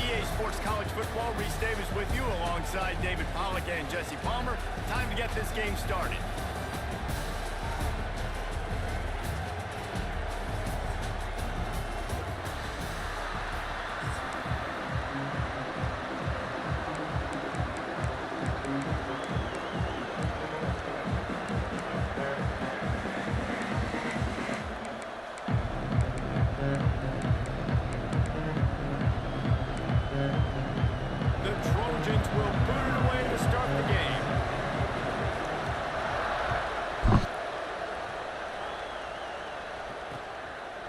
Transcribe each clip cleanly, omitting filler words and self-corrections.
EA Sports College Football. Reese Davis with you alongside David Pollack and Jesse Palmer. Time to get this game started.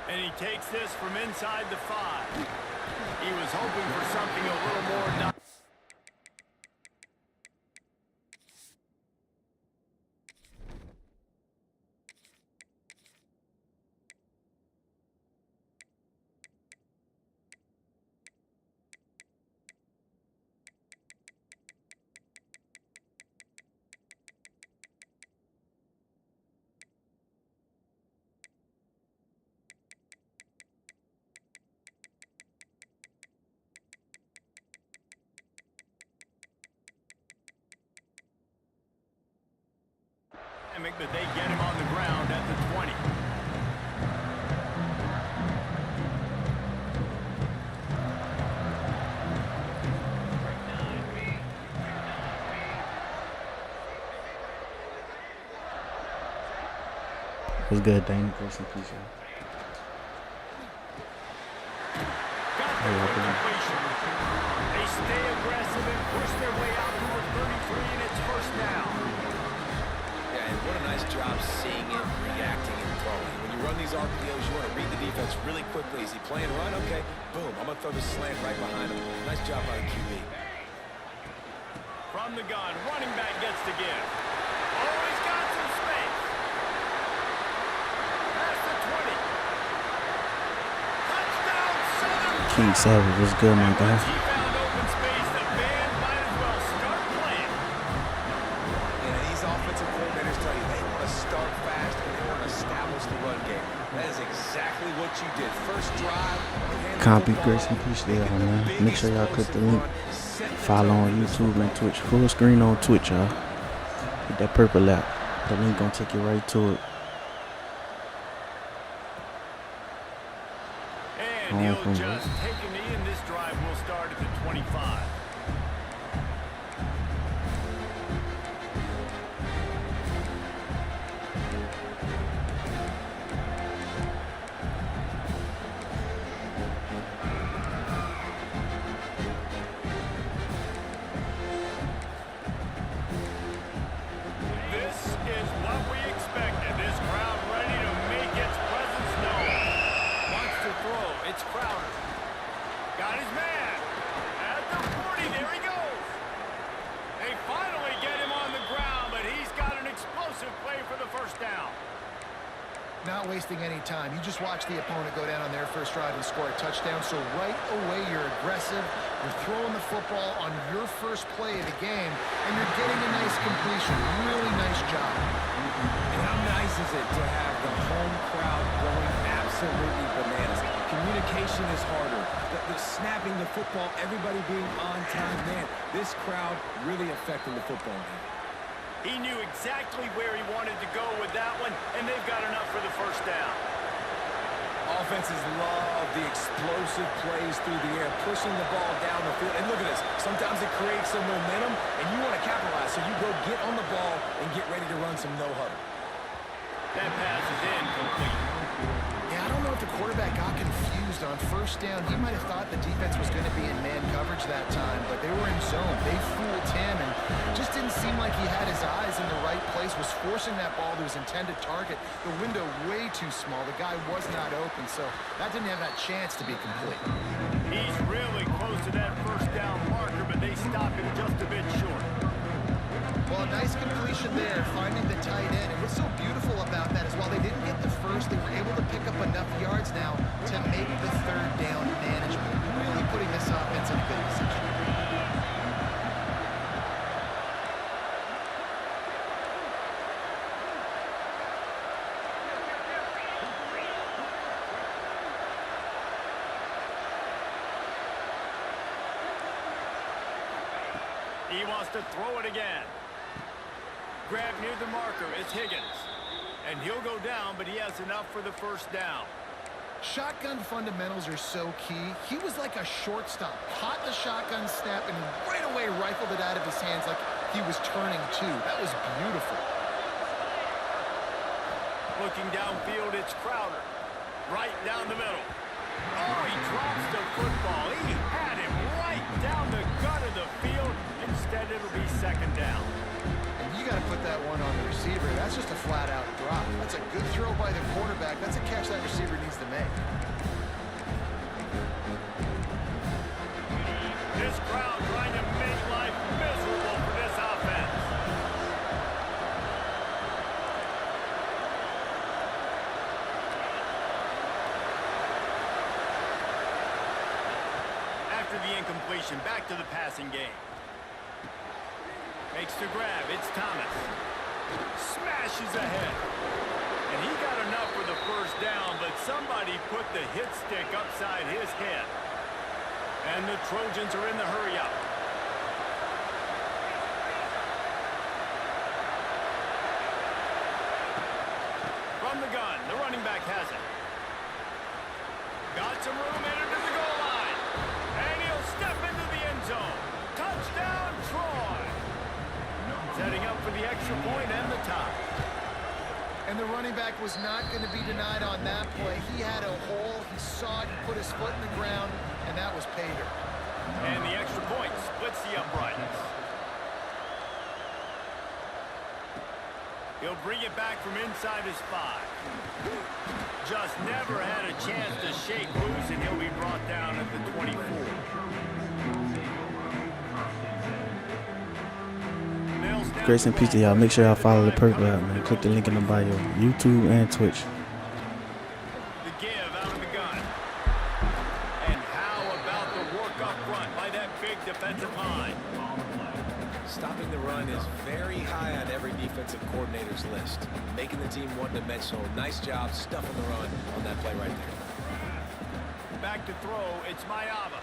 And he takes this from inside the 5. He was hoping for something a little more. But they get him on the ground at the 20. What's good, Dane? Grace and peace, They stay aggressive and push their way out to the 33, and it's first down. And what a nice job seeing it, reacting, and throwing. When you run these RPOs, you want to read the defense really quickly. Is he playing run? Okay, boom. I'm going to throw the slant right behind him. Nice job by the QB. From the gun, running back gets the give. Oh, he's got some space. Past the 20. Touchdown, Southern. King Savage, what's good, my guy? He found open space. The band might as well start playing. And these offensive coordinators tell you they want to start fast and they want to establish the run game. That is exactly what you did. First drive. Copy, Grace and peace there, man. Make sure y'all click the link. Follow on YouTube and Twitch. Full screen on Twitch, y'all. Hit that purple app. The link gonna take you right to it. And he'll just take a knee, and this drive will start at the 25. Not wasting any time. You just watch the opponent go down on their first drive and score a touchdown. So right away, you're aggressive. You're throwing the football on your first play of the game, and you're getting a nice completion. Really nice job. And how nice is it to have the home crowd going absolutely bananas? Communication is harder. The snapping the football, everybody being on time. Man, this crowd really affecting the football game. He knew exactly where he wanted to go with that one, and they've got enough for the first down. Offenses love the explosive plays through the air, pushing the ball down the field. And look at this. Sometimes it creates some momentum, and you want to capitalize. So you go get on the ball and get ready to run some no-huddle. That pass is incomplete. Yeah, I don't know if the quarterback got confused on first down. He might have thought the defense was going to be in man coverage that time, but they were in zone. They fooled him, and just didn't seem like he had his eyes in the right place, was forcing that ball to his intended target. The window way too small. The guy was not open, so that didn't have that chance to be complete. He's really close to that first down marker, but they stop him just a bit short. Well, a nice completion there, finding the tight end. And what's so beautiful about that is while they didn't get the first, they were able to pick up enough yards now to make the third down manageable. Really putting this offense in a good position. He wants to throw it again. Grab near the marker. It's Higgins. And he'll go down, but he has enough for the first down. Shotgun fundamentals are so key. He was like a shortstop. Caught the shotgun snap and right away rifled it out of his hands like he was turning two. That was beautiful. Looking downfield, it's Crowder. Right down the middle. Oh, he drops the football. He had him right down the gut of the field. Instead, it'll be second down. And you got to put that one on the receiver. That's just a flat-out drop. That's a good throw by the quarterback. That's a catch that receiver needs to make. This crowd trying to make life miserable for this offense. After the incompletion, back to the passing game. Makes the grab. It's Thomas. Smashes ahead. And he got enough for the first down, but somebody put the hit stick upside his head. And the Trojans are in the hurry up. From the gun, the running back has it. Got some room, entered to the goal line. And he'll step into the end zone. Touchdown, Troy. Setting up for the extra point and the tie. And the running back was not going to be denied on that play. He had a hole. He saw it. He put his foot in the ground, and that was pay dirt. And the extra point splits the uprights. He'll bring it back from inside his 5. Just never had a chance to shake loose, and he'll be brought down at the 24. Grace and peace to y'all. Make sure y'all follow the Purple app, man. Click the link in the bio. YouTube and Twitch. The give out of the gun. And how about the work up front by that big defensive line? Stopping the run is very high on every defensive coordinator's list. Making the team one-dimensional. Nice job stuffing the run on that play right there. Back to throw. It's Mayava.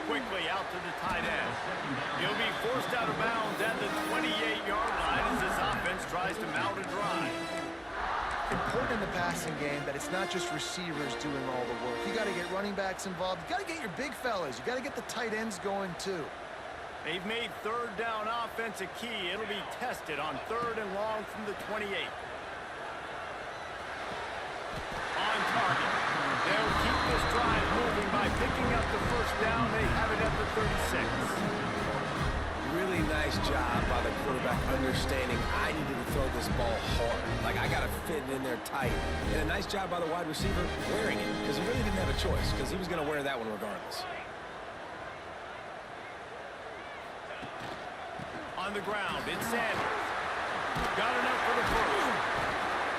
Quickly out to the tight end. He'll be forced out of bounds at the 28-yard line as this offense tries to mount a drive. Important in the passing game that it's not just receivers doing all the work. You got to get running backs involved. You got to get your big fellas. You got to get the tight ends going too. They've made third down offense a key. It'll be tested on 3rd and long from the 28. On target. They'll keep this drive moving by picking up the first down. They have it at the 36. Really nice job by the quarterback understanding I needed to throw this ball hard. Like, I got to fit it in there tight. And a nice job by the wide receiver wearing it because he really didn't have a choice because he was going to wear that one regardless. On the ground, it's Sanders. Got enough for the first.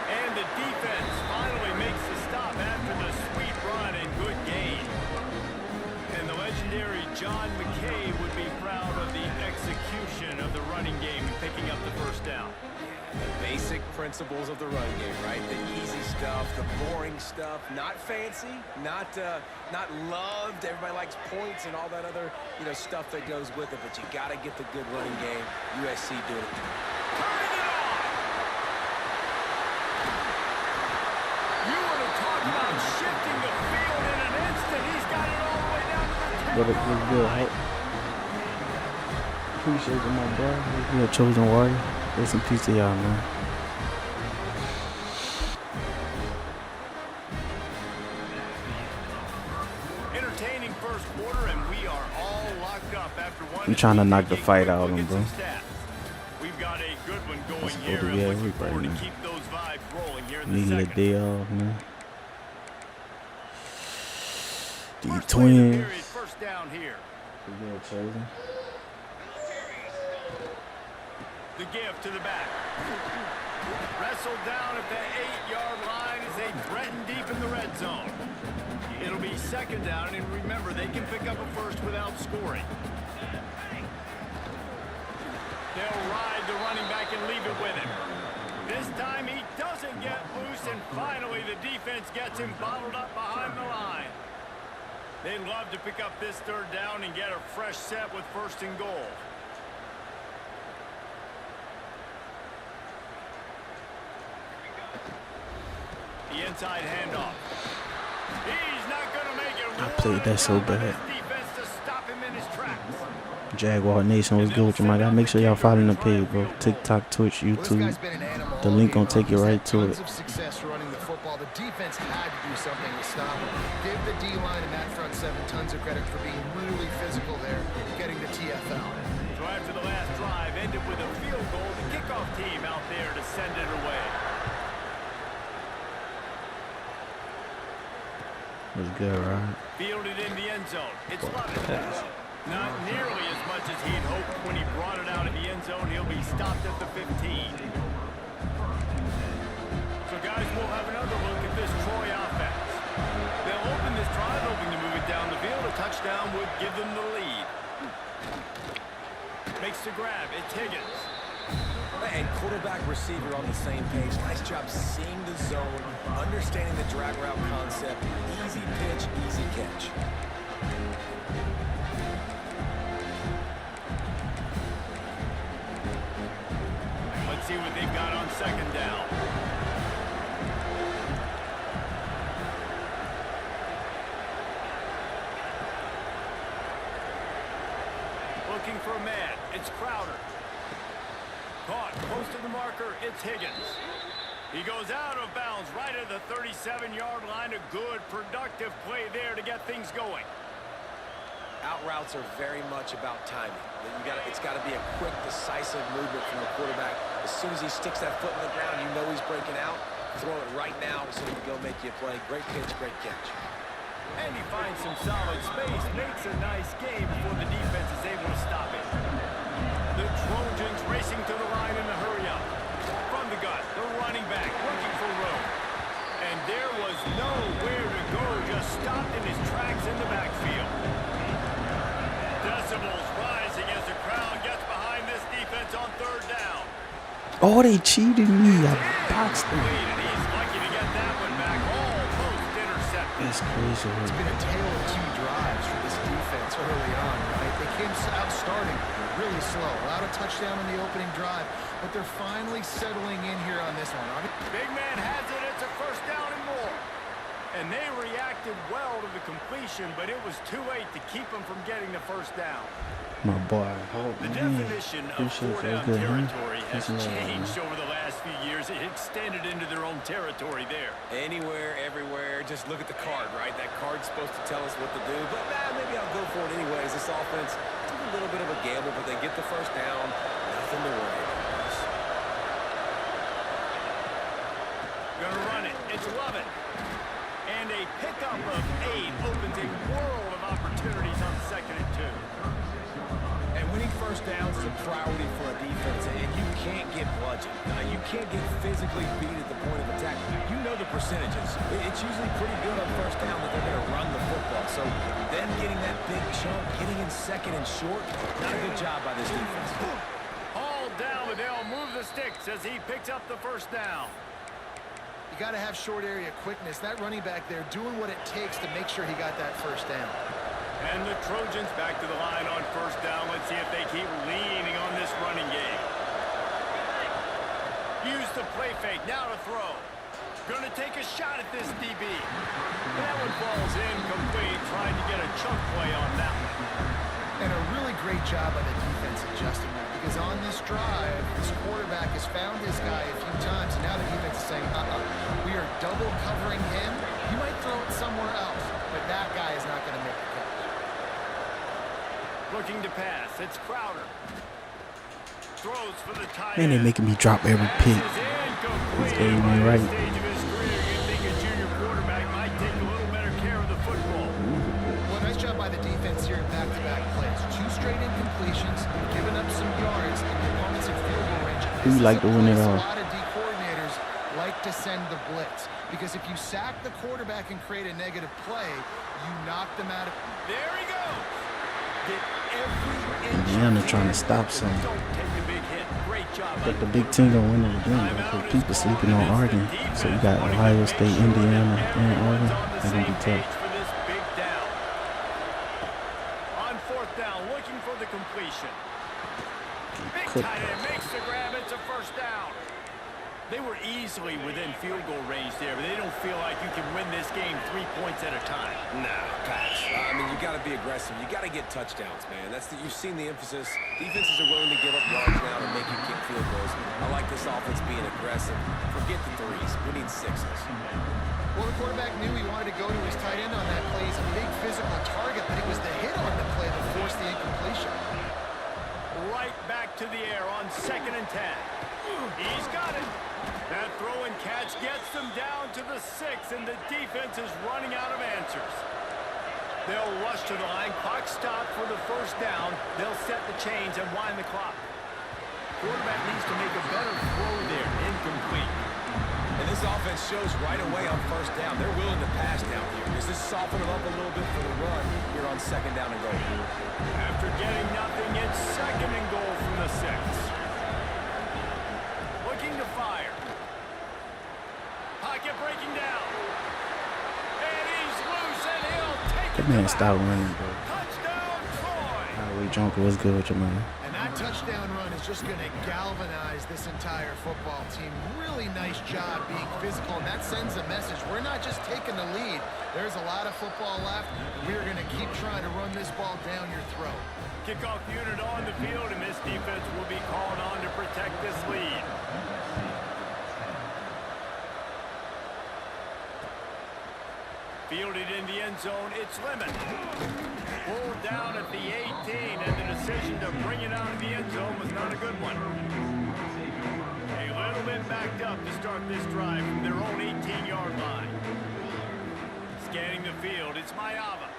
And the defense finally makes the stop after the sweet run and good gain. And the legendary John McKay would be proud of the execution of the running game and picking up the first down. The basic principles of the run game, right? The easy stuff, the boring stuff, not fancy, not loved. Everybody likes points and all that other, stuff that goes with it. But you got to get the good running game. USC doing it. Turning it on! You want to talk about shifting the field in an instant. He's got it all the way down to the 10. What it was good. Appreciate it, my boy. You're a chosen warrior. There's some peace to y'all, man. Entertaining first quarter, and we are all locked up after one. I'm trying to knock the fight out of him, bro. We've got a good one going Let's here. go to I'm looking right forward to now. keep those vibes rolling here in the Need a second. day off, man. The First play of the twins. period, first down here. Yeah, chosen. The give to the back. Wrestled down at the 8-yard line as they threaten deep in the red zone. It'll be second down, and remember, they can pick up a first without scoring. They'll ride the running back and leave it with him. This time he doesn't get loose, and finally the defense gets him bottled up behind the line. They'd love to pick up this third down and get a fresh set with 1st and goal. The inside handoff. He's not going to make it. I played that so bad. Defense to stop him in his tracks. Jaguar Nation was good with you, my guy. Make sure y'all following the page, bro. TikTok, Twitch, YouTube. The link gonna take you right to it. Success running the football. The defense had to do something to stop him. Give the D-line and that front seven tons of credit for being really physical there, getting the TFL. So after the last drive ended with a field goal, the kickoff team out there to send it away. Was good, right? Fielded in the end zone. It's Love. Not nearly as much as he'd hoped when he brought it out of the end zone. He'll be stopped at the 15. So, guys, we'll have another look at this Troy offense. They'll open this drive, hoping to move it down the field. A touchdown would give them the lead. Makes the grab. It's Higgins. And quarterback receiver on the same page. Nice job seeing the zone, understanding the drag route concept. Easy pitch, easy catch. Let's see what they've got on 2nd down. Looking for a man. It's Crowder. Caught close to the marker. It's Higgins. He goes out of bounds right at the 37-yard line. A good, productive play there to get things going. Out routes are very much about timing. It's got to be a quick, decisive movement from the quarterback. As soon as he sticks that foot in the ground, you know he's breaking out. Throw it right now so he can go make you a play. Great pitch, great catch. And he finds some solid space, makes a nice game before the defense is able to stop it. The Trojans racing to the line in a hurry-up. From the gun, the running back looking for room. And there was nowhere to go, just stopped in his tracks in the backfield. Decibels rising as the crowd gets behind this defense on 3rd down. Oh, they cheated me. I boxed them. And he's lucky to get that one back, almost intercepted. That's crazy. It's been a tale of 2 drives for this defense early on, right? They came out starting really slow. Allowed a touchdown on the opening drive, but they're finally settling in here on this one. Big man has it. It's a 1st down and more. And they reacted well to the completion, but it was too late to keep them from getting the 1st down. My boy. The definition of 4-down territory has changed over the last few years. It extended into their own territory there. Anywhere, everywhere. Just look at the card, right? That card's supposed to tell us what to do, but maybe I'll go for it anyways. This offense took a little bit of a gamble, but they get the 1st down. Nothing to worry about. Gonna run it. It's Love. And a pickup of 8 opens a world of opportunities on 2nd and 2. And winning 1st downs is a priority for a defense, and you can't get bludgeoned. You can't get physically beat at the point of attack. You know the percentages. It's usually pretty good on 1st down that they're going to run the football. So then getting that big chunk, getting in 2nd and short, not a good job by this defense. All down, but they'll move the sticks as he picks up the 1st down. You got to have short area quickness. That running back there doing what it takes to make sure he got that 1st down. And the Trojans back to the line on 1st down. Let's see if they keep leaning on this running game. Use the play fake. Now to throw. Gonna take a shot at this DB. That one falls incomplete. Trying to get a chunk play on that one. And a really great job by the defense adjusting that, because on this drive, this quarterback has found his guy a few times, and now the defense is saying, we are double covering him. You might throw it somewhere else, but that guy is not going to make the catch. Looking to pass. It's Crowder. Throws for the tight Man, they end. making me drop every pick. This game ain't right. Stage of his career, you'd think a junior quarterback might take a little better care of the football. Well, nice job by the defense here in back-to-back plays. 2 straight incompletions, giving up some yards, and the opponents in field goal range. Who you like to win it all? A lot of D coordinators like to send the blitz, because if you sack the quarterback and create a negative play, you knock them out of. There he goes. Get every inch. Man, they're trying to stop something. Don't take the big hit. Great job. But the Big Ten gonna win it again, because people sleeping on Oregon. So you got Ohio State, Indiana, and Oregon. They're gonna be tough. football. tight end makes the grab. It's a first down. They were easily within field goal range there, but they don't feel like you can win this game 3 points at a time. Nah, pass. I mean, you got to be aggressive. You got to get touchdowns, man. You've seen the emphasis. Defenses are willing to give up yards now to make you kick field goals. I like this offense being aggressive. Forget the threes. We need sixes. Well, the quarterback knew he wanted to go to his tight end on that play. He's a big physical target, but it was the hit on the play that forced the incompletion. Right back to the air on 2nd and 10. He's got it. That throw and catch gets them down to the 6, and the defense is running out of answers. They'll rush to the line. Clock stopped for the first down. They'll set the chains and wind the clock. Quarterback needs to make a better throw there. Incomplete. And this offense shows right away on first down. They're willing to pass down here. Does this soften them up a little bit for the run here on 2nd down and goal? After getting nothing, it's 2nd and goal from the 6. Looking to fire. Pocket breaking down. And he's loose, and he'll take it. That man, stop running, bro. Touchdown, Troy. Highway Junker, what's good with your man? And that touchdown run is just going to galvanize this entire football team. Really nice job being physical, and that sends a message. We're not just taking the lead. There's a lot of football left. We're going to keep trying to run this ball down your throat. Kickoff unit on the field, and this defense will be called on to protect this lead. Fielded in the end zone, it's Lemon. Pulled down at the 18, and the decision to bring it out of the end zone was not a good one. A little bit backed up to start this drive from their own 18-yard line. Scanning the field, it's Mayava.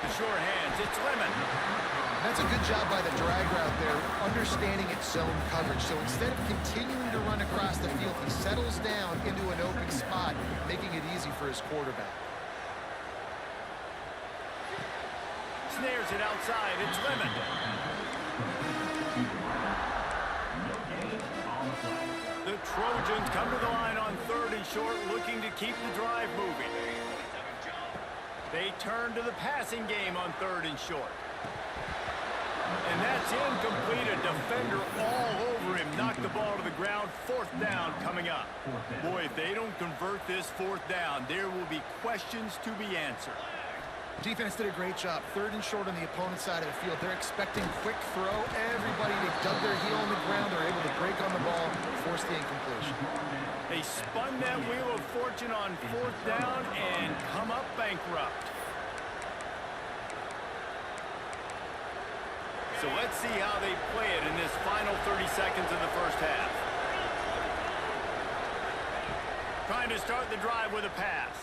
The short hands, it's Lemon. That's a good job by the drag route there, understanding its zone coverage. So instead of continuing to run across the field, he settles down into an open spot, making it easy for his quarterback. Snares it outside, it's Lemon. The Trojans come to the line on 3rd and short, looking to keep the drive moving. They turn to the passing game on 3rd and short. And that's incomplete. A defender all over him. Knocked the ball to the ground. 4th down coming up. Boy, if they don't convert this 4th down, there will be questions to be answered. Defense did a great job. 3rd and short on the opponent's side of the field. They're expecting quick throw. Everybody, they dug their heel on the ground. They're able to break on the ball, force the incompletion. They spun that wheel of fortune on 4th down and come up bankrupt. So let's see how they play it in this final 30 seconds of the first half. Trying to start the drive with a pass.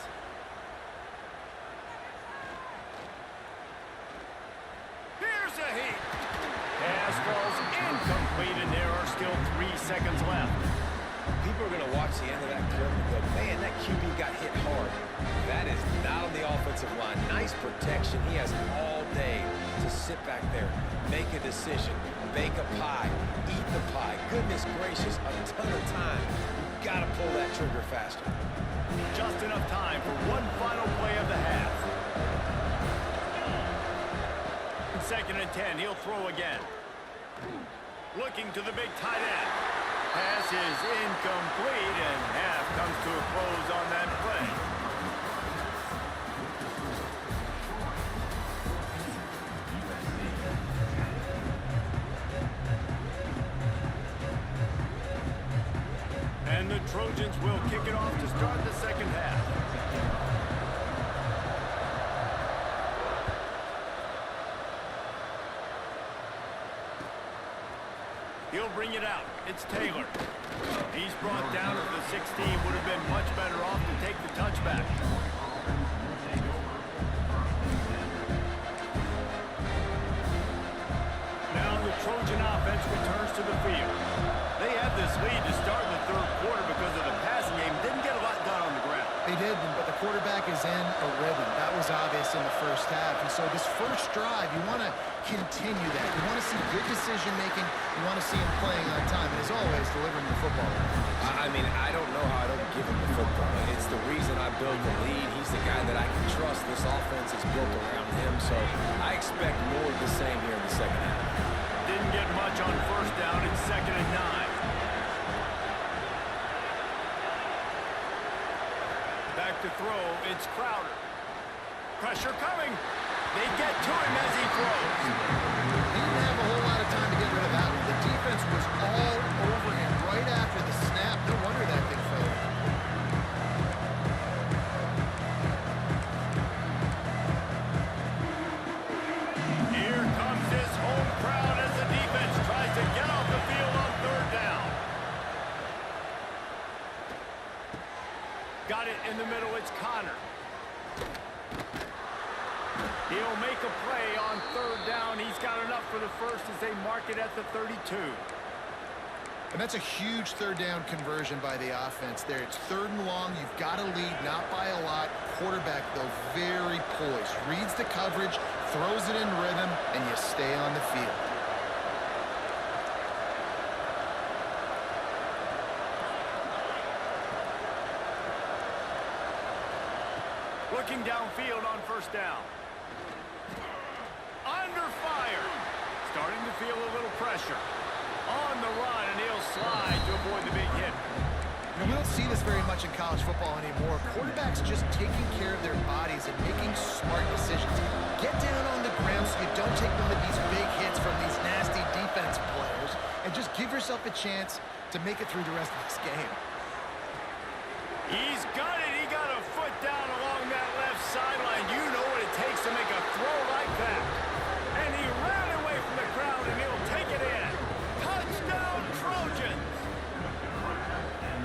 Here's a heat. Pass falls incomplete, and there are still 3 seconds left. People are going to watch the end of that clip and go, man, that QB got hit hard. That is not on the offensive line. Nice protection. He has all day to sit back there, make a decision, bake a pie, eat the pie. Goodness gracious, a ton of time. You've got to pull that trigger faster. Just enough time for one final play of the half. 2nd and 10, he'll throw again. Looking to the big tight end. Pass is incomplete, and half comes to a close on that play. And the Trojans will kick it off to start the 2nd half. He'll bring it out. It's Taylor. He's brought down at the 16. Would have been much better off to take the touchback. Now the Trojan offense returns to the field. They had this lead to start the 3rd quarter because of the passing game. Didn't get a lot done on the ground. They did, but the quarterback is in a rhythm. That was obvious in the first half. And so this first drive, you want to continue that. You want to see good decision-making. You want to see him playing on time. And as always, delivering the football. I mean, I don't know how I don't give him the football. It's the reason I built the lead. He's the guy that I can trust. This offense is built around him. So I expect more of the same here in the 2nd half. Didn't get much on first down. It's 2nd and 9. Back to throw. It's Crowder. Pressure coming. They get to him as he throws. He didn't have a whole lot of time to get rid of that one. The defense was all over him right after the snap. No wonder that thing fell. Here comes his home crowd as the defense tries to get off the field on 3rd down. Got it in the middle. It's Connor. He'll make a play on 3rd down. He's got enough for the first as they mark it at the 32. And that's a huge 3rd down conversion by the offense there. It's 3rd and long. You've got to lead, not by a lot. Quarterback, though, very poised. Reads the coverage, throws it in rhythm, and you stay on the field. Looking downfield on 1st down. Under fire. Starting to feel a little pressure. On the run, and he'll slide to avoid the big hit. You know, we don't see this very much in college football anymore. Quarterbacks just taking care of their bodies and making smart decisions. Get down on the ground so you don't take one of these big hits from these nasty defense players, and just give yourself a chance to make it through the rest of this game. He's got it. He got a foot down along that left sideline. You know what it takes to make a throw like that. And he ran away from the crowd, and he'll take it in. Touchdown, Trojans!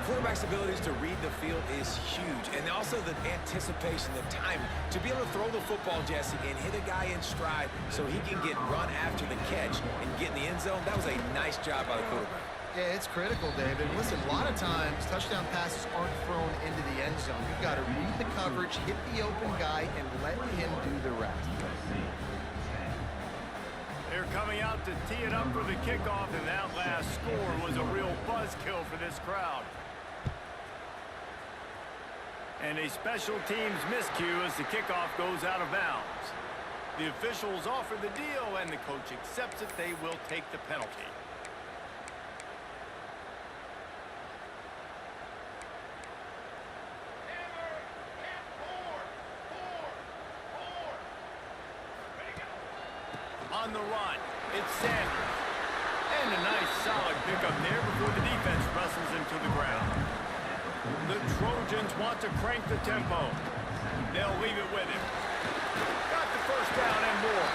Quarterback's abilities to read the field is huge, and also the anticipation, the timing. To be able to throw the football, Jesse, and hit a guy in stride so he can get run after the catch and get in the end zone, that was a nice job by the quarterback. Yeah, it's critical, David. Listen, a lot of times, touchdown passes aren't thrown into the end zone. You've got to read the coverage, hit the open guy, and let him do the rest. They're coming out to tee it up for the kickoff, and that last score was a real buzzkill for this crowd. And a special teams miscue as the kickoff goes out of bounds. The officials offer the deal, and the coach accepts it. They will take the penalty. On the run, it's Sanders. And a nice solid pickup there before the defense wrestles him to the ground. The Trojans want to crank the tempo. They'll leave it with him. Got the first down and more.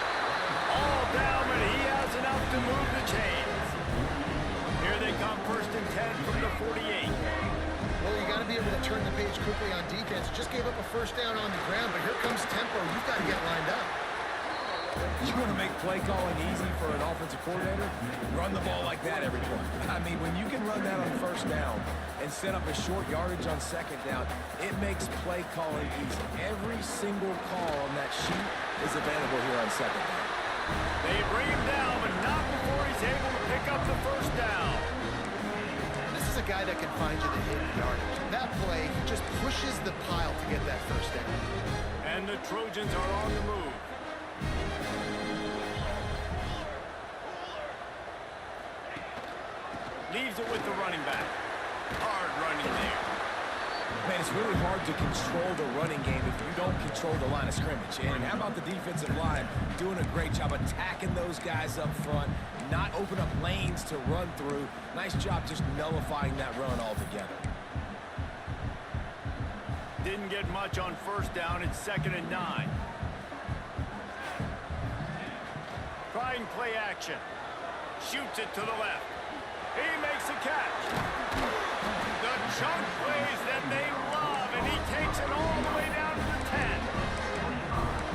All down, but he has enough to move the chains. Here they come, 1st and 10 from the 48. Well, you got to be able to turn the page quickly on defense. Just gave up a first down on the ground, but here comes tempo. You've got to get lined up. You want to make play calling easy for an offensive coordinator? Run the ball like that every play. I mean, when you can run that on 1st down and set up a short yardage on 2nd down, it makes play calling easy. Every single call on that sheet is available here on 2nd down. They bring him down, but not before he's able to pick up the first down. This is a guy that can find you the hidden yardage. That play, he just pushes the pile to get that first down. And the Trojans are on the move. Leaves it with the running back. Hard running there. Man, it's really hard to control the running game if you don't control the line of scrimmage. And how about the defensive line doing a great job attacking those guys up front, not open up lanes to run through. Nice job just nullifying that run altogether. Didn't get much on 1st down. It's 2nd and 9. Trying play action. Shoots it to the left. He makes a catch. The chunk plays that they love, and he takes it all the way down to the 10.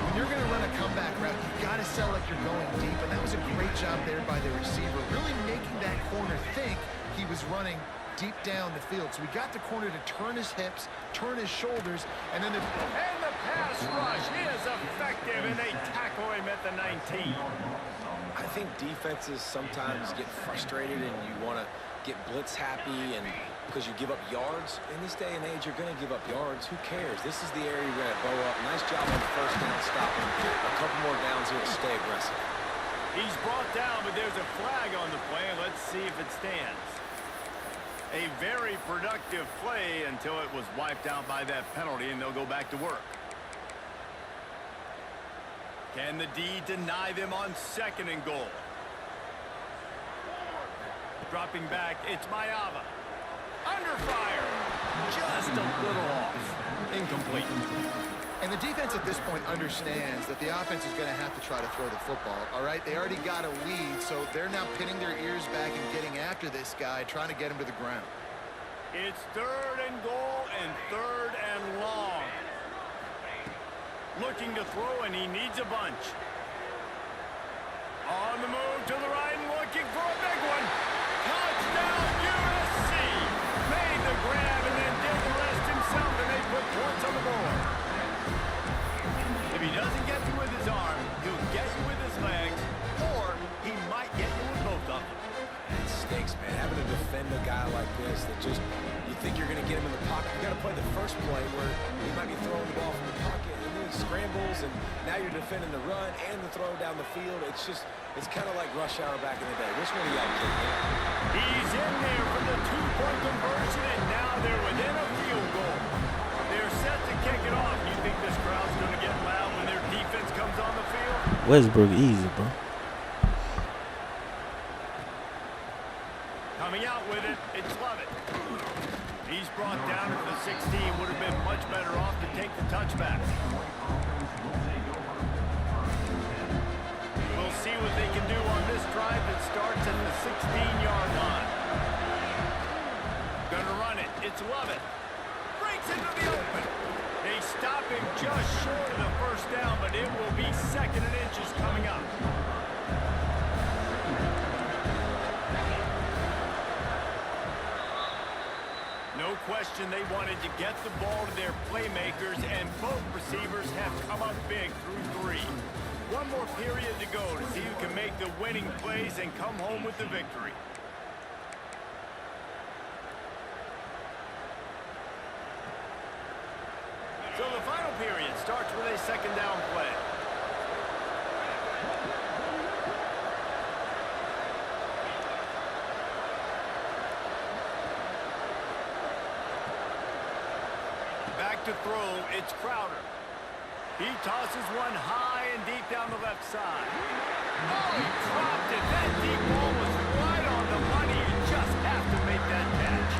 When you're going to run a comeback route, you've got to sell like you're going deep, and that was a great job there by the receiver, really making that corner think he was running deep down the field. So we got the corner to turn his hips, turn his shoulders, and then the pass rush is effective, and they tackle him at the 19. I think defenses sometimes get frustrated and you want to get blitz happy and because you give up yards. In this day and age, you're going to give up yards. Who cares? This is the area you're going to bow up. Nice job on 1st down, stopping a couple more downs here to stay aggressive. He's brought down, but there's a flag on the play. Let's see if it stands. A very productive play until it was wiped out by that penalty, and they'll go back to work. Can the D deny them on 2nd and goal? Dropping back, it's Mayava. Under fire. Just a little off. Incomplete. And the defense at this point understands that the offense is going to have to try to throw the football, all right? They already got a lead, so they're now pinning their ears back and getting after this guy, trying to get him to the ground. It's 3rd and goal and 3rd and long. Looking to throw, and he needs a bunch. On the move to the right and looking for a big one. Touchdown, USC! Made the grab and then did the rest himself, and they put points on the board. If he doesn't get you with his arm, he'll get you with his legs, or he might get you with both of them. It stinks, man, having to defend a guy like this that just, you think you're going to get him in the pocket. You got to play the first play where he might be throwing the ball from the pocket, and then he scrambles, and now you're defending the run and the throw down the field. It's just, it's kind of like rush hour back in the day. Which one do you like, kid? He's in there for the 2-point conversion, and now they're within a field goal. They're set to kick it off. You think this crowd's going to get loud when their defense comes on the field? Westbrook easy, bro. Coming out with it, it's Lovett. He's brought down at the 16. Would have been much better off to take the touchback. We'll see what they can do on this drive that starts at the 16-yard line. Gonna run it. It's Lovett. Breaks into the open. They stop him just short of the first down, but it will be 2nd and inches coming up. No question they wanted to get the ball to their playmakers, and both receivers have come up big through 3. One more period to go to see who can make the winning plays and come home with the victory. So the final period starts with a 2nd down play. Back to throw, it's Crowder. He tosses one high and deep down the left side. Oh, he dropped it. That deep ball was right on the money. You just have to make that catch.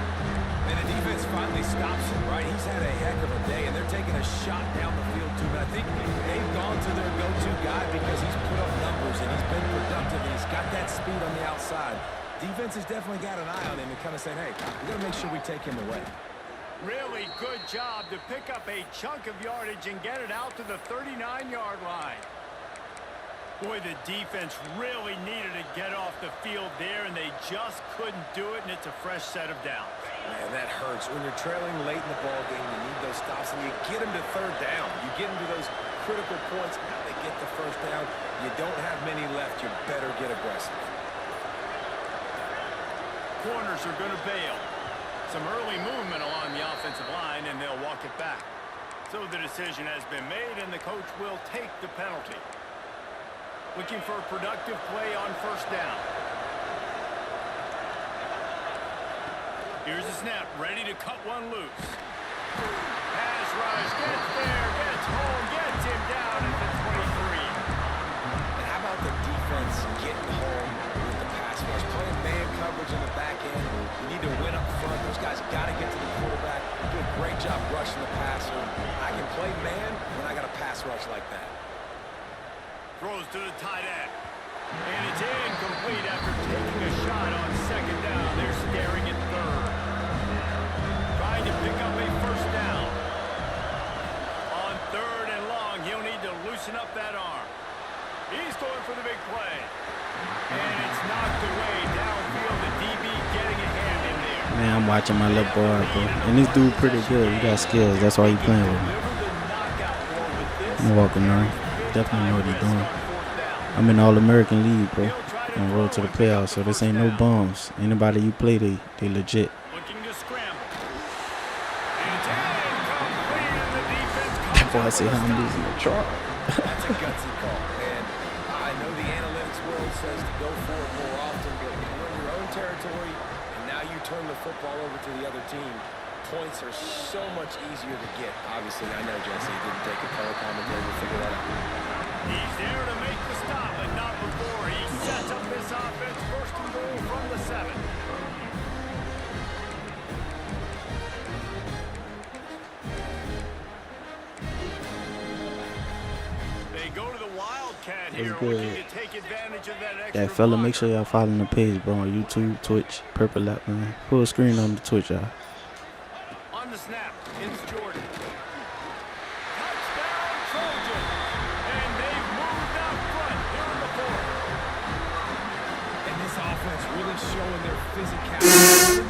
And the defense finally stops him, right? He's had a heck of a day, and they're taking a shot down the field, too. But I think they've gone to their go-to guy because he's put up numbers, and he's been productive, and he's got that speed on the outside. Defense has definitely got an eye on him and kind of saying, hey, we got to make sure we take him away. Really good job to pick up a chunk of yardage and get it out to the 39-yard line. Boy, the defense really needed to get off the field there, and they just couldn't do it, and it's a fresh set of downs. Man, that hurts. When you're trailing late in the ball game, you need those stops, and you get them to 3rd down. You get them to those critical points. Now they get the 1st down. You don't have many left. You better get aggressive. Corners are going to bail. Some early movement along the offensive line, and they'll walk it back. So the decision has been made, and the coach will take the penalty. Looking for a productive play on 1st down. Here's a snap, ready to cut one loose. Pass rush, gets there, gets home, gets him down at the 23. And how about the defense getting home with the pass rush? Playing man coverage in the back end. You need to win up front. Those guys got to get to the quarterback. Do a great job rushing the passer. I can play man when I got a pass rush like that. Throws to the tight end. And it's incomplete after taking a shot on 2nd down. They're staring at 3rd. Trying to pick up a 1st down. On 3rd and long, he'll need to loosen up that arm. He's going for the big play. And it's knocked away downfield. The DB getting a hand in there. Man, I'm watching my little boy, bro. And this dude pretty good. He got skills. That's why he playing with me. I'm walking around. Definitely know what he's doing. I'm in the All-American League, bro. On road to the playoffs, so this ain't no bums. Anybody you play, they legit. Looking to scramble. And it's incomplete, and the defense That boy said I'm losing the truck. That's a gutsy call, and I know the analytics world coach says to go for it more often, but you're in your own territory, and now you turn the football over to the other team. Points are so much easier to get. Obviously, I know, Jesse, it didn't take a color commentator to figure that out. He's there to make the stop, but not before he sets up this offense. First and goal from the 7. They go to the Wildcat here, looking to take advantage of that extra That fella, make blocker. sure y'all following the page, bro, on YouTube, Twitch, Purple Lap, man. Full screen on the Twitch, y'all. On the snap, it's Jordan. Touchdown, Trojan. And they've moved out front here in the 4th. And this offense really showing their physicality.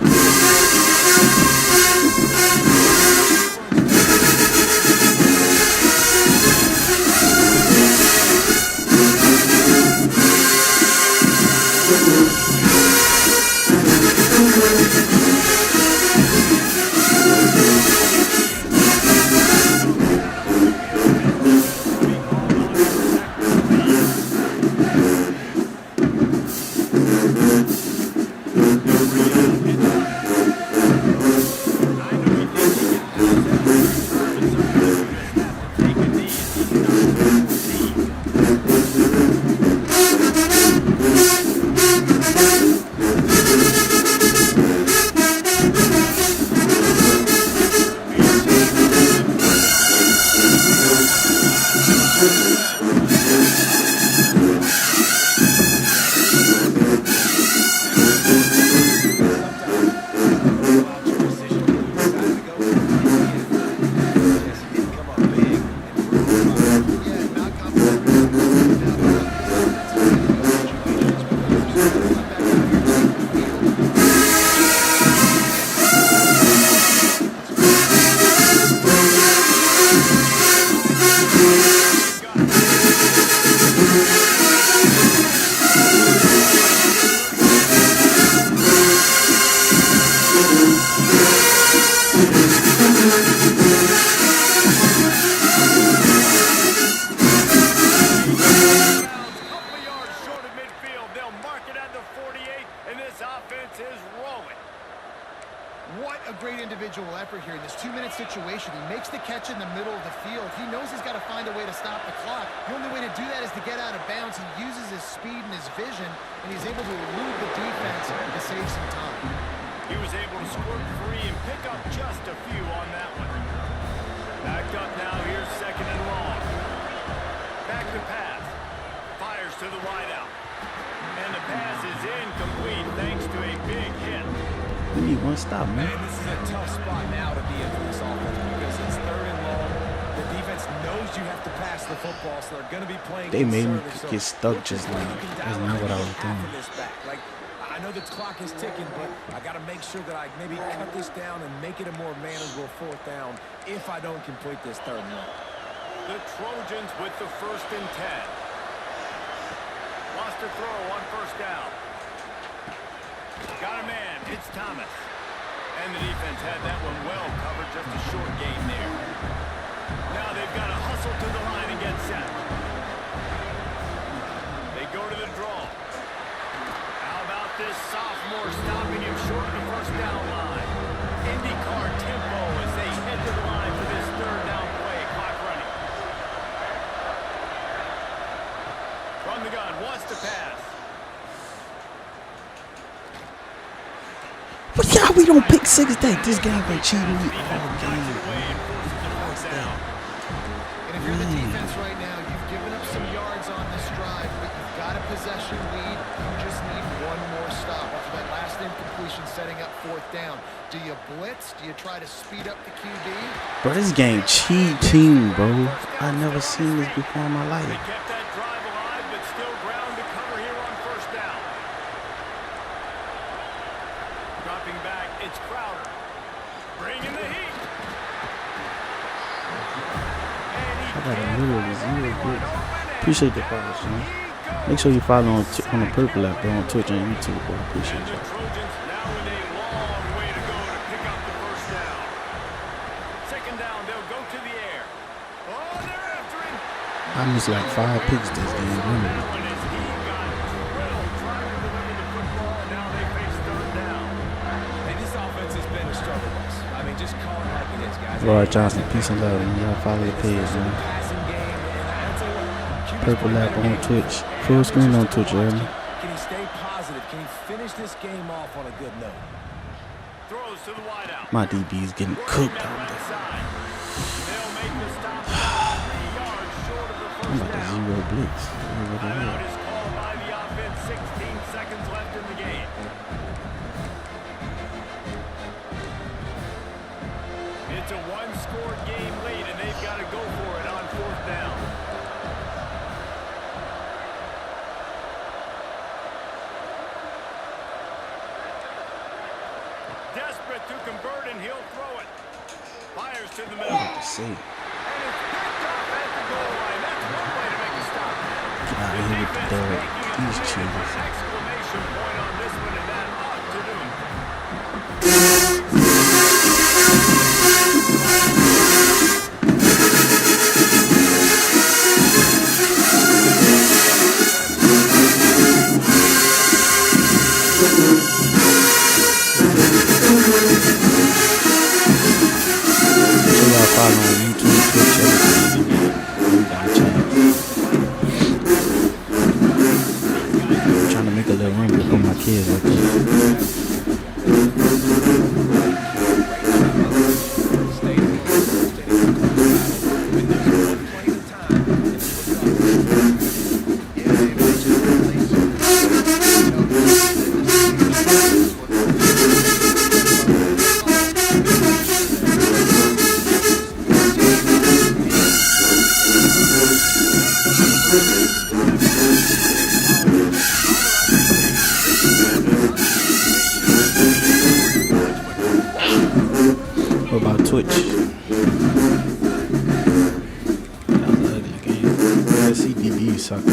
What a great individual effort here in this 2-minute situation. He makes the catch in the middle of the field. He knows he's got to find a way to stop the clock. The only way to do that is to get out of bounds. He uses his speed and his vision, and he's able to elude the defense to save some time. He was able to squirt free and pick up just a few on that one. Backed up now, here's 2nd and long. Back to pass. Fires to the wideout. And the pass is incomplete thanks to a big hit. We need one stop, man. Man, this is a tough spot now to be in for this offense because it's 3rd and long. The defense knows you have to pass the football, so they're going to be playing. They made me conservative. get stuck just now. That's not what I was doing. Like, I know the clock is ticking, but I got to make sure that I maybe cut this down and make it a more manageable 4th down if I don't complete this 3rd and long. The Trojans with the 1st and 10. Lost a throw on 1st down. Got a man. It's Thomas. And the defense had that one well covered. Just a short gain there. Now they've got to hustle to the line and get set. They go to the draw. How about this sophomore stopping him short of the 1st down line? IndyCar tempo as they head to the line for this 3rd down play. Clock running. From the gun, wants to pass. But yeah, we don't pick 6 that. This game been cheating me all game. And if you're the defense right now, you've given up some yards on this drive, but you've got a possession lead. You just need one more stop after that last incompletion setting up 4th down. Do you blitz? Do you try to speed up the QB? Bro, this game cheating, bro. I never seen this before in my They life. kept that drive alive, but still ground to cover here on 1st down. Dropping back, it's Crowder. Bringing the heat. I got a little 0 good. Appreciate the follow, son. Make sure you follow on the Purple App, bro, on Twitch and YouTube, bro. Appreciate And the you. Trojans now with a long way to go to pick up the 1st down. 2nd down, they'll go to the air. Oh, they're after him. I missed like 5 picks this game. That Remember? one is he got defense, guys. Roy Johnson, peace and love, man. Y'all follow the page, man. Purple Lap on Twitch. Full screen on Twitch, you heard me? Can he stay positive? Can he finish this game off on a good note? Throws to the wideout. My DB's getting cooked out there. They'll make the stop 3 yards short of the I'm first about to down. zero blitz. Timeout is called by the offense. 16 seconds left in the game. It's a one-score game lead, and they've got to go for it on 4th down. Desperate to convert, and he'll throw it. Fires to the middle. Let's see. And it's picked off at the goal line. That's one way to make a stop. Get out of here with the dog. These cheaters. Exclamation point on this one, and that ought to do it. So y'all follow on YouTube, Twitch, everything. We got a channel. I'm trying to make a little room to put my kids right there. What about Twitch? That was an ugly game. I see DB suck, so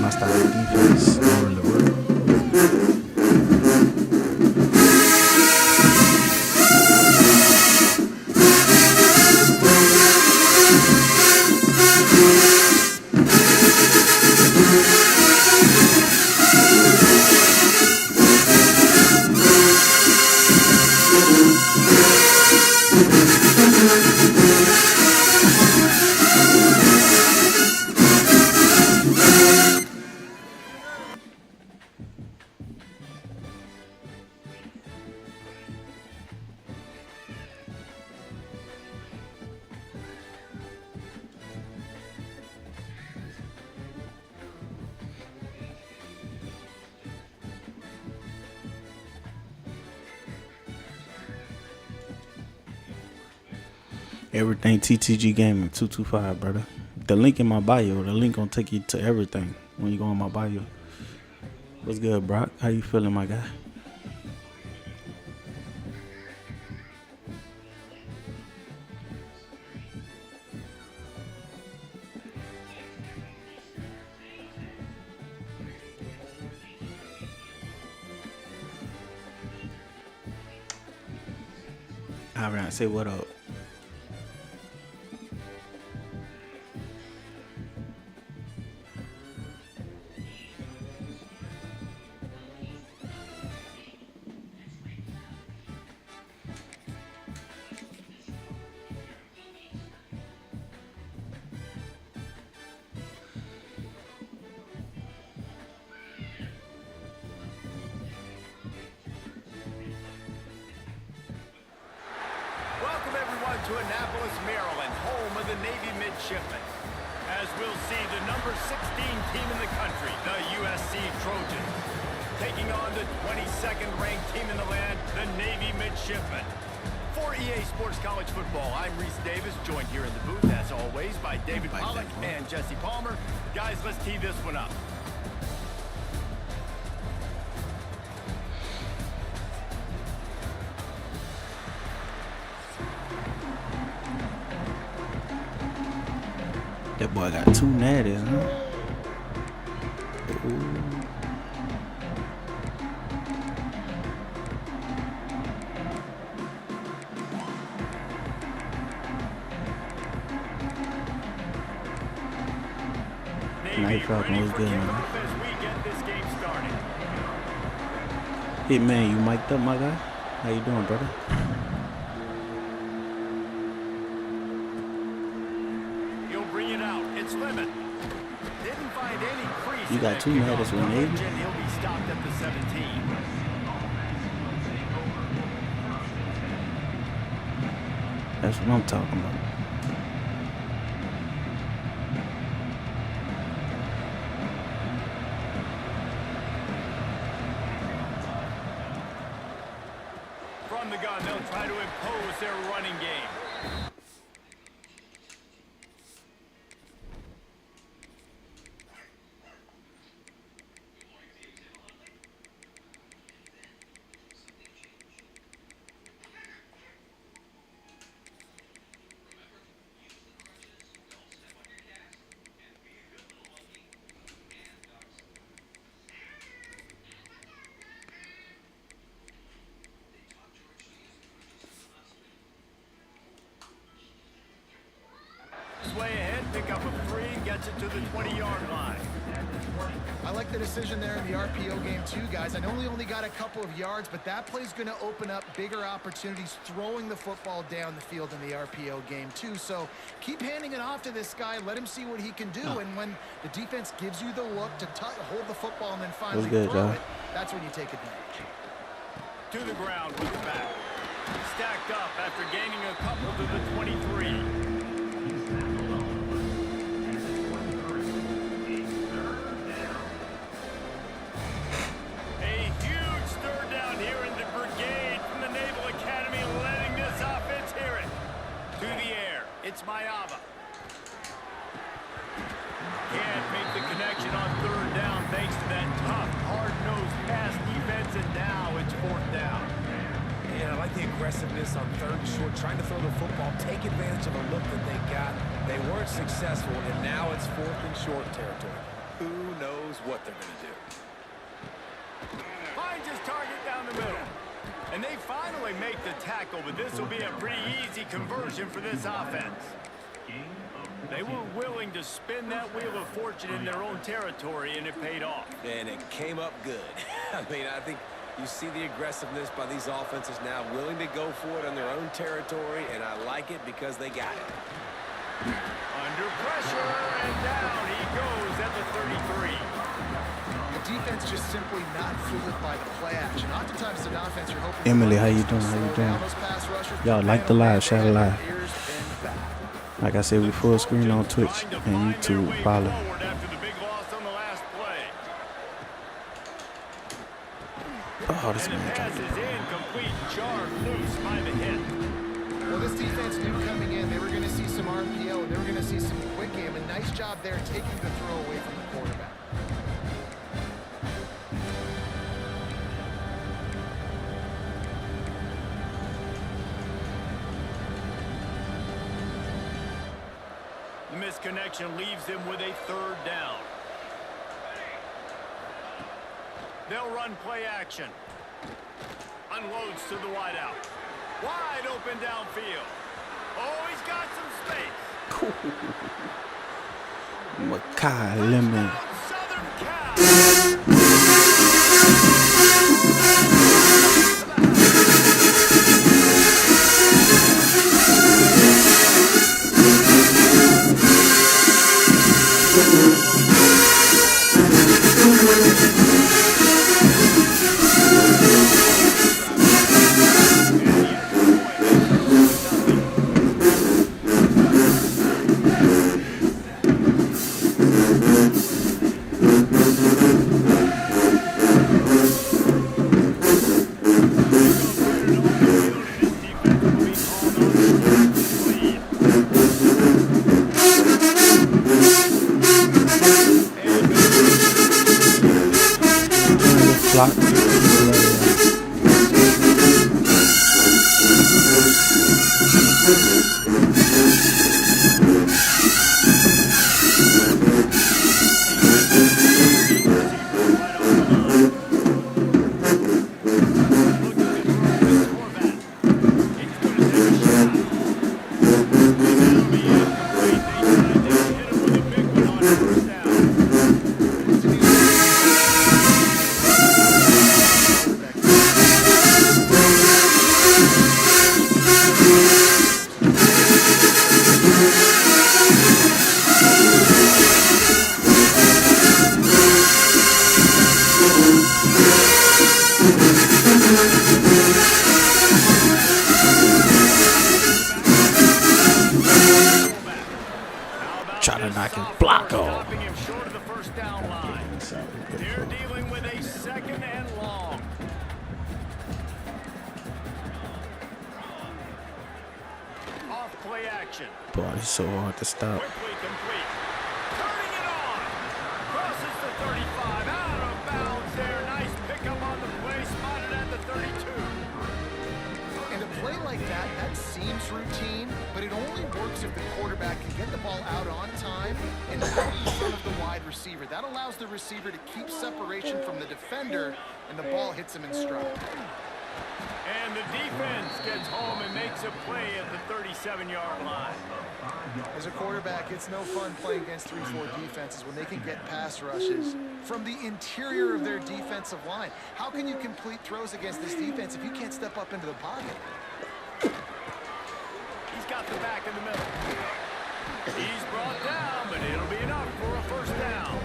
my style of defense don't really work. Everything TTG Gaming 225, brother. The link in my bio. The link gonna take you to everything when you go on my bio. What's good, Brock? How you feeling, my guy? All right, say what up. Welcome, everyone, to Annapolis, Maryland, home of the Navy midshipmen. As we'll see, the number 16 team in the country, the USC Trojans, taking on the 22nd ranked team in the land, the Navy midshipmen. For EA Sports College Football, I'm Reese Davis, joined here in the booth, as always, by David Pollack and Jesse Palmer. Guys, let's tee this one up. That boy got two natties, huh? Ooh. Night Falcon was good, man. Hey, man, you mic'd up, my guy? How you doing, brother? 2-inch limit. Didn't find any crease. You got 2 medals with Navy? And he'll be stopped at the 17. That's what I'm talking about. From the gun, they'll try to impose their running game. Way ahead, pick up a 3 and gets it to the 20-yard line. I like the decision there in the RPO game too, guys. I know he only got a couple of yards, but that play's going to open up bigger opportunities throwing the football down the field in the RPO game too. So keep handing it off to this guy. Let him see what he can do. And when the defense gives you the look to hold the football and then finally throw it, that's when you take advantage. To the ground with the back. Stacked up after gaining a couple to the 23. It's Mayava. Can't make the connection on 3rd down thanks to that tough, hard-nosed pass defense, and now it's 4th down. Yeah, I like the aggressiveness on 3rd and short, trying to throw the football, take advantage of a look that they got. They weren't successful, and now it's 4th and short territory. Who knows what they're going to do? Finds his target down the middle. And they finally make the tackle, but this will be a pretty easy conversion for this offense. They were willing to spin that wheel of fortune in their own territory, and it paid off. And it came up good. I mean, I think you see the aggressiveness by these offenses now, willing to go for it on their own territory, and I like it because they got it. Under pressure, and down he goes at the 33. Defense just simply not fooled by the play action. Oftentimes, the offense you're hoping. Emily, how you doing? How you doing? Y'all like the live, share the live. Like I said, we full screen on Twitch and YouTube. Follow. Oh, this man got it. Well, this defense knew coming in they were going to see some RPO. They were going to see some quick game. And nice job there taking the throw away from the quarterback. Misconnection leaves him with a 3rd down. They'll run play action. Unloads to the wideout. Wide open downfield. Oh, he's got some space. Makai Lemon. Southern Cal. Try to is knock his sophomore, block off. stopping him short of the first down line. They're dealing with a second and long. Off play action. Boy, it's so hard to stop. Quickly complete. Turning it on. Crosses the 35. Out of bounds there. Nice pickup on the play. Spotted at the 32. And a play like that, that seems routine, but it only works if the quarterback can get the ball out on time and out in front of the wide receiver. That allows the receiver to keep separation from the defender, and the ball hits him in stride. And the defense gets home and makes a play at the 37-yard line. As a quarterback, it's no fun playing against 3-4 defenses when they can get pass rushes from the interior of their defensive line. How can you complete throws against this defense if you can't step up into the pocket? He's got the back in the middle. He's brought down, but it'll be enough for a first down.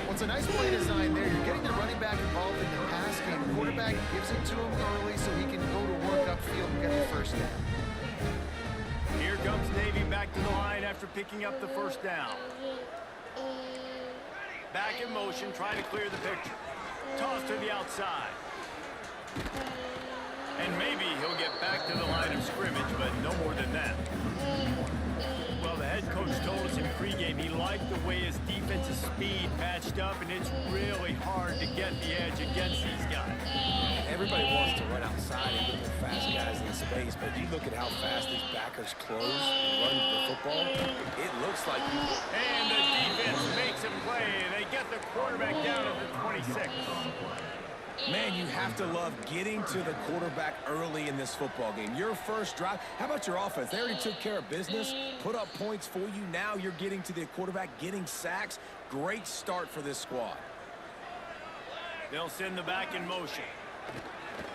Well, it's a nice play design there. You're getting the running back involved in the pass game. The quarterback gives it to him early so he can go to work upfield and get the first down. Here comes Navy back to the line after picking up the first down. Back in motion, trying to clear the picture. Toss to the outside. And maybe he'll get back to the line of scrimmage, but no more than that. Well, the head coach told us in pregame he liked the way his defensive speed matched up, and it's really hard to get the edge against these guys. Everybody wants to run outside and get the fast guys in space, but you look at how fast these backers close and run the football, it looks like... And the defense makes a play. They get the quarterback down at the 26. Man, you have to love getting to the quarterback early in this football game. Your first drive, how about your offense? They already took care of business, put up points for you. Now you're getting to the quarterback, getting sacks. Great start for this squad. They'll send the back in motion.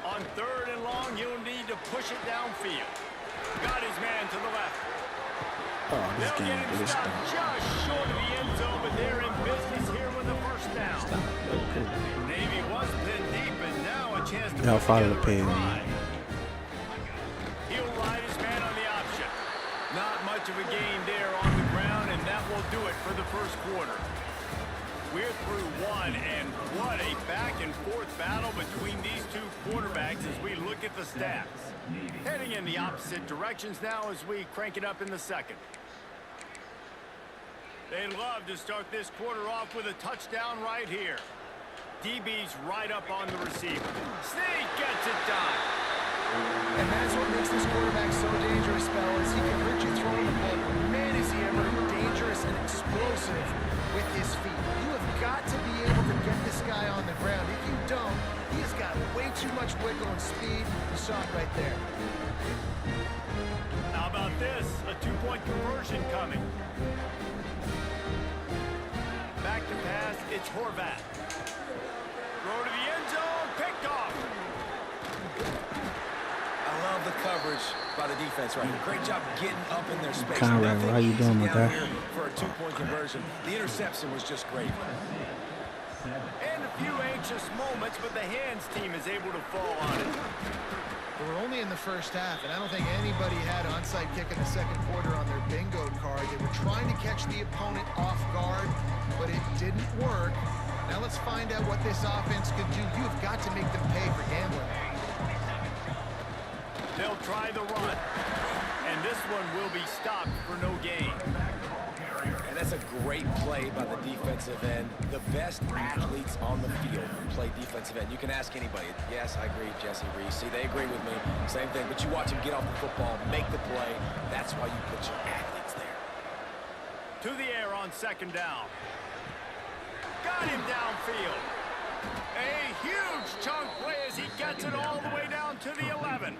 On third and long, you'll need to push it downfield. Got his man to the left. Oh, this They'll game get him is stopped done. just short of the end zone, but they're in business here with the first down. Navy was pinned deep, and now a chance to Y'all follow the put together a page, drive. He'll ride his man on the option. Not much of a gain there on the ground, and that will do it for the first quarter. We're through one, and what a back-and-forth battle between these two quarterbacks as we look at the stats. Heading in the opposite directions now as we crank it up in the second. They love to start this quarter off with a touchdown right here. DB's right up on the receiver. Sneak gets it done. And that's what makes this quarterback so dangerous, fellas. He can hurt you throwing the ball, but man, is he ever dangerous and explosive with his feet. You have got to be able to get this guy on the ground. If you don't, he has got way too much wiggle and speed. You saw it right there. How about this? A two-point conversion coming. Back to pass, it's Horvat. Throw to the end zone, picked off. I love the coverage by the defense right here. Great job getting up in their space. Conrad, Nothing how you doing, easy my down guy? here for a two-point conversion. The interception was just great. And a few anxious moments, but the hands team is able to fall on it. We're only in the first half, and I don't think anybody had onside kick in the second quarter on their bingo card. They were trying to catch the opponent off guard, but it didn't work. Now let's find out what this offense could do. You've got to make them pay for gambling. They'll try the run, and this one will be stopped for no gain. And that's a great play by the defensive end. The best athletes on the field play defensive end. You can ask anybody. Yes, I agree, Jesse Reese. See, they agree with me. Same thing. But you watch him get off the football, make the play. That's why you put your athletes there. To the air on second down. Got him downfield. A huge chunk play as he gets it all the way down to the 11.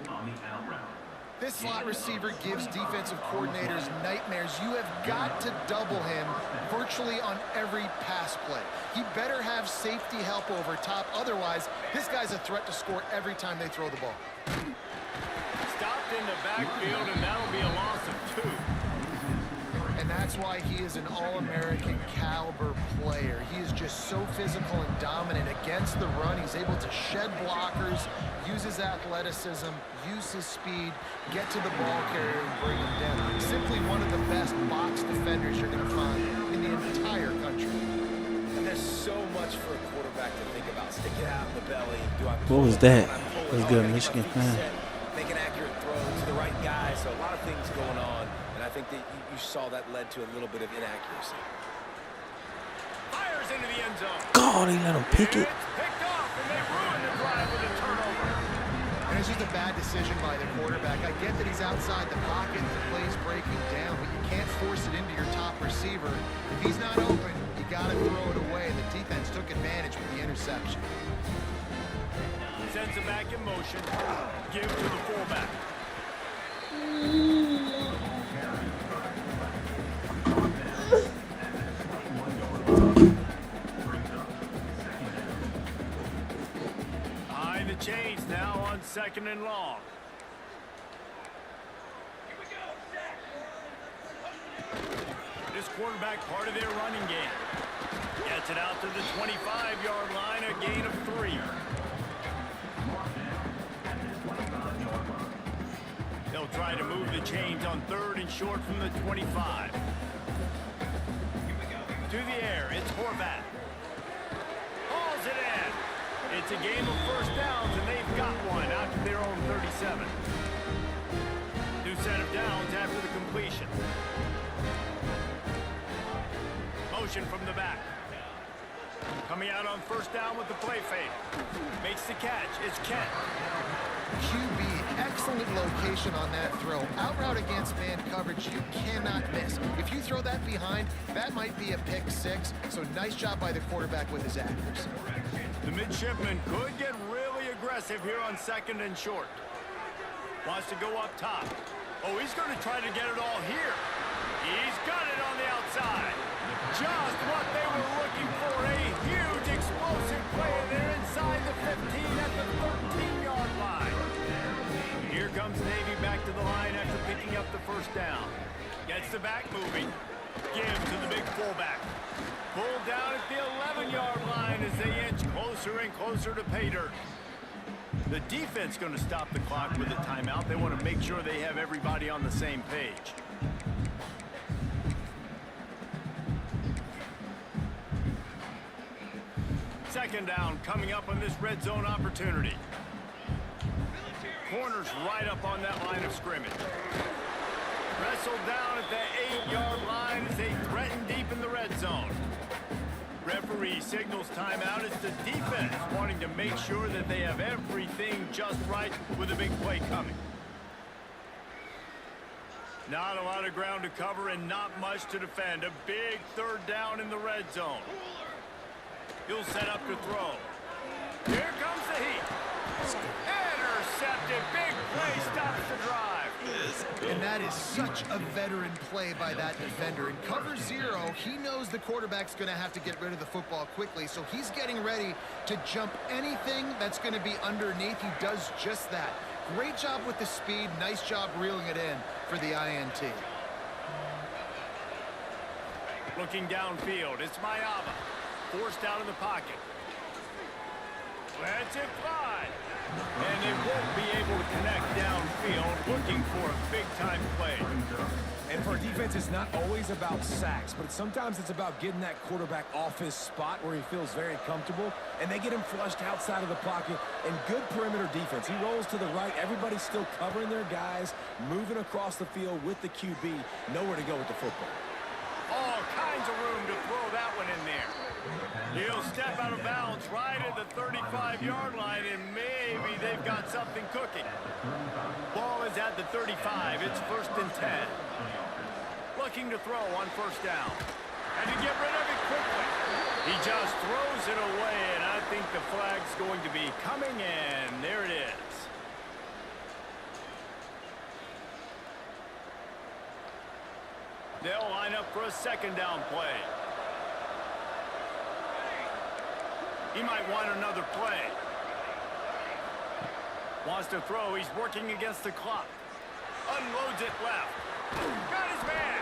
This slot receiver gives defensive coordinators nightmares. You have got to double him virtually on every pass play. He better have safety help over top. Otherwise, this guy's a threat to score every time they throw the ball. Stopped in the backfield, and that'll be a loss of 2. And that's why he is an All-American caliber player. He is just so physical and dominant against the run. He's able to shed blockers, use his athleticism, use his speed, get to the ball carrier and bring him down. Simply one of the best box defenders defenders you're going to find in the entire country. And there's so much for a quarterback to think about. Stick it out in the belly. Do I What was that? That was good, Michigan fan. Make an accurate throw to the right guy. So a lot of things going on. And I think that you saw that led to a little bit of inaccuracy. Fires into the end zone. God, they let him pick it. It's picked off, and they ruined the drive with a turnover. And it's just a bad decision by the quarterback. I get that he's outside the pocket, the play's breaking down, but you can't force it into your top receiver. If he's not open, you got to throw it away. The defense took advantage with the interception. Sends it back in motion. Give to the fullback. Behind the chains now on 2nd and long. This quarterback part of their running game. Gets it out to the 25-yard line, a gain of 3. They'll try to move the chains on 3rd and short from the 25. To the air, it's Horvath. Hauls it in. It's a game of first downs, and they've got one out to their own 37. New set of downs after the completion. Motion from the back. Coming out on first down with the play fake. Makes the catch. It's Kent. QB, excellent location on that throw. Out route against man coverage, you cannot miss. If you throw that behind, that might be a pick 6. So nice job by the quarterback with his accuracy. The midshipman could get really aggressive here on 2nd and short. Wants to go up top. Oh, he's going to try to get it all here. He's got it on the outside. Just what they were looking for. A huge explosive play, and they're inside the 15 at the 13-yard line. Here comes Navy back to the line after picking up the first down. Gets the back moving. Give to the big fullback. Pulled down at the 11-yard line as they inch closer and closer to pay dirt. The defense going to stop the clock with a timeout. They want to make sure they have everybody on the same page. Second down coming up on this red zone opportunity. Corners right up on that line of scrimmage. Wrestled down at the 8-yard line as they threaten deep in the red zone. Referee signals timeout. It's the defense wanting to make sure that they have everything just right with a big play coming. Not a lot of ground to cover and not much to defend. A big 3rd down in the red zone. He'll set up to throw. Here comes the heat. Intercepted. Big play stops the drive. And that is such a veteran play by that defender. In cover 0, he knows the quarterback's going to have to get rid of the football quickly, so he's getting ready to jump anything that's going to be underneath. He does just that. Great job with the speed. Nice job reeling it in for the INT. Looking downfield, it's Mayava. Forced out of the pocket. Lets it fly. And they won't be able to connect downfield, looking for a big-time play. And for a defense, it's not always about sacks, but sometimes it's about getting that quarterback off his spot where he feels very comfortable, and they get him flushed outside of the pocket. And good perimeter defense. He rolls to the right. Everybody's still covering their guys, moving across the field with the QB. Nowhere to go with the football. All kinds of room to throw that one in there. He'll step out of bounds right at the 35-yard line, and maybe they've got something cooking. Ball is at the 35. It's 1st and 10. Looking to throw on first down. And to get rid of it quickly. He just throws it away, and I think the flag's going to be coming in. There it is. They'll line up for a 2nd down play. He might want another play. Wants to throw. He's working against the clock. Unloads it left. Got his man.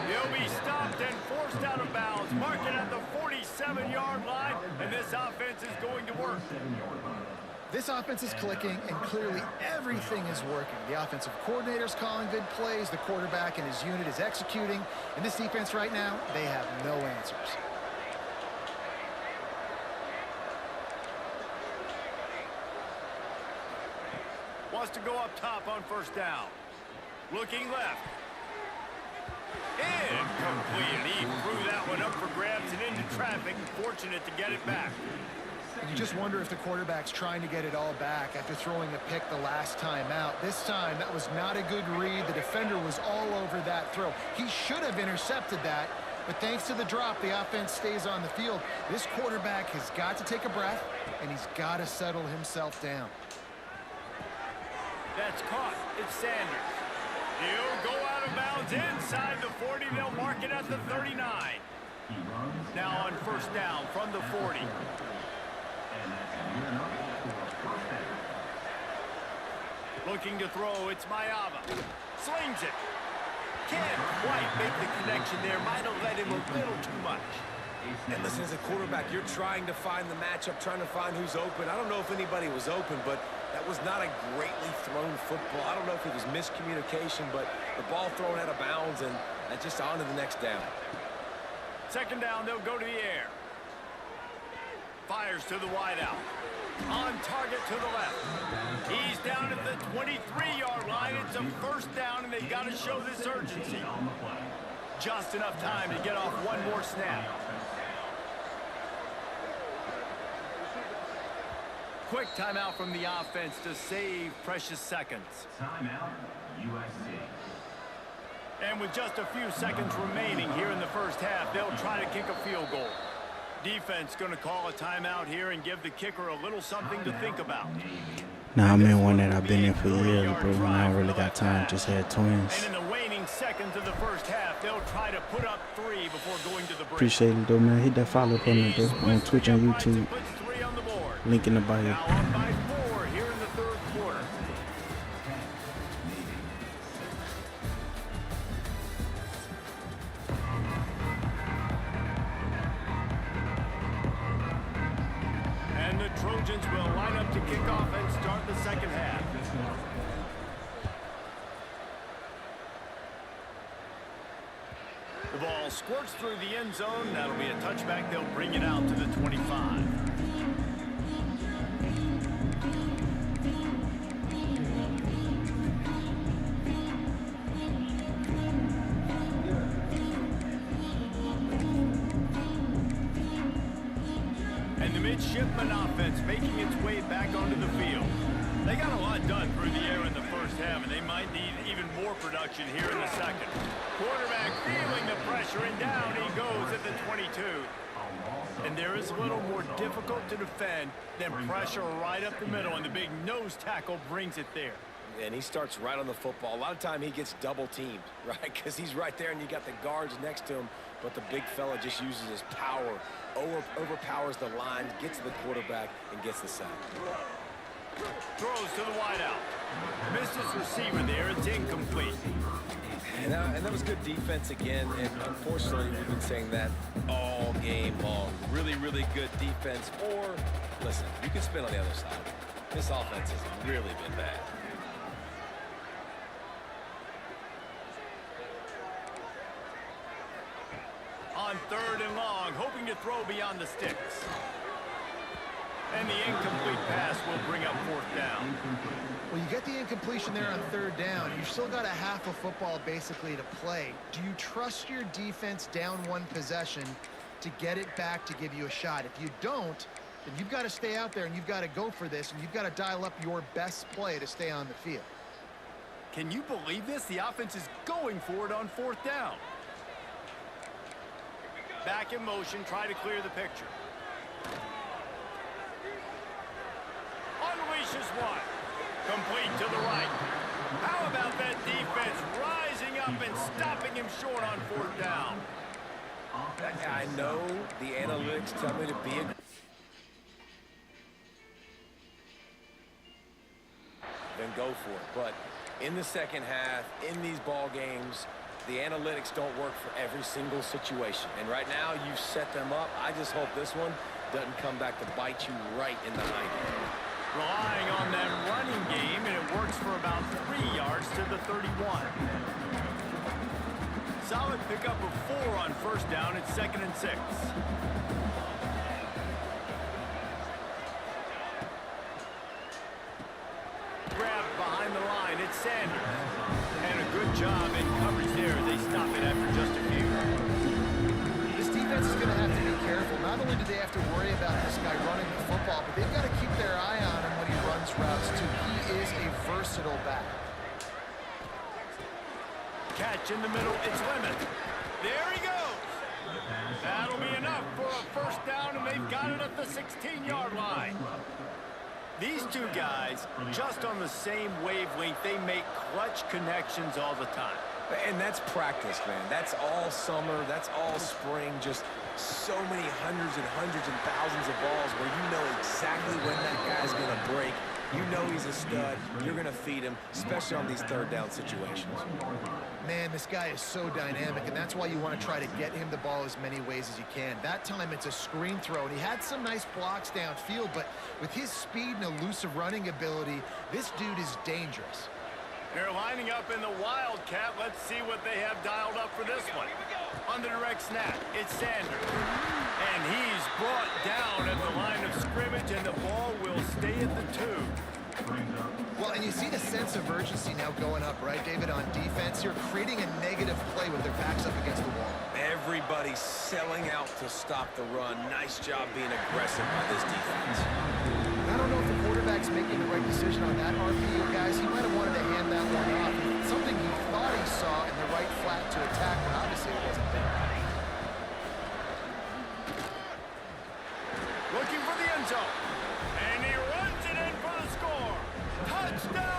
He'll be stopped and forced out of bounds. Mark it at the 47-yard line, and this offense is going to work. This offense is clicking, and clearly everything is working. The offensive coordinator's calling good plays, the quarterback and his unit is executing, and this defense right now, they have no answers. Wants to go up top on first down. Looking left. Incomplete. He threw that one up for grabs and into traffic. Fortunate to get it back. You just wonder if the quarterback's trying to get it all back after throwing a pick the last time out. This time, that was not a good read. The defender was all over that throw. He should have intercepted that, but thanks to the drop, the offense stays on the field. This quarterback has got to take a breath, and he's got to settle himself down. That's caught. It's Sanders. He'll go out of bounds inside the 40. They'll mark it at the 39. Now on first down from the 40. Looking to throw, it's Mayava. Slings it. Can't quite make the connection there. Might have let him a little too much. And listen, as a quarterback, you're trying to find the matchup, trying to find who's open. I don't know if anybody was open, but that was not a greatly thrown football. I don't know if it was miscommunication, but the ball thrown out of bounds, and just on to the next down. Second down, they'll go to the air. Fires to the wideout. On target to the left. He's down at the 23-yard line. It's a first down, and they've got to show this urgency. Just enough time to get off one more snap. Quick timeout from the offense to save precious seconds. Timeout, USC. And with just a few seconds remaining here in the first half, they'll try to kick a field goal. Defense going to call a timeout here and give the kicker a little something to think about. Nah, I'm in one that I've been in for years, bro. When I don't really got time, just had twins. And in the waning seconds of the first half, they'll try to put up 3 before going to the break. Appreciate it, though, man. Hit that follow for me, bro. On Twitch and YouTube. Link in the bio. Now up by 4 here in the third quarter. And the Trojans will line up to kick off and start the second half. The ball squirts through the end zone. That'll be a touchback. They'll bring it out to the 25. Midshipman offense making its way back onto the field. They got a lot done through the air in the first half, and they might need even more production here in the second. Quarterback feeling the pressure, and down he goes at the 22. And there is a little more difficult to defend than pressure right up the middle, and the big nose tackle brings it there. And he starts right on the football. A lot of time he gets double teamed, right? Because he's right there, and you got the guards next to him, but the big fella just uses his power, overpowers the line, gets to the quarterback, and gets the sack. Throws to the wideout. Missed his receiver there. It's incomplete. And that was good defense again, and unfortunately, we've been saying that all game long. Really, really good defense. Or, listen, you can spin on the other side. This offense has really been bad. On third and long, hoping to throw beyond the sticks. And the incomplete pass will bring up fourth down. Well, you get the incompletion there on third down. You've still got a half of football basically to play. Do you trust your defense down one possession to get it back to give you a shot? If you don't, then you've got to stay out there and you've got to go for this, and you've got to dial up your best play to stay on the field. Can you believe this? The offense is going for it on fourth down. Back in motion, try to clear the picture. Unleashes one. Complete to the right. How about that defense rising up and stopping him short on fourth down? I know the analytics tell me to be a... then go for it. But in the second half, in these ball games, the analytics don't work for every single situation. And right now, you've set them up. I just hope this one doesn't come back to bite you right in the hind end. Relying on that running game, and it works for about 3 yards to the 31. Solid pickup of 4 on first down. It's 2nd and 6. Grabbed behind the line. It's Sanders. And a good job in coverage there. They stop it after just a few. This defense is going to have to be careful. Not only do they have to worry about this guy running the football, but they've got to keep their eye on him when he runs routes, too. He is a versatile back. Catch in the middle. It's Lemon. There he goes. That'll be enough for a first down, and they've got it at the 16-yard line. These two guys, just on the same wavelength, they make clutch connections all the time. And that's practice, man. That's all summer. That's all spring. Just so many hundreds and thousands of balls where you know exactly when that guy's going to break. You know he's a stud. You're going to feed him, especially on these third down situations. Man, this guy is so dynamic, and that's why you want to try to get him the ball as many ways as you can. That time, it's a screen throw, and he had some nice blocks downfield, but with his speed and elusive running ability, this dude is dangerous. They're lining up in the Wildcat. Let's see what they have dialed up for this one. On the direct snap, it's Sanders. And he's brought down at the line of scrimmage, and the ball will stay at the 2. Well, and you see the sense of urgency now going up, right, David, on defense. You're creating a negative play with their backs up against the wall. Everybody's selling out to stop the run. Nice job being aggressive by this defense. I don't know if the quarterback's making the right decision on that RPO, guys. He might have wanted to hand that one off. Something he thought he saw in the right flat to attack, but obviously it wasn't there. Looking for the end zone. And he runs it in for the score. Touchdown!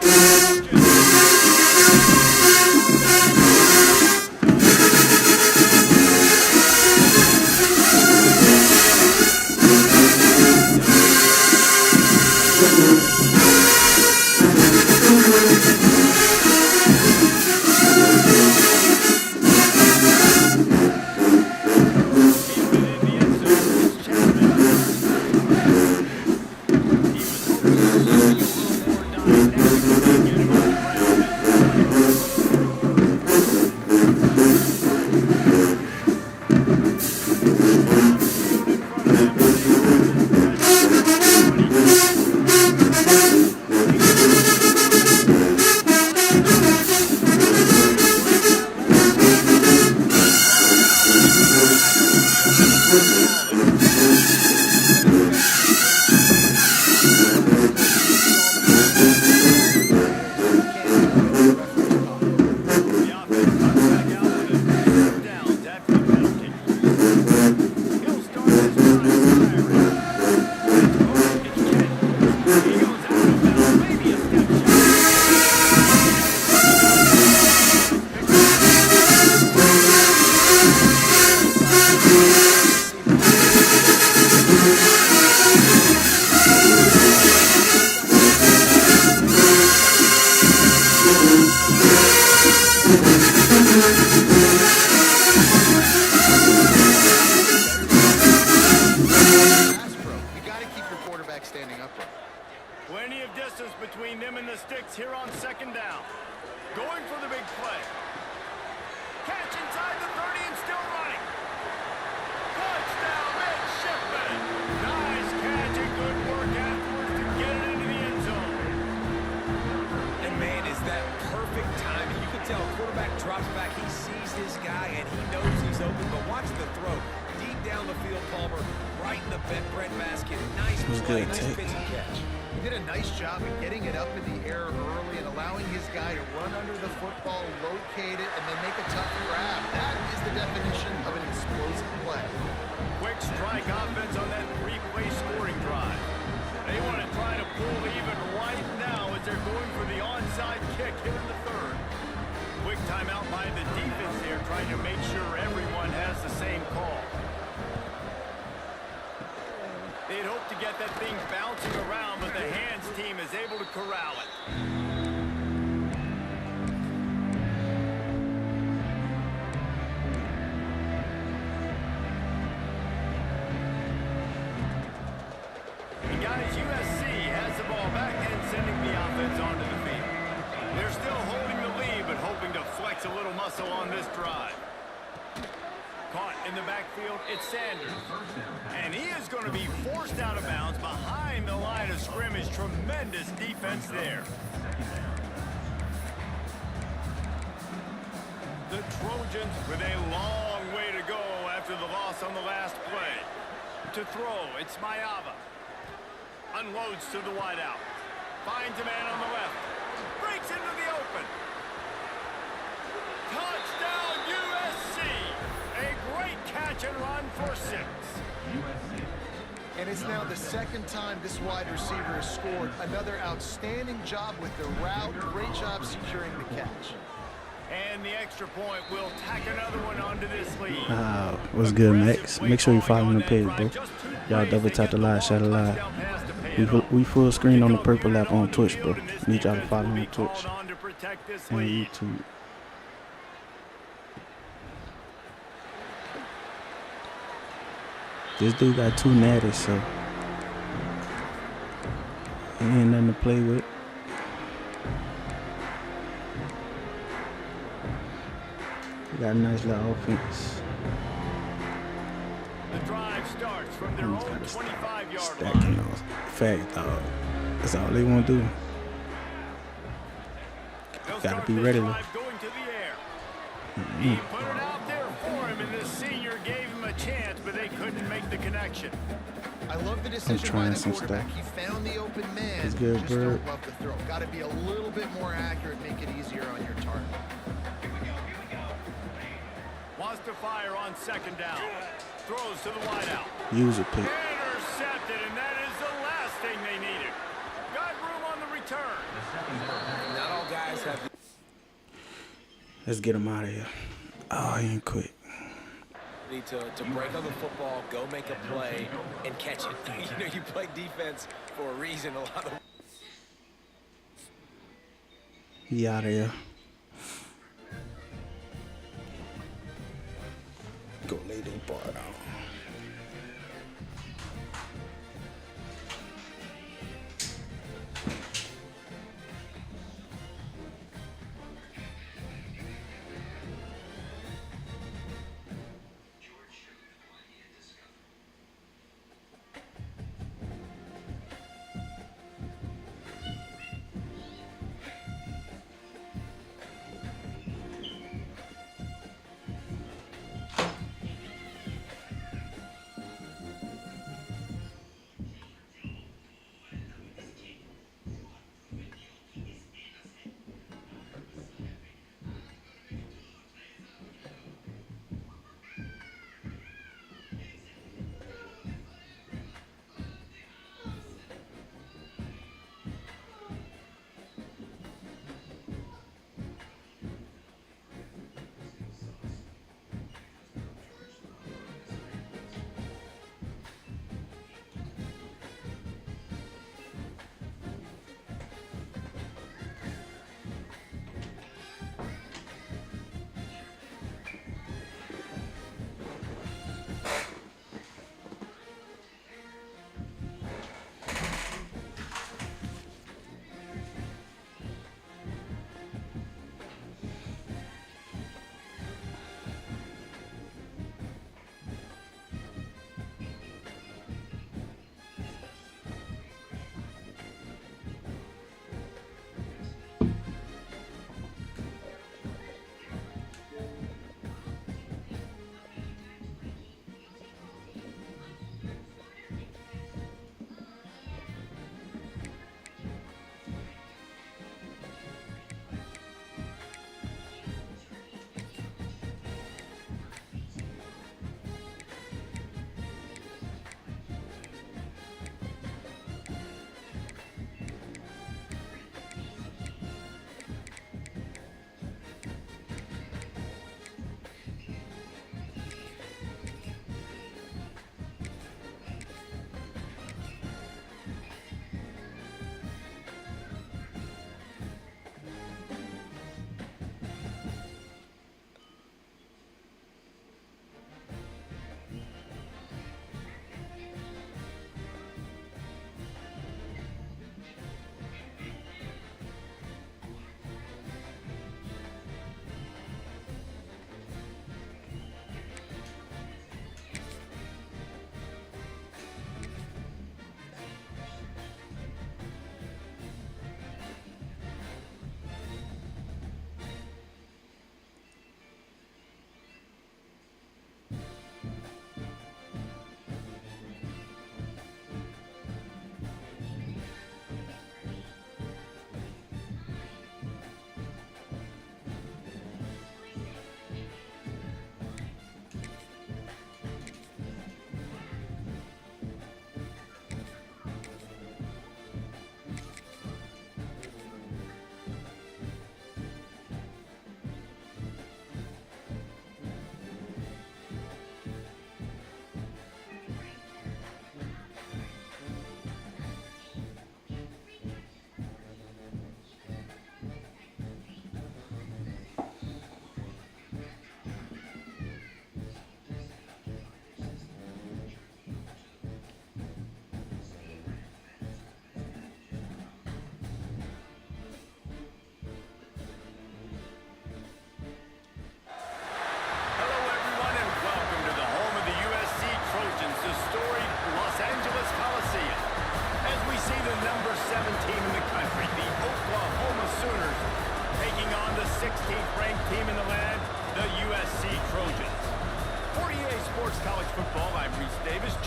Plenty of distance between them and the sticks here on 2nd down. Going for the big play. Catch inside the 30 and still running. Touchdown, midshipman. Nice catch and good work afterwards to get it into the end zone. And man, is that perfect timing. You can tell quarterback drops back. He sees his guy and he knows he's open. But watch the throw. Deep down the field, Palmer. Right in the bread basket. Nice play, nice pitch and catch. He did a nice job of getting it up in the air early and allowing his guy to run under the football, locate it, and then make a tough grab. That is the definition of an explosive play. Quick strike offense on that 3-play scoring drive. They want to try to pull even right now as they're going for the onside kick here in the 3rd. Quick timeout by the defense there, trying to make sure everyone has the same call. They'd hope to get that thing bouncing around, but the hands team is able to corral it. And guys, USC has the ball hustle on this drive. Caught in the backfield, it's Sanders. And he is going to be forced out of bounds behind the line of scrimmage. Tremendous defense there. The Trojans with a long way to go after the loss on the last play. To throw, it's Mayava. Unloads to the wideout. Finds a man on the left. Breaks into the open. Touchdown USC. A great catch and run for 6. And it's now the second time this wide receiver has scored. Another outstanding job with the route. Great job securing the catch. And the extra point will tack another one onto this lead. What's good, Max? Make sure you follow the page, bro. Y'all double tap the live, share the live. We full screen on the purple app on Twitch, bro. Need y'all to follow on Twitch and YouTube. This dude got 2 natties, so he ain't nothing to play with. Got a nice little offense. The drive starts from their own 25-yard stacking line. those. Fact, dog. That's all they want to do. Got to be ready. Going to the air. He put it out there for him, and the senior gave him a chance, but they couldn't make the connection. I love the decision by the quarterback. He found the open man. It's good, just don't love the throw. Got to be a little bit more accurate, make it easier on your target. Wants to fire on 2nd down. Throws to the wideout. Use a pick. Intercepted, and that is the last thing they needed. Got room on the return. Not all guys have the Let's get him out of here. Oh, he ain't quick. to break on the football, go make a play, and catch it. You know, you play defense for a reason. A lot of He out of here. Go lay that bar down.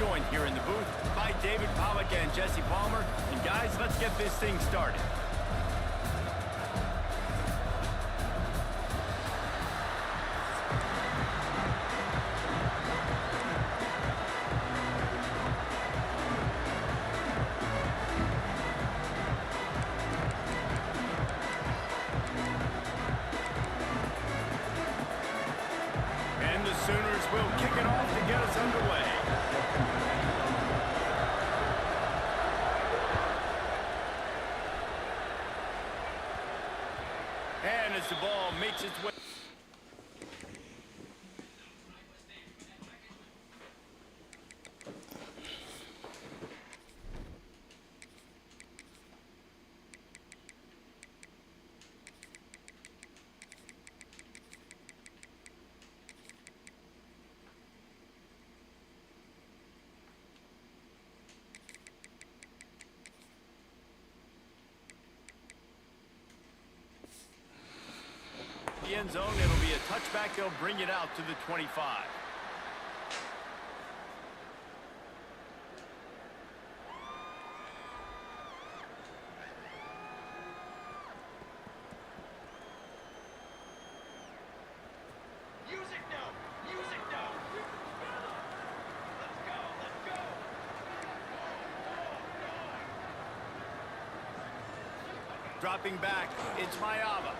joined here in the booth by David Pollack and Jesse Palmer. And guys, let's get this thing started. And the Sooners will kick it off to get us underway. And as the ball makes its way. The end zone, it'll be a touchback. They'll bring it out to the 25. Dropping back, it's Mayava.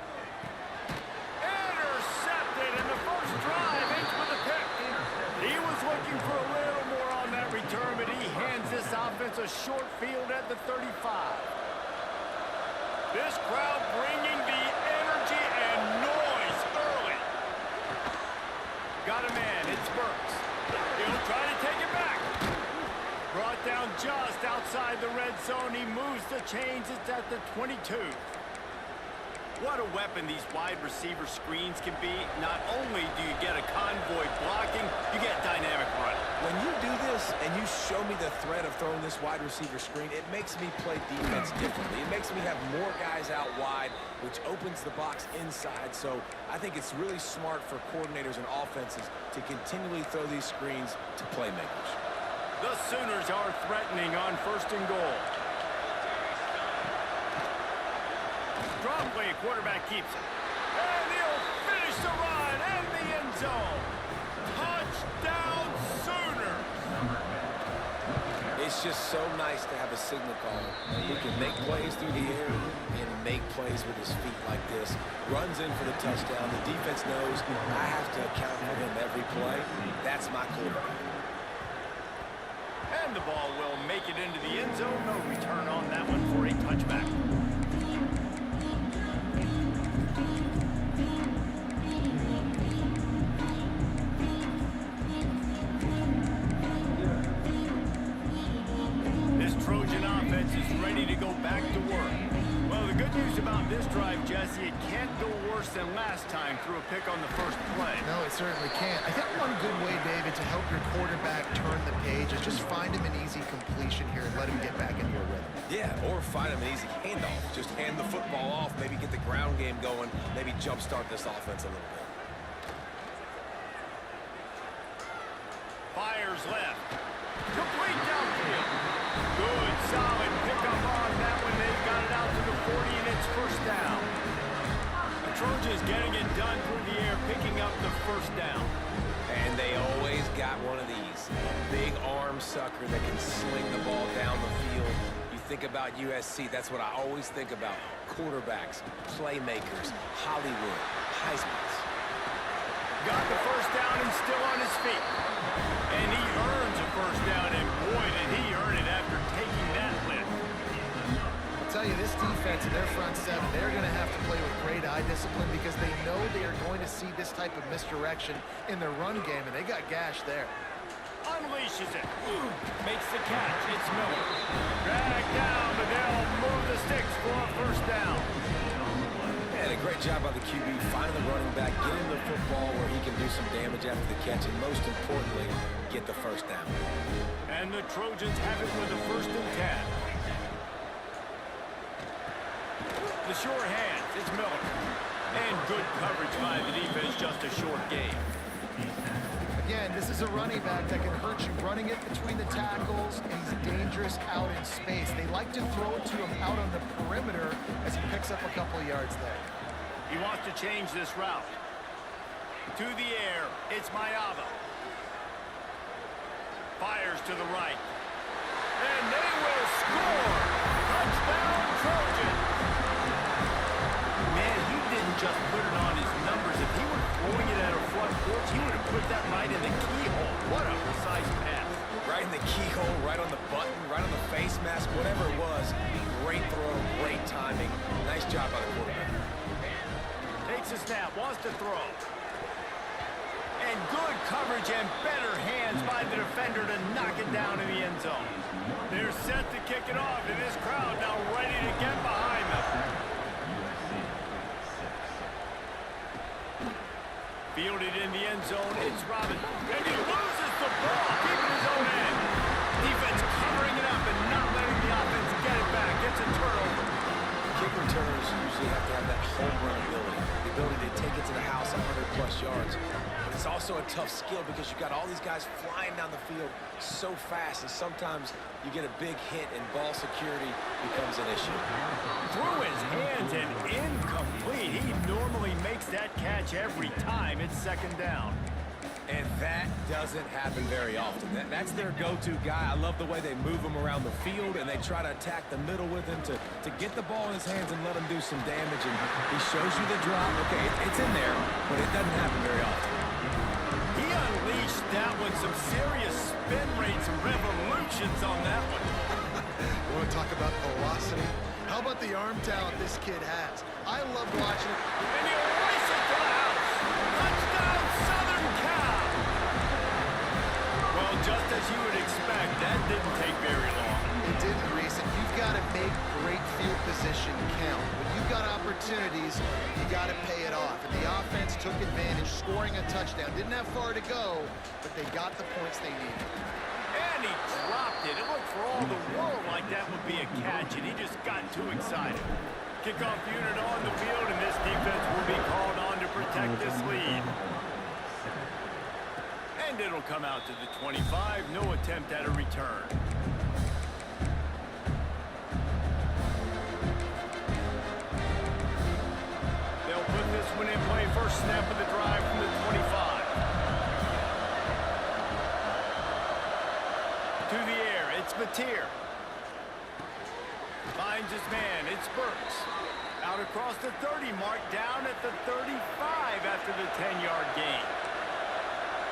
Intercepted, and the first drive ends with a pick. He was looking for a little more on that return, but he hands this offense a short field at the 35. This crowd bringing the energy and noise early. Got a man, it's Burks. He'll try to take it back. Brought down just outside the red zone. He moves the chains. It's at the 22. What a weapon these wide receiver screens can be. Not only do you get a convoy blocking, you get dynamic running. When you do this and you show me the threat of throwing this wide receiver screen, it makes me play defense differently. It makes me have more guys out wide, which opens the box inside. So I think it's really smart for coordinators and offenses to continually throw these screens to playmakers. The Sooners are threatening on 1st and goal. Strong play, quarterback keeps it. And he'll finish the run and the end zone. Touchdown Sooners! It's just so nice to have a signal caller who can make plays through the air and make plays with his feet like this. Runs in for the touchdown. The defense knows I have to account for him every play. That's my quarterback. And the ball will make it into the end zone. No return on that one for a touchback. This Trojan offense is ready to go back to work. Well, the good news about this drive, Jesse, it can't go worse than last time through a pick on the first play. No, it certainly can't. I think one good way, David, to help your quarterback turn the page is just find him an easy completion here and let him get back into a rhythm. Yeah, or find him an easy handoff. Just hand the football off, maybe get the ground game going, maybe jumpstart this offense a little bit. Fires left. Complete downfield. Good, solid pickup on that one. They've got it out to the 40, and it's first down. The Trojans getting it done through the air, picking up the first down. And they always got one of these. A big arm sucker that can sling the ball down the field. You think about USC, that's what I always think about. Quarterbacks, playmakers, Hollywood, Heisman's. Got the first down and still on his feet. And he earns a first down, and boy, did he earn it after taking that lift. I'll tell you, this defense and their front seven, they're going to have to play with great eye discipline because they know they are going to see this type of misdirection in their run game, and they got gash there. Unleashes it. Makes the catch. It's Miller. Drag down, but they'll move the sticks for a first down. And a great job by the QB, finding the running back, getting the football where he can do some damage after the catch, and most importantly, get the first down. And the Trojans have it with a 1st and 10. The sure hands, it's Miller. And good coverage by the defense, just a short game. Again, this is a running back that can hurt you running it between the tackles, and he's dangerous out in space. They like to throw it to him out on the perimeter as he picks up a couple of yards there. He wants to change this route. To the air, it's Mayava. Fires to the right. And they will score! Touchdown, Trojans! Man, he didn't just put it on his numbers. If he were throwing it at a front porch, he would have put that right in the keyhole. What a precise pass. Right in the keyhole, right on the button, right on the face mask, whatever it was. Great throw, great timing. Nice job by the quarterback. Takes a snap, wants to throw. And good coverage and better hands by the defender to knock it down in the end zone. They're set to kick it off, and this crowd now ready to get behind them. Fielded in the end zone, it's Robin. And he loses the ball, keeping his own end. Defense covering it up and not letting the offense get it back. It's a turnover. Kick returners usually have to have that home run ability. The ability to take it to the house 100-plus yards. But it's also a tough skill because you've got all these guys flying down the field so fast, and sometimes you get a big hit and ball security becomes an issue. Through his hands and incomplete. He normally makes that catch every time. It's second down. And that doesn't happen very often. That's their go-to guy. I love the way they move him around the field, and they try to attack the middle with him to get the ball in his hands and let him do some damage. And he shows you the drop. Okay, it's in there, but it doesn't happen very often. He unleashed that one. Some serious spin rates and revolutions on that one. You want to talk about velocity? How about the arm talent this kid has? I love watching it. And he races it to the house. Touchdown, Southern Cal. Well, just as you would expect, that didn't take very long. It didn't, Reese, and you've got to make great field position count. When you've got opportunities, you got to pay it off. And the offense took advantage, scoring a touchdown. Didn't have far to go, but they got the points they needed. And he dropped it. It looked for all the world like that would be a catch, and he just got too excited. Kickoff unit on the field, and this defense will be called on to protect this lead. And it'll come out to the 25. No attempt at a return. They'll put this one in play. First snap of the drive from the 25. To the air, it's Mateer. Finds his man, it's Burks. Out across the 30 mark, down at the 35 after the 10-yard gain.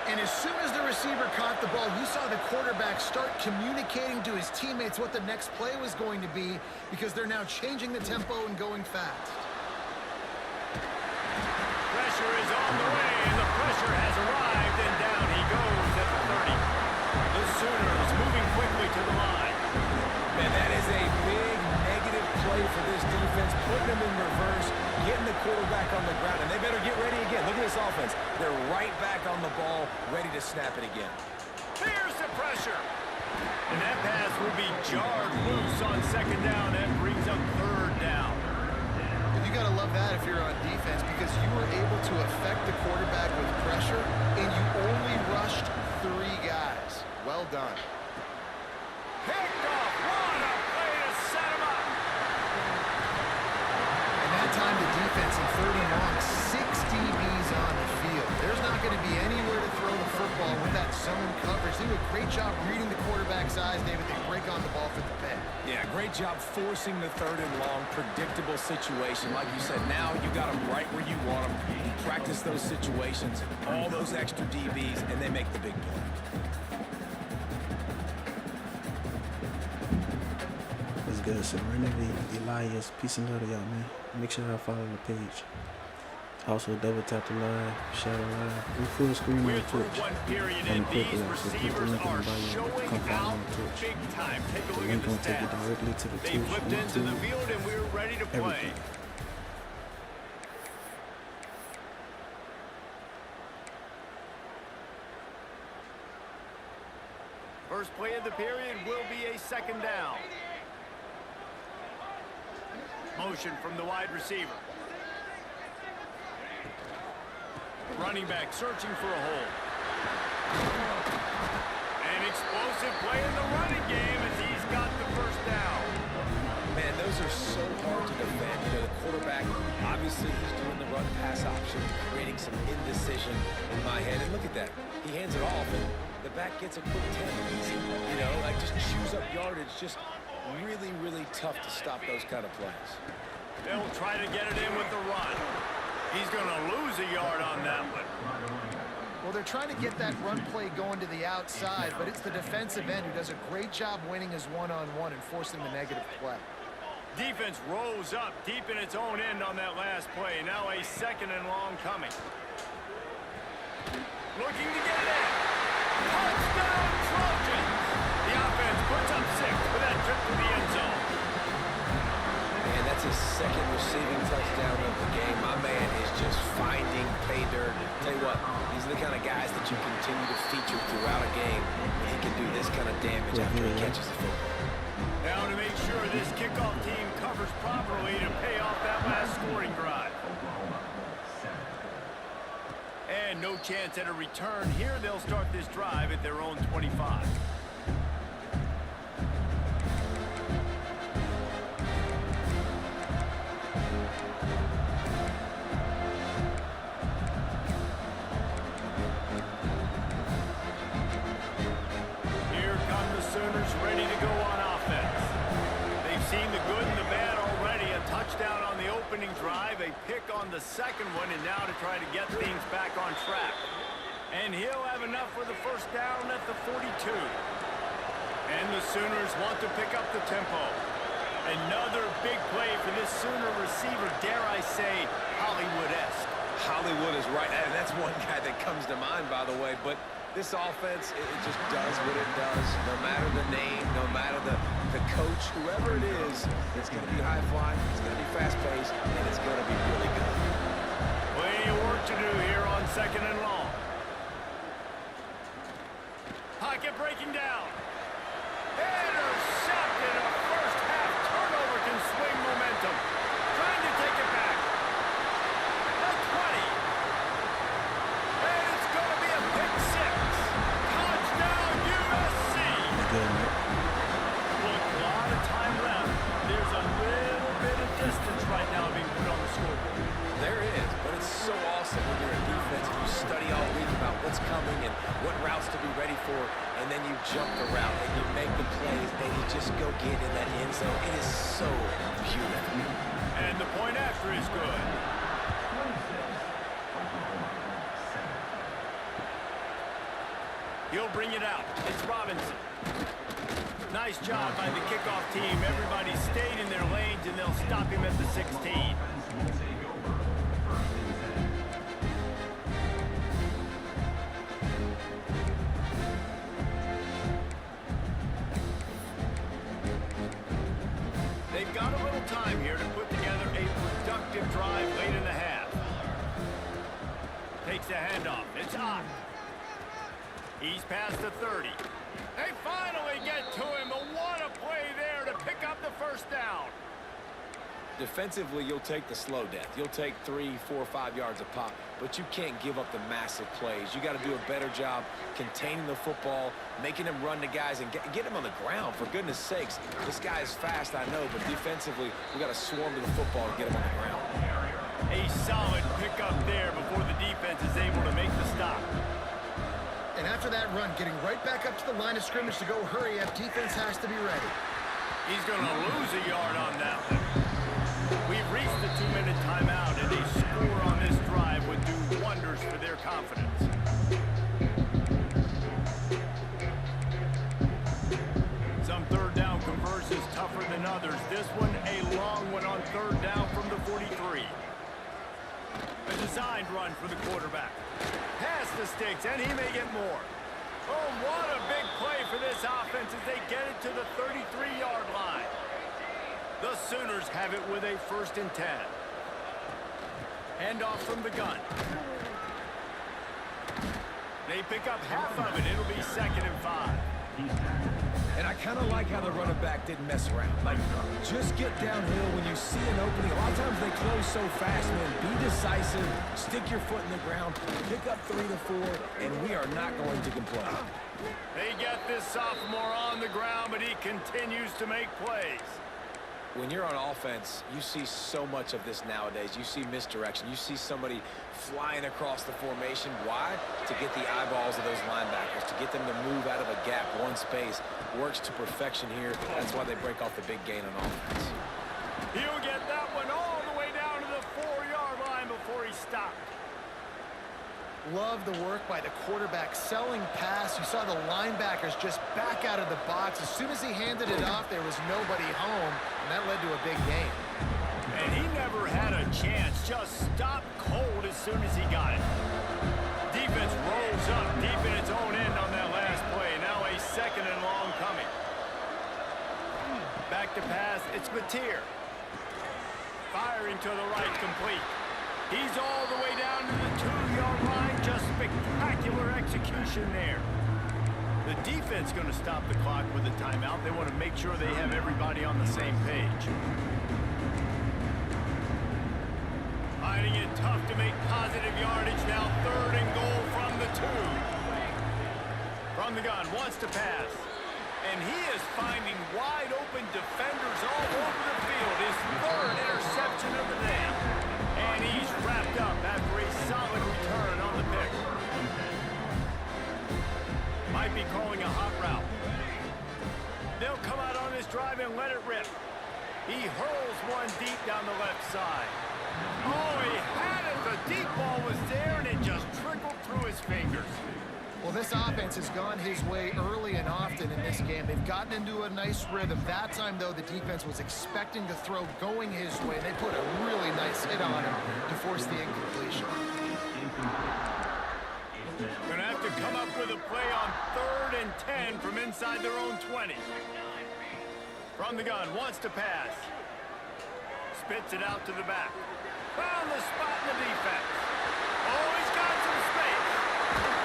And as soon as the receiver caught the ball, you saw the quarterback start communicating to his teammates what the next play was going to be because they're now changing the tempo and going fast. Pressure is on the way, and the pressure has arrived, and down he goes at the 30. The Sooners moving quickly to the line. Man, that is a big negative play for this defense, putting them in reverse, getting the quarterback on the ground, and they better get ready again. Look at this offense. They're right back on the ball, ready to snap it again. Here's the pressure. And that pass will be jarred loose on second down. That brings up third down. And you got to love that if you're on defense because you were able to affect the quarterback with pressure, and you only rushed 3 guys. Well done. Picked off. What a play to set him up. And that time the defense in 30 long, 6 DBs on the field. There's not going to be anywhere to throw the football with that zone coverage. They do a great job reading the quarterback's eyes, David. They break on the ball for the pick. Yeah, great job forcing the third and long, predictable situation. Like you said, now you got them right where you want them. You practice those situations, all those extra DBs, and they make the big play. It's good. Serenity, Elias, peace and love to y'all, man. Make sure y'all follow the page. Also, double tap the live, share the live. We full screen We're on through Twitch. one period, On and the quick these link, so click the receivers link in are the bio. showing Come follow out me on Twitch. big time. Take a The look link at gonna the take you stats. directly to the They Twitch, flipped into the YouTube, field, and we're ready to play. everything. First play of the period will be a second down. Motion from the wide receiver. Running back searching for a hole. An explosive play in the running game as he's got the first down. Man, those are so hard to defend. You know, the quarterback, obviously he's doing the run-pass option, creating some indecision in my head. And look at that. He hands it off, and the back gets a quick 10. Easy. You know, like just chews up yardage. Just really, really tough to stop those kind of plays. They'll try to get it in with the run. He's going to lose a yard on that one. Well, they're trying to get that run play going to the outside, but it's the defensive end who does a great job winning his one-on-one and forcing the negative play. Defense rose up deep in its own end on that last play. Now a second and long coming. Looking to get it in. Touchdown Trojans! The offense puts up 6 with that trip to the end zone. And that's his second receiving touchdown of the game. My man is just finding pay dirt. Tell you what, these are the kind of guys that you continue to feature throughout a game. And he can do this kind of damage after he catches the football. Now to make sure this kickoff team covers properly to pay off that last scoring drive. And no chance at a return here. They'll start this drive at their own 25. Here come the Sooners ready to go on offense. They've seen the good and the bad already. A touchdown on the opening drive, a pick on the second one, and now to try to get things back on track. And he'll have enough for the first down at the 42. And the Sooners want to pick up the tempo. Another big play for this Sooner receiver, dare I say, Hollywood-esque. Hollywood is right, and that's one guy that comes to mind, by the way. But this offense, it just does what it does. No matter the name, no matter the coach, whoever it is, it's going to be high-flying, it's going to be fast-paced, and it's going to be really good. Plenty of work to do here on second and long. Pocket breaking down. Intercepted. A first half turnover can swing momentum. Trying to take it back. The 20. And it's going to be a pick 6. Touchdown USC. Look, a lot of time left. There's a little bit of distance right now being put on the scoreboard. There is, but it's so awesome when you're a defense and you study all week about what's coming and what routes to be ready for, and then you jump the route and you make the plays and you just go get in that end zone. It is so beautiful. And the point after is good. He'll bring it out. It's Robinson. Nice job by the kickoff team. Everybody stayed in their lanes, and they'll stop him at the 16. They've got a little time here to put together a productive drive late in the half. Takes a handoff. It's Ott. He's past the 30. They finally get to him. But what a play there to pick up the first down. Defensively, you'll take the slow death. You'll take 3, 4, 5 yards a pop, but you can't give up the massive plays. You got to do a better job containing the football, making them run to guys, and get them on the ground, for goodness sakes. This guy is fast, I know, but defensively, we got to swarm to the football and get him on the ground. A solid pickup there before the defense is able to make the stop. And after that run, getting right back up to the line of scrimmage to go hurry up, defense has to be ready. He's going to lose a yard on that one. We've reached the 2-minute timeout, and a score on this drive would do wonders for their confidence. Some third down conversions tougher than others. This one a long one on third down from the 43. A designed run for the quarterback. Past the sticks, and he may get more. Oh, what a big play for this offense as they get it to the 33-yard line. The Sooners have it with a 1st and 10. Handoff from the gun. They pick up half of it. It'll be 2nd and 5. And I kind of like how the running back didn't mess around. Like, just get downhill when you see an opening. A lot of times they close so fast, man. Be decisive, stick your foot in the ground, pick up 3 to 4, and we are not going to complain. They get this sophomore on the ground, but he continues to make plays. When you're on offense, you see so much of this nowadays. You see misdirection. You see somebody flying across the formation. Why? To get the eyeballs of those linebackers, to get them to move out of a gap, one space. Works to perfection here. That's why they break off the big gain on offense. He'll get that one all the way down to the 4-yard line before he stopped. Love the work by the quarterback selling pass. You saw the linebackers just back out of the box. As soon as he handed it off, there was nobody home, and that led to a big gain. And he never had a chance. Just stopped cold as soon as he got it. Defense rolls up deep in its own end on that last play. Now a 2nd and long coming. Back to pass. It's Mateer. Firing to the right, complete. He's all the way down to the 2-yard line. Just spectacular execution there. The defense going to stop the clock with a timeout. They want to make sure they have everybody on the same page. Finding it tough to make positive yardage now. 3rd and goal from the 2. From the gun, wants to pass. And he is finding wide open defenders all over the field. His 3rd interception of the day. And he's wrapped up after a solid return on the pick. Might be calling a hot route. They'll come out on this drive and let it rip. He hurls one deep down the left side. Oh, he had it. The deep ball was there, and it just trickled through his fingers. Well, this offense has gone his way early and often in this game. They've gotten into a nice rhythm. That time, though, the defense was expecting the throw going his way. They put a really nice hit on him to force the incompletion. Gonna have to come up with a play on 3rd and 10 from inside their own 20. From the gun, wants to pass. Spits it out to the back. Found the spot in the defense. Oh, he's got some space.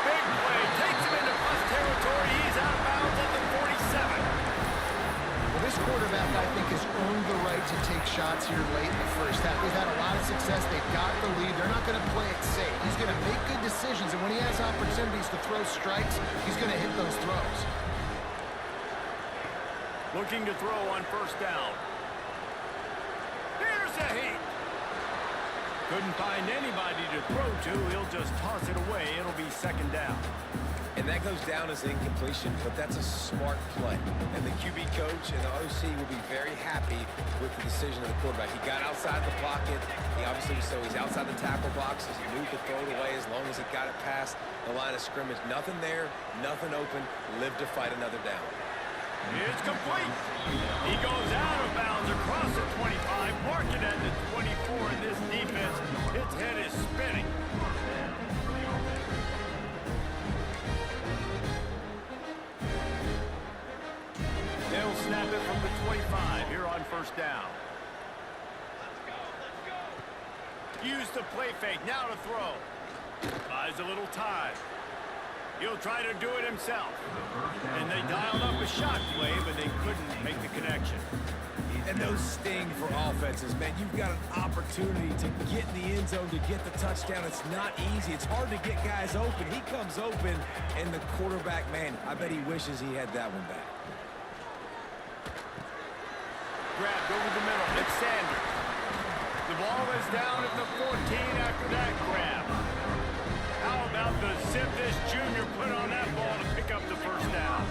Big play, takes him into plus territory. He's out of bounds at the 47. Well, this quarterback, I think, has earned the right to take shots here late in the first half. They've had a lot of success. They've got the lead. They're not going to play it safe. He's going to make good decisions, and when he has opportunities to throw strikes, he's going to hit those throws. Looking to throw on 1st down. Here's a heat. Couldn't find anybody to throw to. He'll just toss it away. It'll be 2nd down. And that goes down as incompletion, but that's a smart play. And the QB coach and the OC will be very happy with the decision of the quarterback. He got outside the pocket. He obviously, so he's outside the tackle boxes. He knew to throw it away as long as he got it past the line of scrimmage. Nothing there, nothing open. Live to fight another down. It's complete. He goes out of bounds across the 25, mark it at the 24, and this defense, its head is spinning. They'll snap it from the 25 here on 1st down. Use the play fake, now to throw. Buys a little time. He'll try to do it himself. And they dialed up a shot play, but they couldn't make the connection. And those sting for offenses, man. You've got an opportunity to get in the end zone, to get the touchdown. It's not easy. It's hard to get guys open. He comes open, and the quarterback, man, I bet he wishes he had that one back. Grabbed over the middle. It's Sanders. The ball is down at the 14 after that grab. How about the zip this junior put on that ball to pick up the 1st down?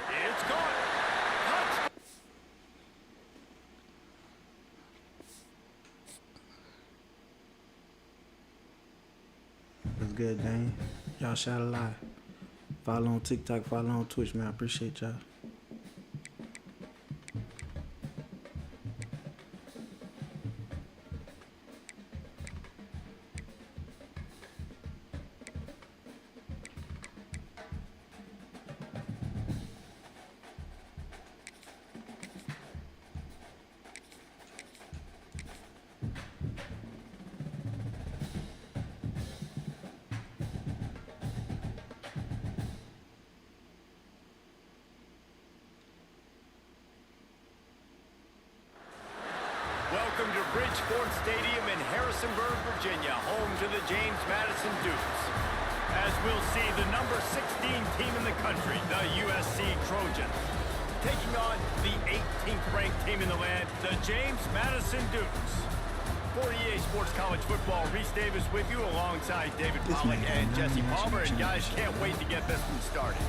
It's gone. Touch. What's good, Dane? Y'all shout a lot. Follow on TikTok, follow on Twitch, man. I appreciate y'all. to Bridgeport Stadium in Harrisonburg, Virginia, home to the James Madison Dukes. As we'll see, the number 16 team in the country, the USC Trojans, taking on the 18th ranked team in the land, the James Madison Dukes. For EA Sports College Football, Reese Davis with you alongside David Pollack and Jesse Palmer. And guys, can't wait to get this one started.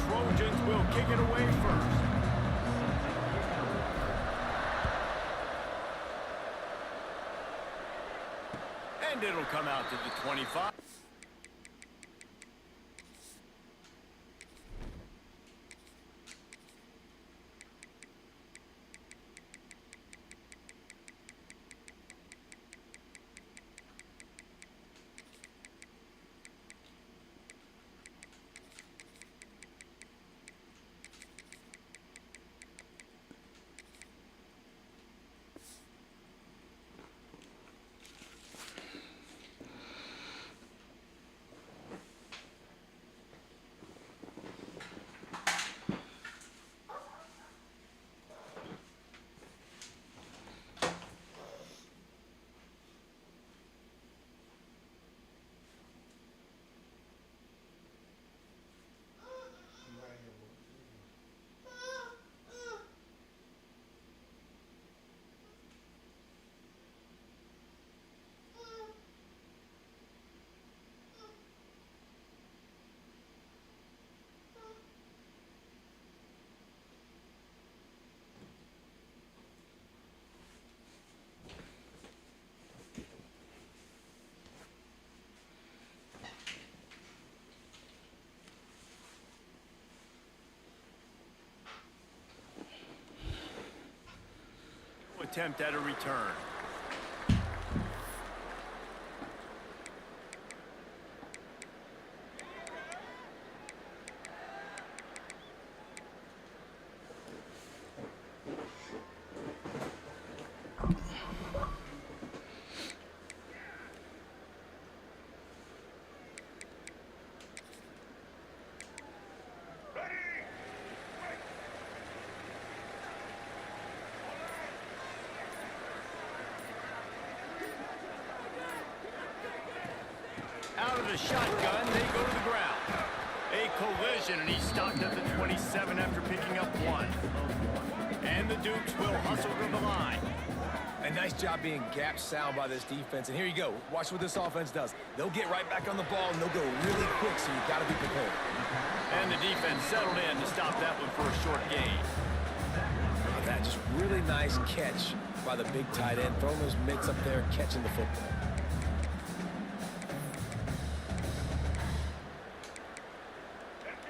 Trojans will kick it away first. And it'll come out to the 25. Attempt at a return. Out of the shotgun, they go to the ground. A collision, and he's stopped at the 27 after picking up one. And the Dukes will hustle to the line. A nice job being gap sound by this defense. And here you go. Watch what this offense does. They'll get right back on the ball, and they'll go really quick, so you've got to be prepared. And the defense settled in to stop that one for a short gain. Look at that, just really nice catch by the big tight end. Throwing those mitts up there, catching the football.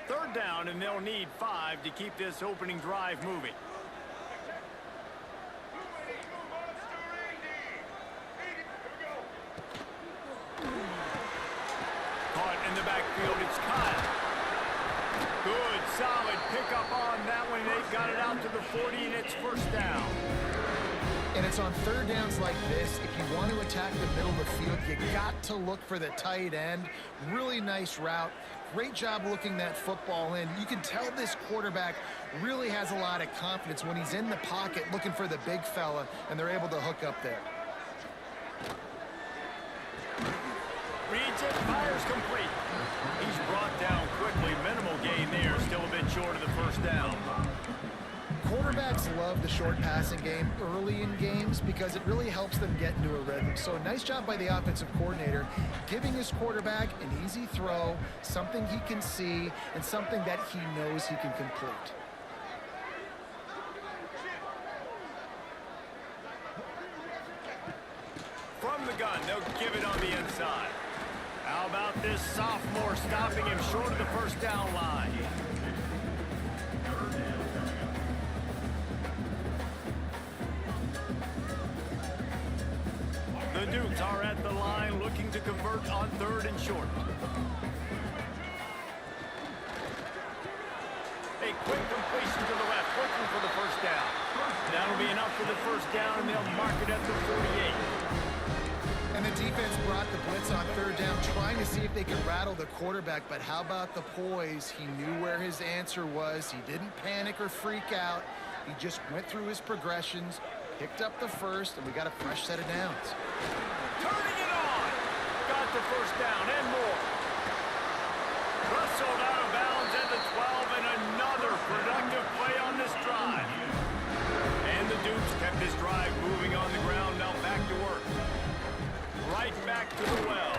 Third down, and they'll need 5 to keep this opening drive moving. Caught in the backfield, it's Kyle. Good, solid pickup on that one. They've got it out to the 40, and it's first down. And it's on third downs like this. If you want to attack the middle of the field, you got to look for the tight end. Really nice route. Great job looking that football in. You can tell this quarterback really has a lot of confidence when he's in the pocket looking for the big fella, and they're able to hook up there. Reads it, fires complete. He's brought down quickly. Minimal gain there, still a bit short of the first down. Quarterbacks love the short passing game early in games because it really helps them get into a rhythm. So nice job by the offensive coordinator, giving his quarterback an easy throw, something he can see, and something that he knows he can complete. From the gun, they'll give it on the inside. How about this sophomore stopping him short of the first down line? The Dukes are at the line looking to convert on 3rd and short. A quick completion to the left, looking for the first down. That'll be enough for the first down, and they'll mark it at the 48. And the defense brought the blitz on 3rd down, trying to see if they could rattle the quarterback. But how about the poise? He knew where his answer was. He didn't panic or freak out. He just went through his progressions, picked up the first, and we got a fresh set of downs. Turning it on. Got the first down and more. Wrestled out of bounds at the 12, and another productive play on this drive. And the Dukes kept this drive moving on the ground. Now back to work. Right back to the well.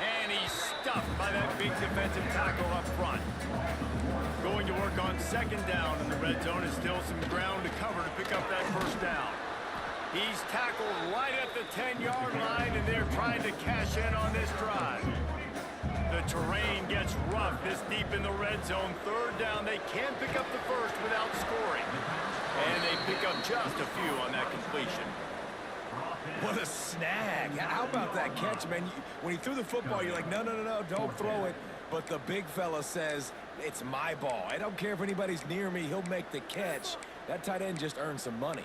And he's stuffed by that big defensive tackle up front. Going to work on 2nd down in the red zone, and still some ground to cover to pick up that first down. He's tackled right at the 10-yard line, and they're trying to cash in on this drive. The terrain gets rough this deep in the red zone. 3rd down, they can't pick up the first without scoring. And they pick up just a few on that completion. What a snag. How about that catch, man? When he threw the football, you're like, no, don't throw it. But the big fella says, it's my ball. I don't care if anybody's near me. He'll make the catch. That tight end just earned some money.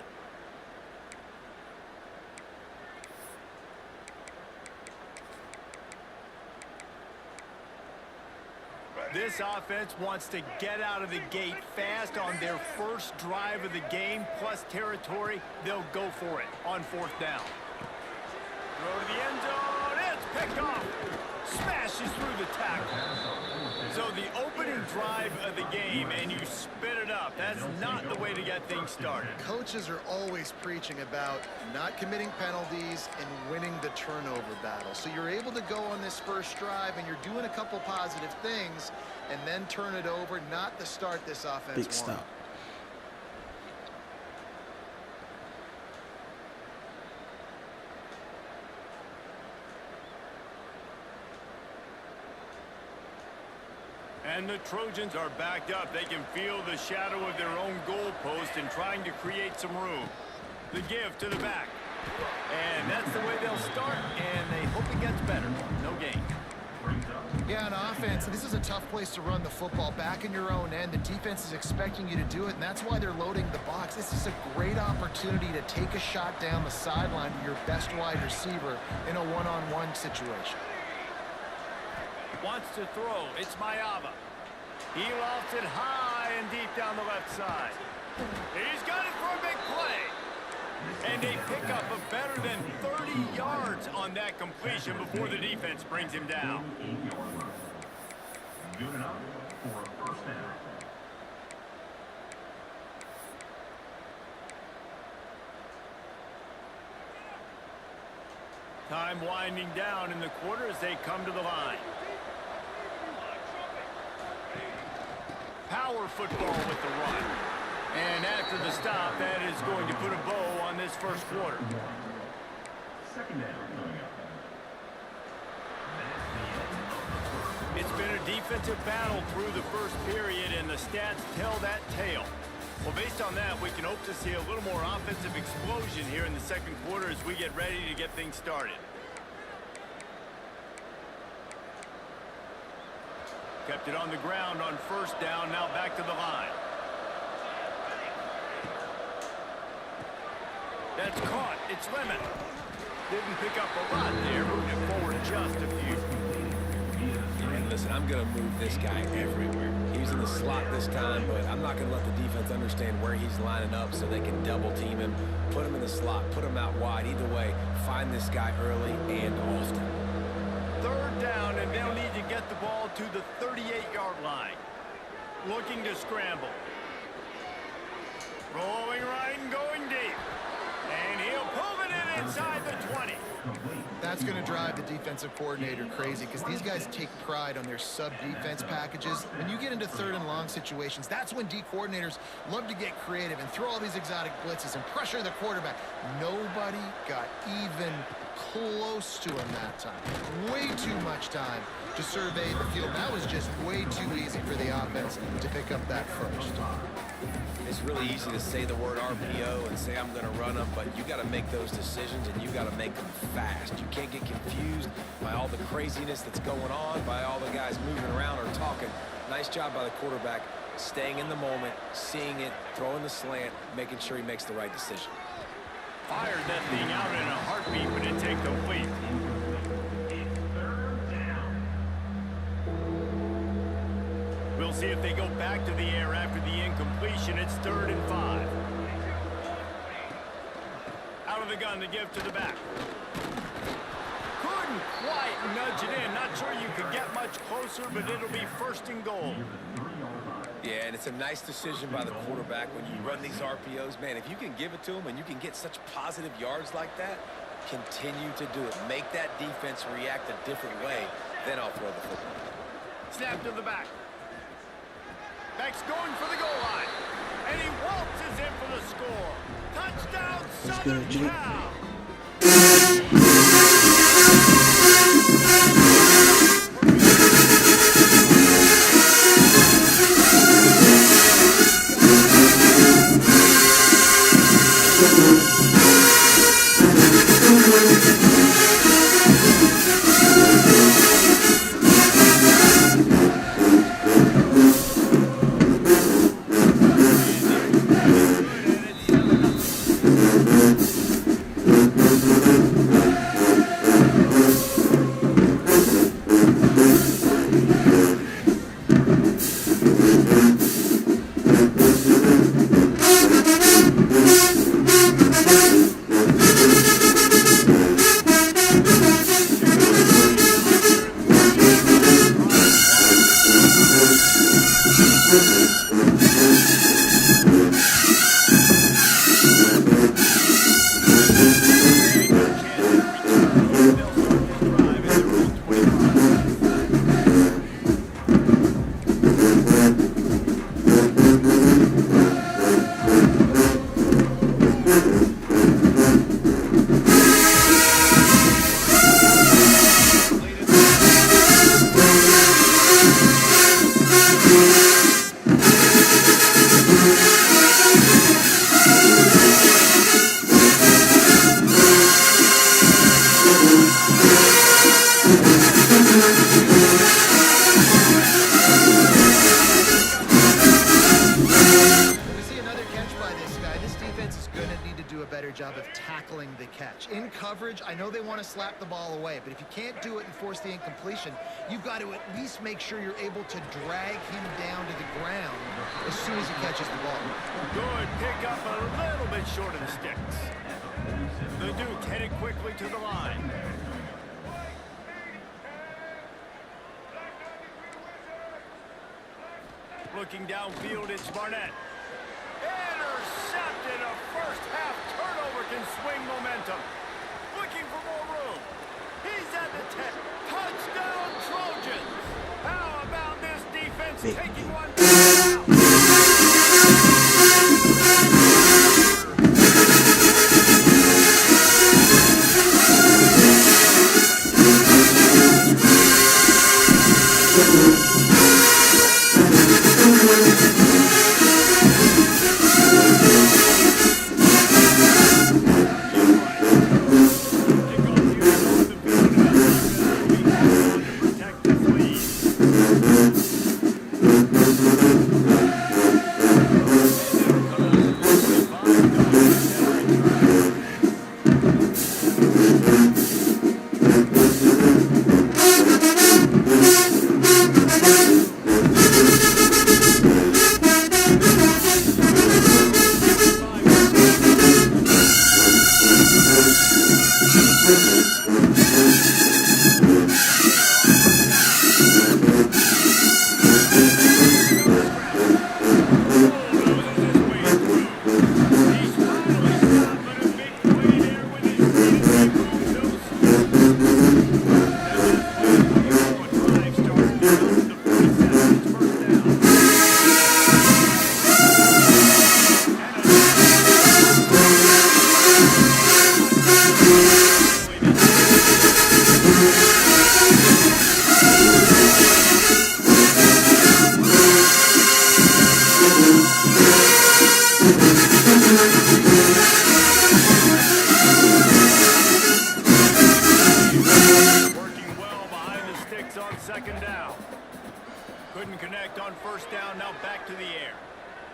This offense wants to get out of the gate fast on their first drive of the game, plus territory. They'll go for it on 4th down. Throw to the end zone. It's picked off. Smashes through the tackle. So the opening drive of the game, and you spit it up. That's not the way to get things started. Coaches are always preaching about not committing penalties and winning the turnover battle. So you're able to go on this first drive, and you're doing a couple positive things, and then turn it over, not the start this offense Big wants. stop. And the Trojans are backed up. They can feel the shadow of their own goalpost and trying to create some room. The give to the back. And that's the way they'll start, and they hope it gets better. No gain. Yeah, on offense, this is a tough place to run the football. Back in your own end, the defense is expecting you to do it, and that's why they're loading the box. This is a great opportunity to take a shot down the sideline to your best wide receiver in a one-on-one situation. Wants to throw. It's Mayava. He lofts it high and deep down the left side. He's got it for a big play. And they pick up a better than 30 yards on that completion before the defense brings him down. Good enough for a first down. Time winding down in the quarter as they come to the line. Power football with the run. And after the stop, that is going to put a bow on this first quarter. 2nd down coming up. It's been a defensive battle through the first period, and the stats tell that tale. Well, based on that, we can hope to see a little more offensive explosion here in the 2nd quarter as we get ready to get things started. Kept it on the ground on 1st down, now back to the line. That's caught. It's Lemon. Didn't pick up a lot there, moving it forward just a few. And listen, I'm going to move this guy everywhere. He's in the slot this time, but I'm not going to let the defense understand where he's lining up so they can double team him, put him in the slot, put him out wide. Either way, find this guy early and often. 3rd down, and they'll need to get the ball to the 38-yard line. Looking to scramble. Rolling right and going deep. And he'll pull it in inside the 20. That's going to drive the defensive coordinator crazy because these guys take pride on their sub-defense packages. When you get into 3rd and long situations, that's when D coordinators love to get creative and throw all these exotic blitzes and pressure the quarterback. Nobody got even close to him that time. Way too much time to survey the field. That was just way too easy for the offense to pick up that first. It's really easy to say the word RPO and say I'm going to run them, but you got to make those decisions and you got to make them fast. You can't get confused by all the craziness that's going on, by all the guys moving around or talking. Nice job by the quarterback, staying in the moment, seeing it, throwing the slant, making sure he makes the right decision. Fired that thing out in a heartbeat, but it take complete. We'll see if they go back to the air after the incompletion. It's 3rd and 5. Out of the gun to give to the back. Couldn't quite nudge it in. Not sure you could get much closer, but it'll be 1st and goal. Yeah, and it's a nice decision by the quarterback when you run these RPOs. Man, if you can give it to him and you can get such positive yards like that, continue to do it. Make that defense react a different way, then I'll throw the football. Snap to the back. Back's going for the goal line. And he waltzes in for the score. Touchdown, Southern Cal. In coverage, I know they want to slap the ball away, but if you can't do it and force the incompletion, you've got to at least make sure you're able to drag him down to the ground as soon as he catches the ball. Good pick up, a little bit short of the sticks. The Duke headed quickly to the line. Looking downfield, it's Barnett. Intercepted. A first half turnover can swing momentum. Looking for more room. He's at the 10. Touchdown Trojans. How about this defense taking one down? mistakes on second down. Couldn't connect on first down, now back to the air.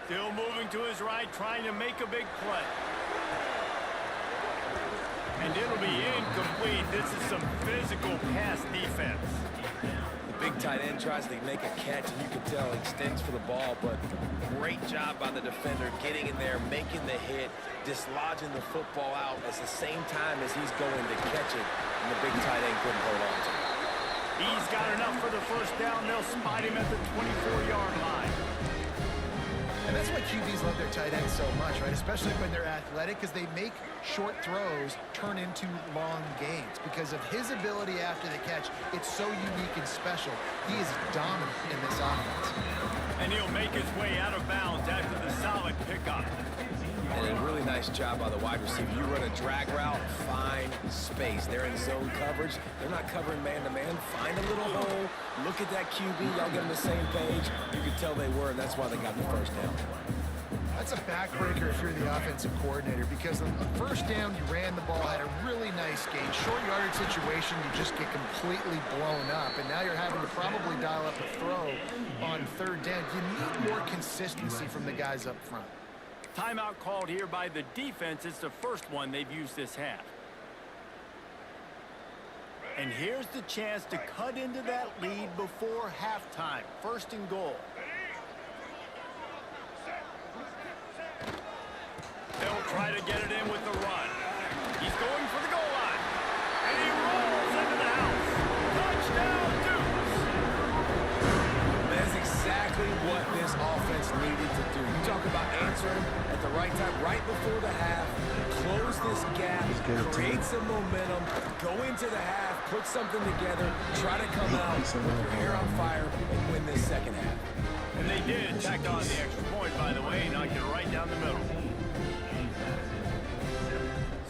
Still moving to his right, trying to make a big play. And it'll be incomplete. This is some physical pass defense. The big tight end tries to make a catch, and you can tell he extends for the ball, but great job by the defender getting in there, making the hit, dislodging the football out at the same time as he's going to catch it, and the big tight end couldn't hold on to it. He's got enough for the first down. They'll spot him at the 24-yard line. And that's why QBs love their tight ends so much, right? Especially when they're athletic, because they make short throws turn into long gains. Because of his ability after the catch, it's so unique and special. He is dominant in this offense. And he'll make his way out of bounds after the solid pickup. And a really nice job by the wide receiver. You run a drag route, find space. They're in zone coverage. They're not covering man-to-man. Find a little hole. Look at that QB. Y'all get on the same page. You can tell they were, and that's why they got the first down. That's a backbreaker if you're the offensive coordinator, because on the first down, you ran the ball, had a really nice gain. Short yardage situation, you just get completely blown up, and now you're having to probably dial up a throw on third down. You need more consistency from the guys up front. Timeout called here by the defense. It's the first one they've used this half. And here's the chance to cut into that lead before halftime. First and goal. They'll try to get it in with the run. He's going for the goal line. And he rolls into the house. Touchdown, Dukes! That's exactly what this offense needed to do. You talk about answering at the right time, right before the half, close this gap, create some momentum, go into the half, put something together, try to come out with your hair on fire, and win this second half. And they did tack on the extra point, by the way, knocked it right down the middle.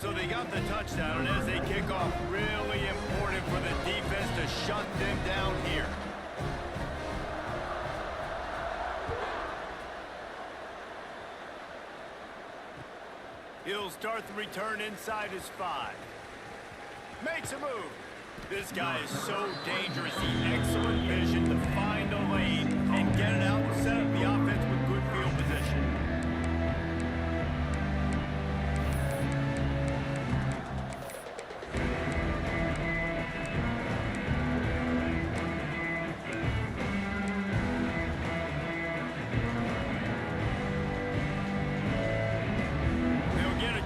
So they got the touchdown, and as they kick off, really important for the defense to shut them down here. He'll start the return inside his 5. Makes a move. This guy is so dangerous. He excellent vision to find a lane and get it out and set up the offense with good field position.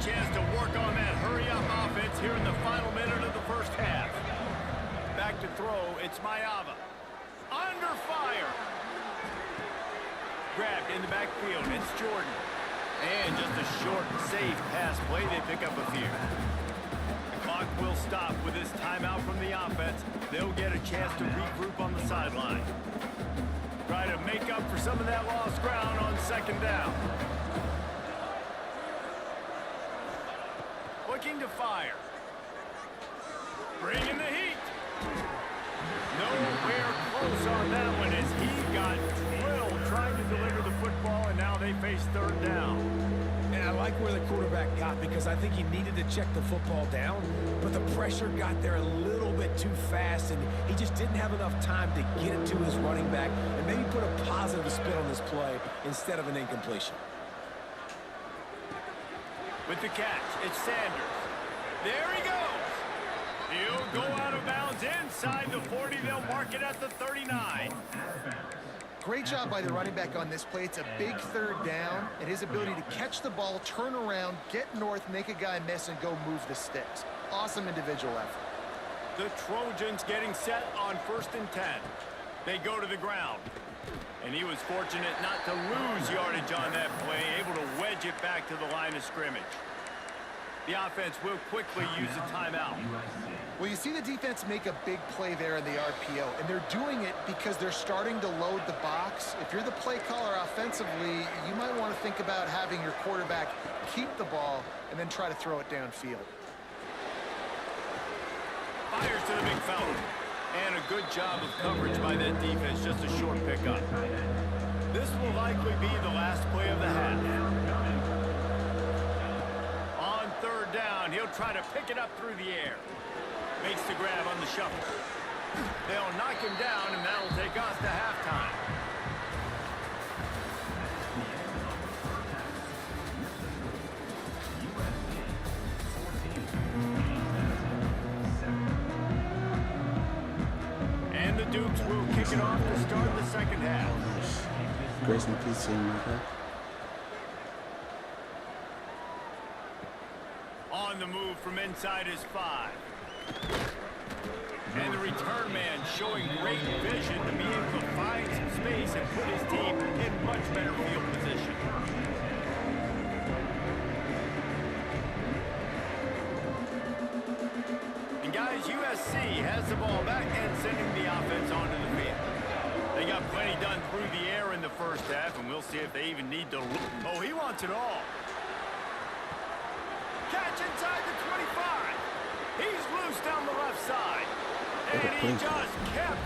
Chance to work on that hurry-up offense here in the final minute of the first half. Back to throw, it's Mayava. Under fire. Grabbed in the backfield, it's Jordan. And just a short, safe pass play, they pick up a few. The clock will stop with this timeout from the offense. They'll get a chance to regroup on the sideline. Try to make up for some of that lost ground on second down. Looking to fire. Bringing the heat. Nowhere close on that one as he got drilled trying to deliver the football, and now they face third down. And I like where the quarterback got, because I think he needed to check the football down, but the pressure got there a little bit too fast, and he just didn't have enough time to get it to his running back and maybe put a positive spin on this play instead of an incompletion. With the catch, it's Sanders. There he goes. He'll go out of bounds inside the 40. They'll mark it at the 39. Great job by the running back on this play. It's a big third down, and his ability to catch the ball, turn around, get north, make a guy miss, and go move the sticks. Awesome individual effort. The Trojans getting set on 1st and 10. They go to the ground. And he was fortunate not to lose yardage on that play, able to wedge it back to the line of scrimmage. The offense will quickly use a timeout. Well, you see the defense make a big play there in the RPO, and they're doing it because they're starting to load the box. If you're the play caller offensively, you might want to think about having your quarterback keep the ball and then try to throw it downfield. Fires to the big fella. And a good job of coverage by that defense, just a short pickup. This will likely be the last play of the half. On third down, he'll try to pick it up through the air. Makes the grab on the shuffle. They'll knock him down, and that'll take us to halftime. And the Dukes will kick it off to start the second half. Grace and peace to you, my guy. On the move from inside his 5. And the return man showing great vision to be able to find some space and put his team in much better field position. And guys, USC has the ball back and sending the offense onto the field. They got plenty done through the air in the first half, and we'll see if they even need to look. Oh, he wants it all. Catch inside the 25. He's loose down the left side. And he just kept.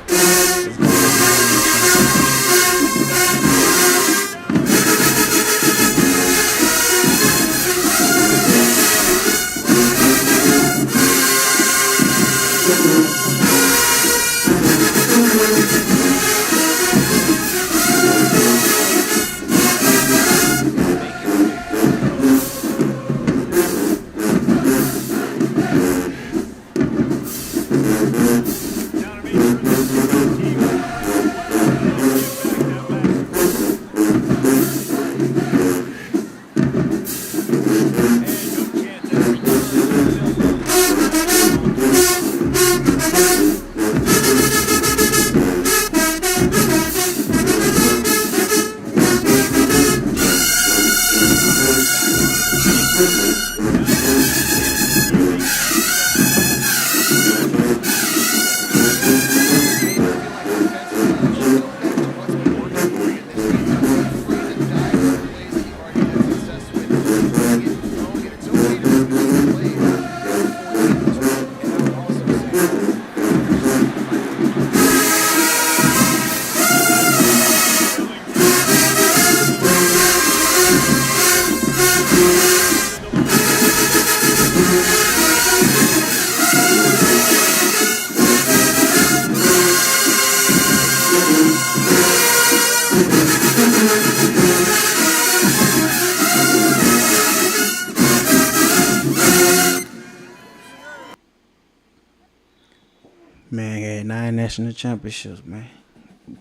Man, had 9 national championships, man.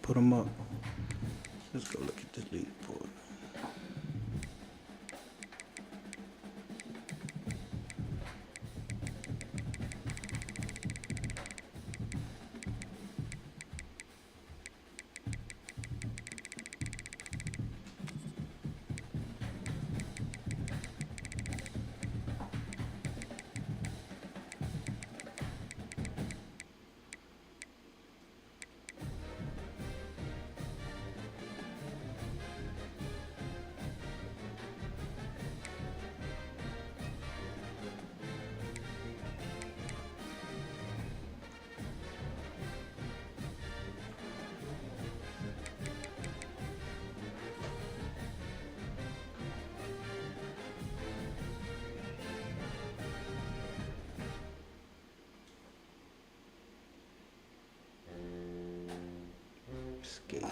Put them up. Let's go look at the league board. Skating.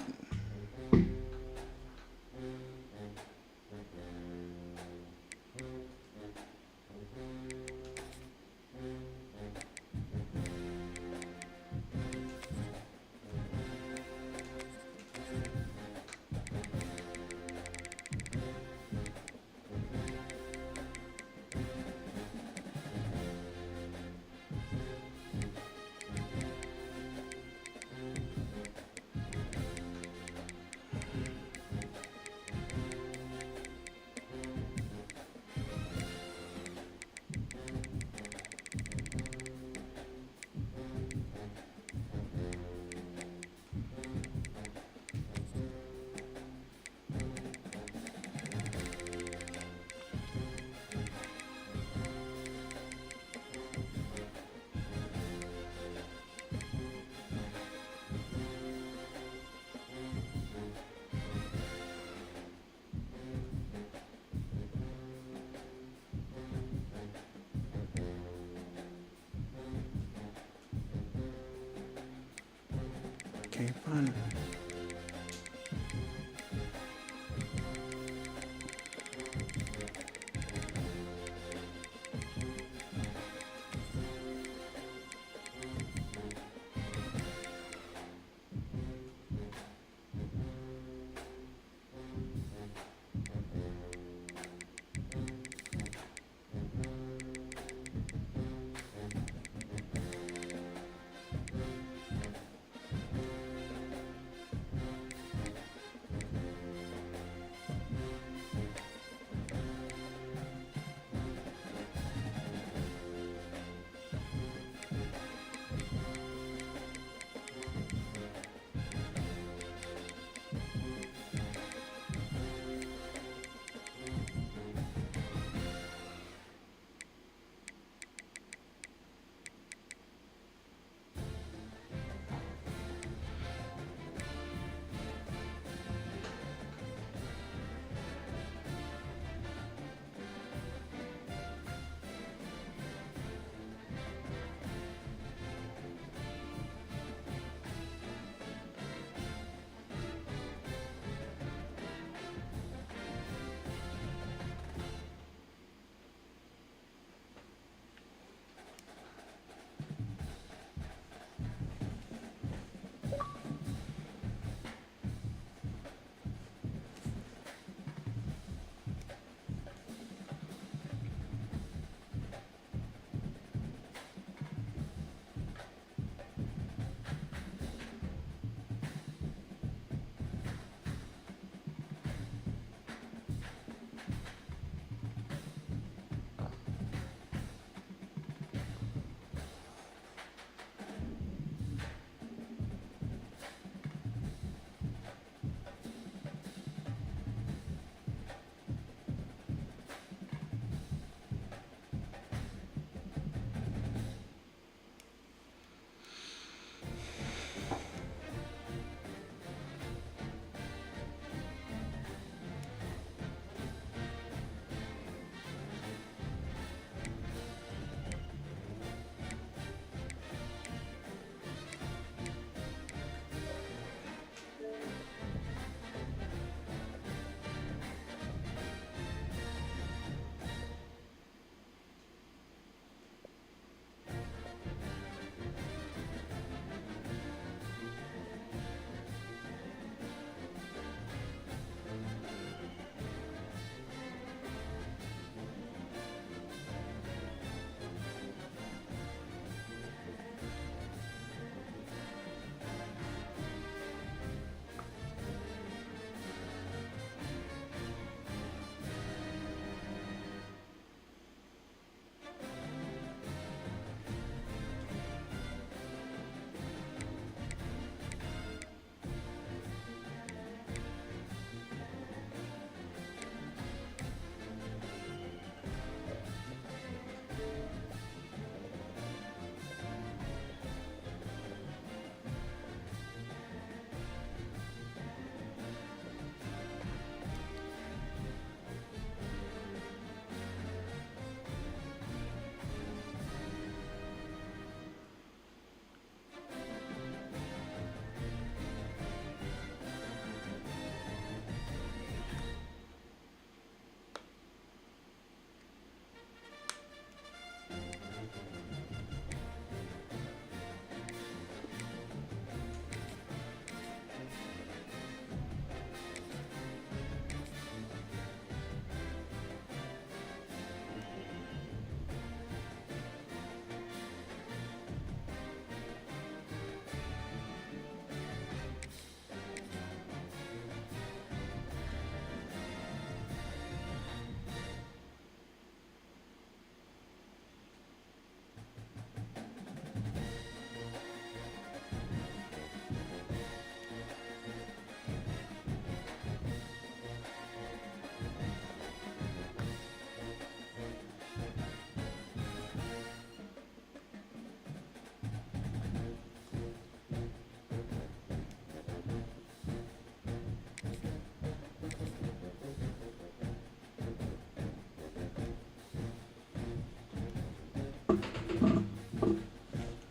Can't find it.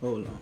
Hold on.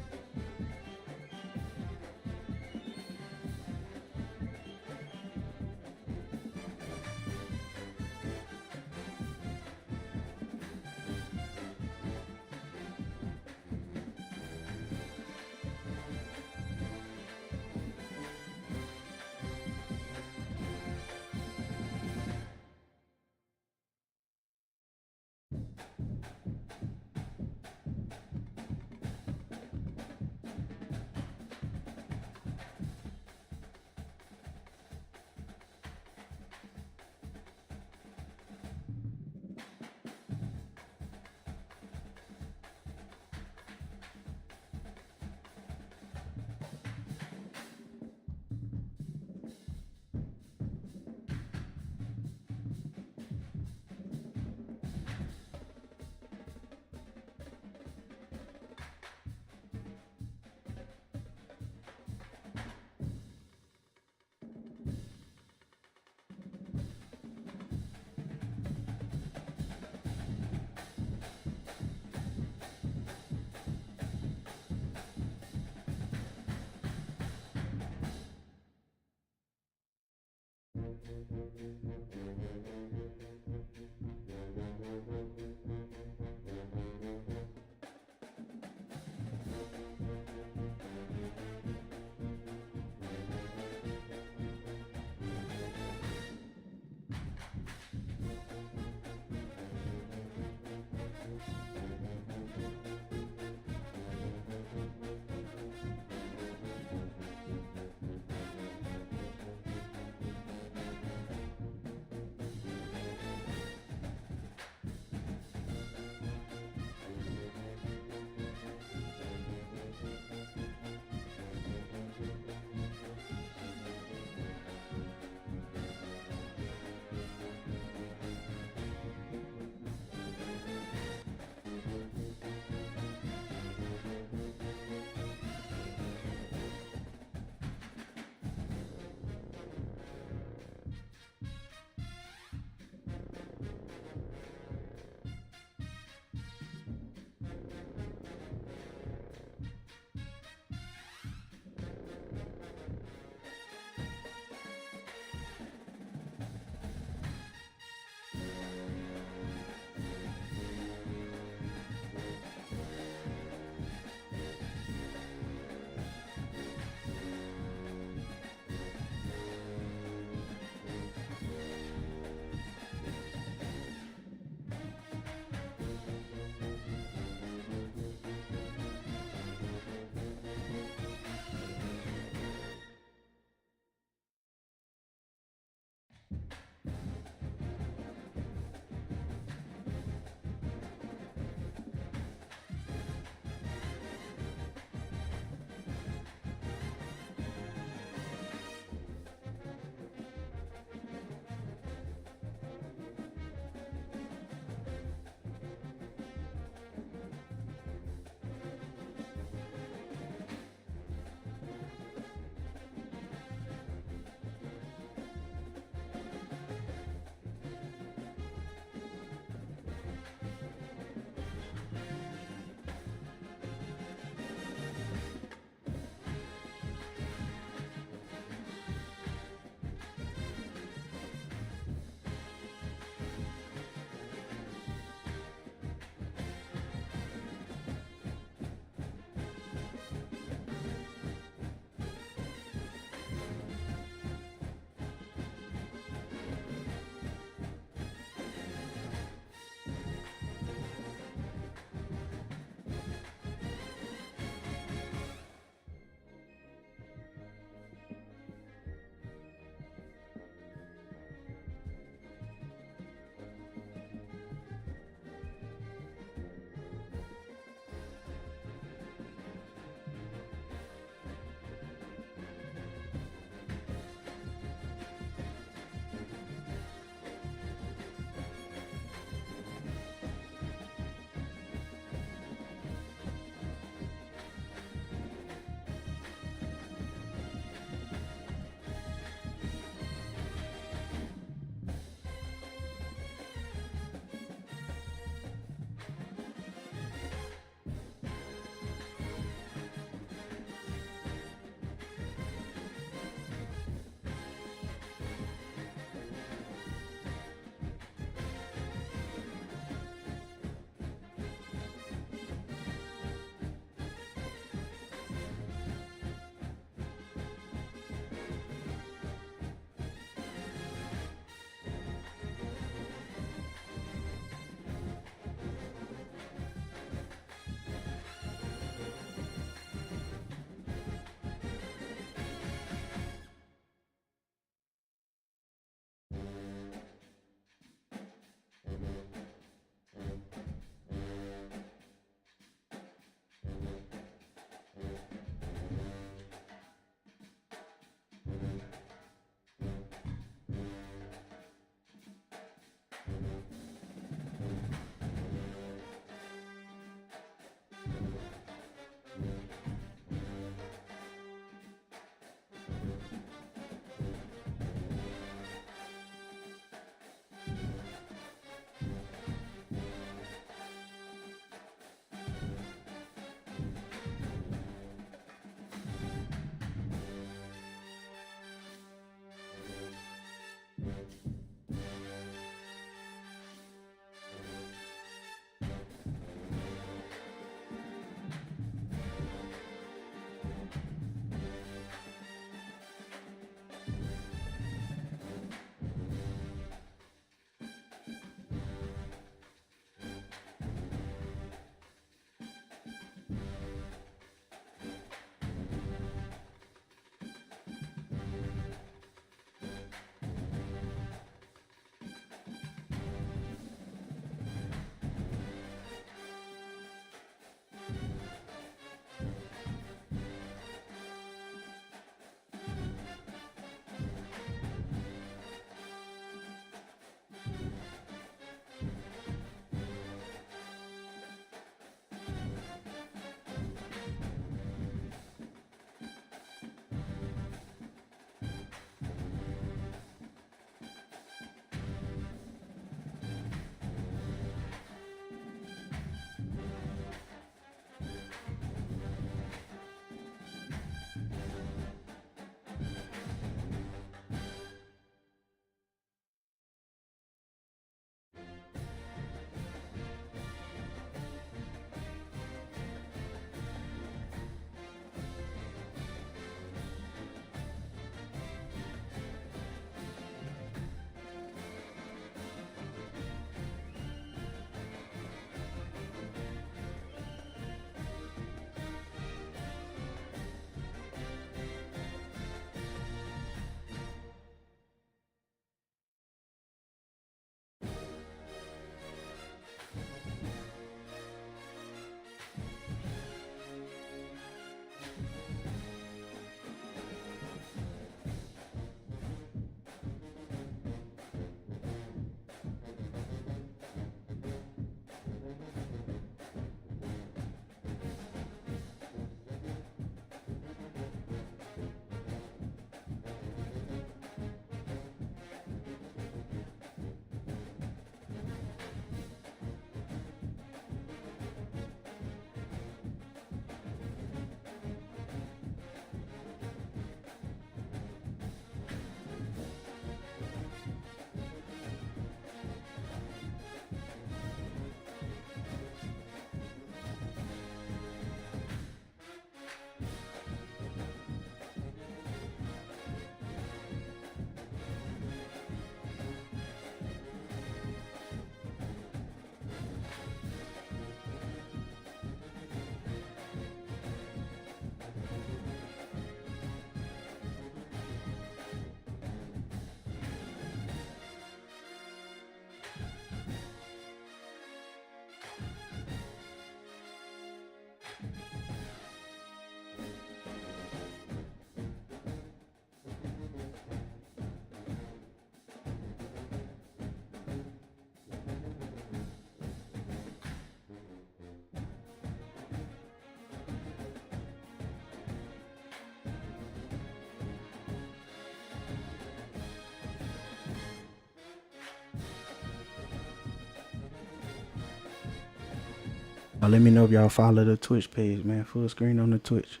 Let me know if y'all follow the Twitch page, man. Full screen on the Twitch.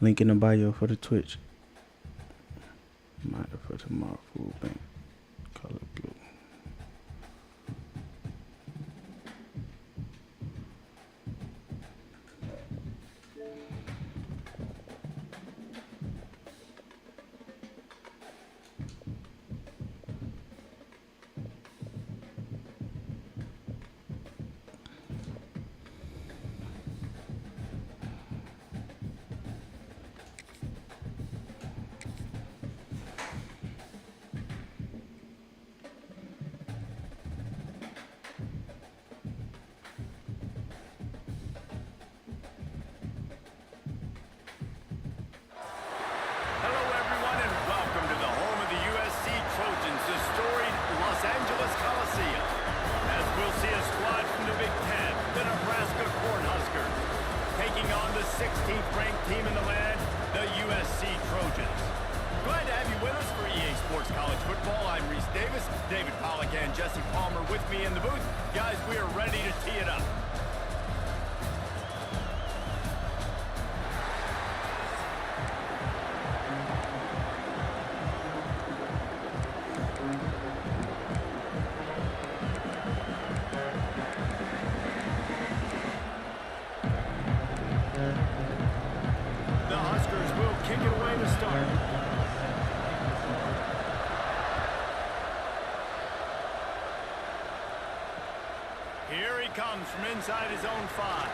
Link in the bio for the Twitch. Might have put tomorrow food bank. Color blue. Hello, everyone, and welcome to the home of the USC Trojans, the storied Los Angeles Coliseum. As we'll see a squad from the Big Ten, the Nebraska Cornhuskers, taking on the 16th ranked team in the land, the USC Trojans. Glad to have you with us for EA Sports College Football. I'm Reese Davis, David Pollack and Jesse Palmer with me in the booth. Guys, we are ready to tee it up. The Huskers will kick it away to start. Here he comes from inside his own 5.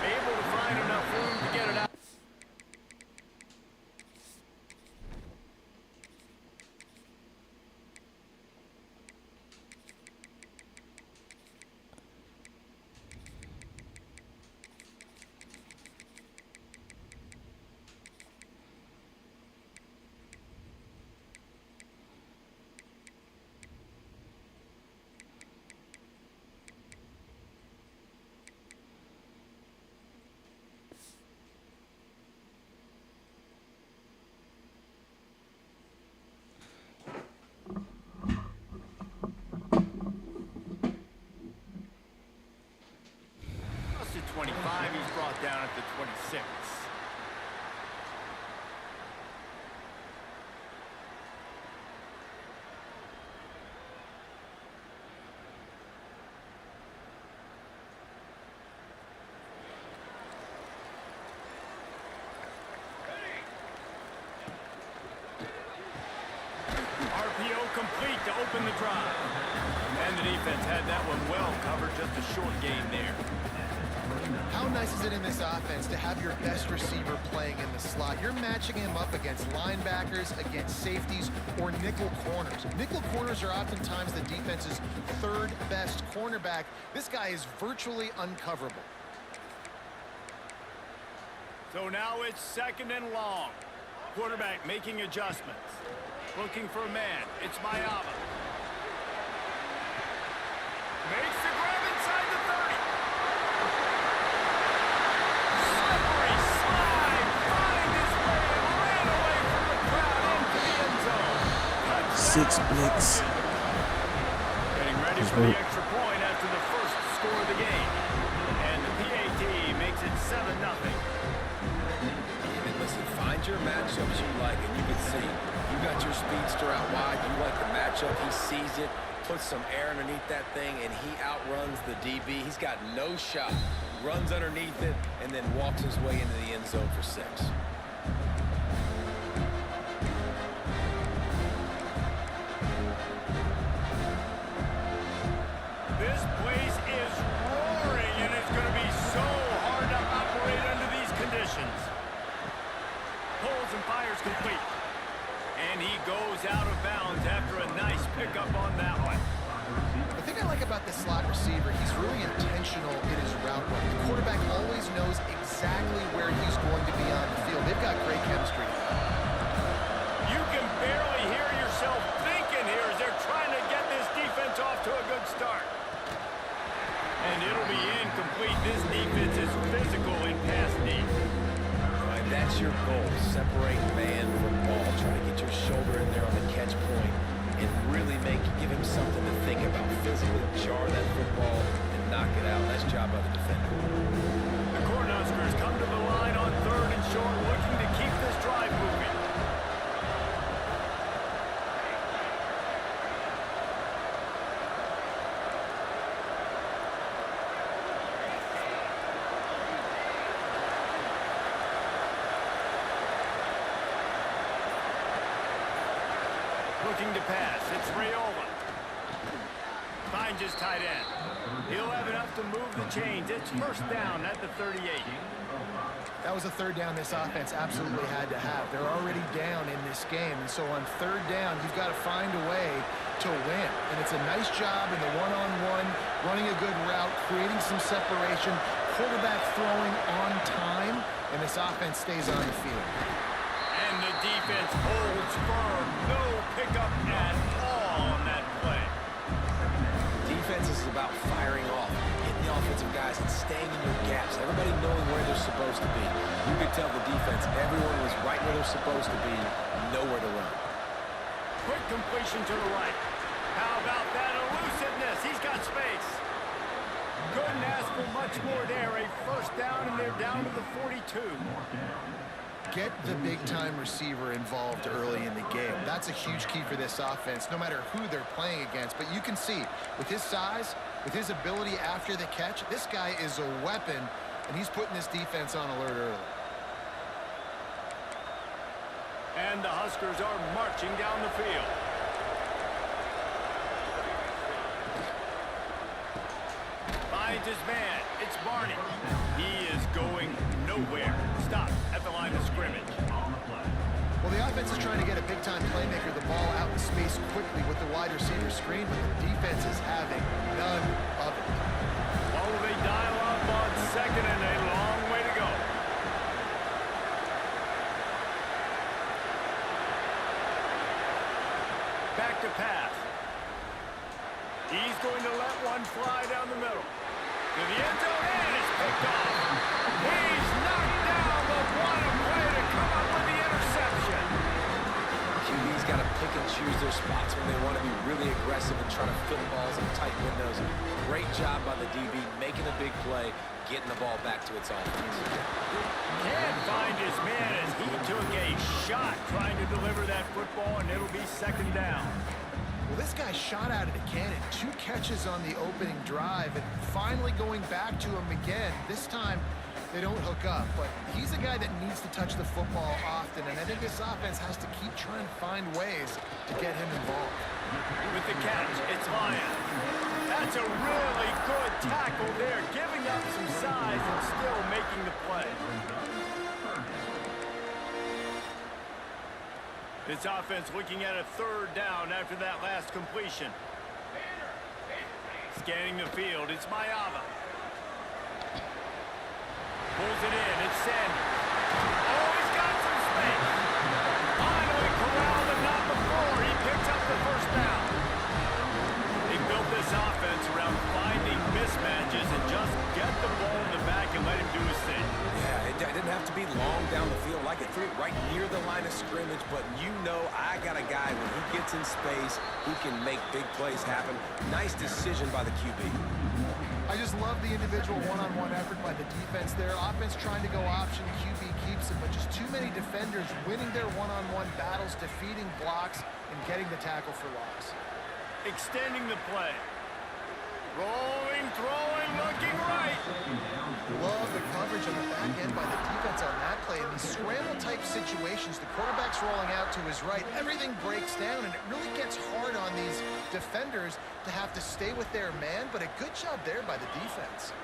Able to find enough room to get it out. Across to 25, he's brought down at the 26. RPO complete to open the drive. And the defense had that one well covered, just a short gain there. How nice is it in this offense to have your best receiver playing in the slot? You're matching him up against linebackers, against safeties, or nickel corners. Nickel corners are oftentimes the defense's third best cornerback. This guy is virtually uncoverable. So now it's 2nd and long. Quarterback making adjustments. Looking for a man. It's Mayava. Makes the grab inside the 30. Slippery slide. Find his way and ran away from the crowd into the end zone. Touchdown. 6 blicks. Getting ready for the extra point after the first score of the game. And the PAT makes it 7-0. Listen, find your matchups you like, and you can see you got your speedster out wide. You like the matchup. He sees it, puts some air underneath that thing, and he outruns the DB. He's got no shot. Runs underneath it, and then walks his way into the end zone for 6. This place is roaring, and it's going to be so hard to operate under these conditions. Pulls and fires complete. And he goes out of bounds after a nice pickup on that one. The thing I like about this slot receiver, he's really intentional in his route run. The quarterback always knows exactly where he's going to be on the field. They've got great chemistry. You can barely hear yourself thinking here as they're trying to get this defense off to a good start. And it'll be incomplete. This defense is physical in pass deep. Right, that's your goal. Separate man from ball. Try to get your shoulder in there on the catch point and really give him something to think about. Physically jar that football and knock it out. That's job by the defender. The Cornhuskers come to the line on 3rd and short, looking to keep this drive moving. Looking to pass. It's Raiola. Finds his tight end. He'll have enough to move the chains. It's 1st down at the 38. That was a 3rd down this offense absolutely had to have. They're already down in this game, and so on 3rd down, you've got to find a way to win. And it's a nice job in the one-on-one, running a good route, creating some separation, quarterback throwing on time, and this offense stays on the field. And the defense holds firm. No pickup at all on that play. Defense is about firing off, hitting the offensive guys and staying in your gaps. Everybody knowing where they're supposed to be. You could tell the defense, everyone was right where they're supposed to be, nowhere to run. Quick completion to the right. How about that elusiveness? He's got space. Couldn't ask for much more there. A 1st down, and they're down to the 42. Get the big-time receiver involved early in the game. That's a huge key for this offense, no matter who they're playing against. But you can see, with his size, with his ability after the catch, this guy is a weapon, and he's putting this defense on alert early. And the Huskers are marching down the field. Finds his man. It's Barney. He is going nowhere. Stop at the line of scrimmage. Well, the offense is trying to get a big-time playmaker the ball out in space quickly with the wide receiver screen, but the defense is having none of it. Oh, they dial up on 2nd and a long way to go. Back to pass. He's going to let one fly down the middle. To the end zone, and it's picked off. He's knocked down, but what a play to come up with the interception. QB's got to pick and choose their spots when they want to be really aggressive and try to fill balls in tight windows. Great job by the DB making a big play, getting the ball back to its offense. Can't find his man as he took a shot trying to deliver that football, and it'll be 2nd down. Well, this guy shot out of the cannon. 2 catches on the opening drive, and finally going back to him again. This time, they don't hook up, but he's a guy that needs to touch the football often, and I think this offense has to keep trying to find ways to get him involved. With the catch, it's Lyon. That's a really good tackle there, giving up some size and still making the play. This offense looking at a 3rd down after that last completion. Scanning the field, it's Mayava. Pulls it in, it's Sanders. Oh, he's got some space. Finally corralled, but not before. He picks up the 1st down. They built this offense around finding mismatches and just get the ball in the back and let him do his thing. Yeah, it didn't have to be long down the field. Like it threw it right near the line of scrimmage, but you know I got a guy when he gets in space who can make big plays happen. Nice decision by the QB. I just love the individual one-on-one effort by the defense there. Offense trying to go option, QB keeps him, but just too many defenders winning their one-on-one battles, defeating blocks, and getting the tackle for loss. Extending the play. Rolling, throwing, looking right. Love the coverage on the back end by the defense on that play. In these scramble-type situations, the quarterback's rolling out to his right. Everything breaks down, and it really gets hard on these defenders to have to stay with their man, but a good job there by the defense.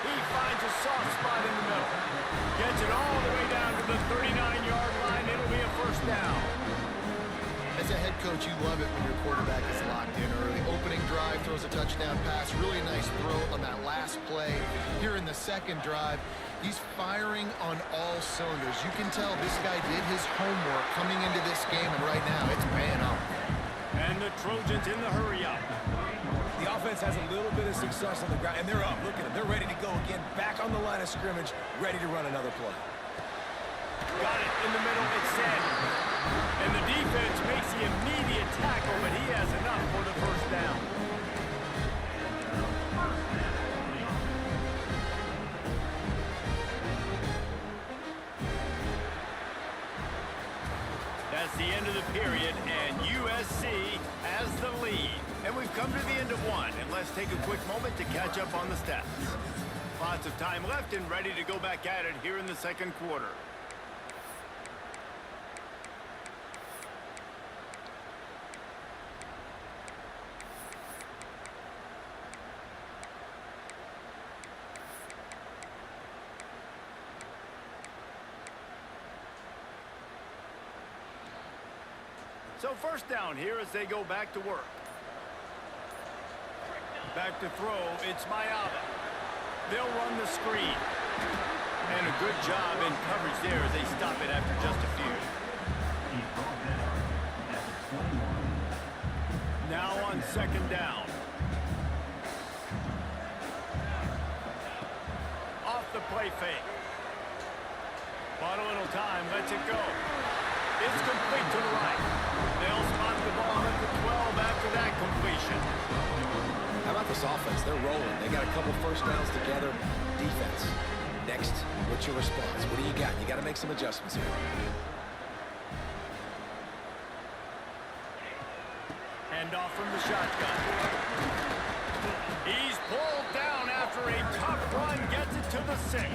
He finds a soft spot in the middle. Gets it all the way down to the 39-yard line. It'll be a 1st down. As a head coach, you love it when your quarterback is locked in early. Opening drive, throws a touchdown pass. Really nice throw on that last play. Here in the 2nd drive, he's firing on all cylinders. You can tell this guy did his homework coming into this game, and right now it's paying off. And the Trojans in the hurry-up. The offense has a little bit of success on the ground, and they're up. Look at them. They're ready to go again. Back on the line of scrimmage, ready to run another play. Got it in the middle. It's Sanders. And the defense makes the immediate tackle, but he has enough for the 1st down. come to the end of one, and let's take a quick moment to catch up on the stats. Lots of time left and ready to go back at it here in the second quarter. So first down here as they go back to work. Back to throw, it's Mayava. They'll run the screen. And a good job in coverage there as they stop it after just a few. He's brought down at the 21. Now on second down. Off the play fake. Bought a little time, lets it go. It's complete to the right. They'll spot the ball at the 12 after that completion. How about this offense? They're rolling. They got a couple first downs together. Defense. Next, what's your response? What do you got? You got to make some adjustments here. Hand off from the shotgun. He's pulled down after a tough run. Gets it to the 6.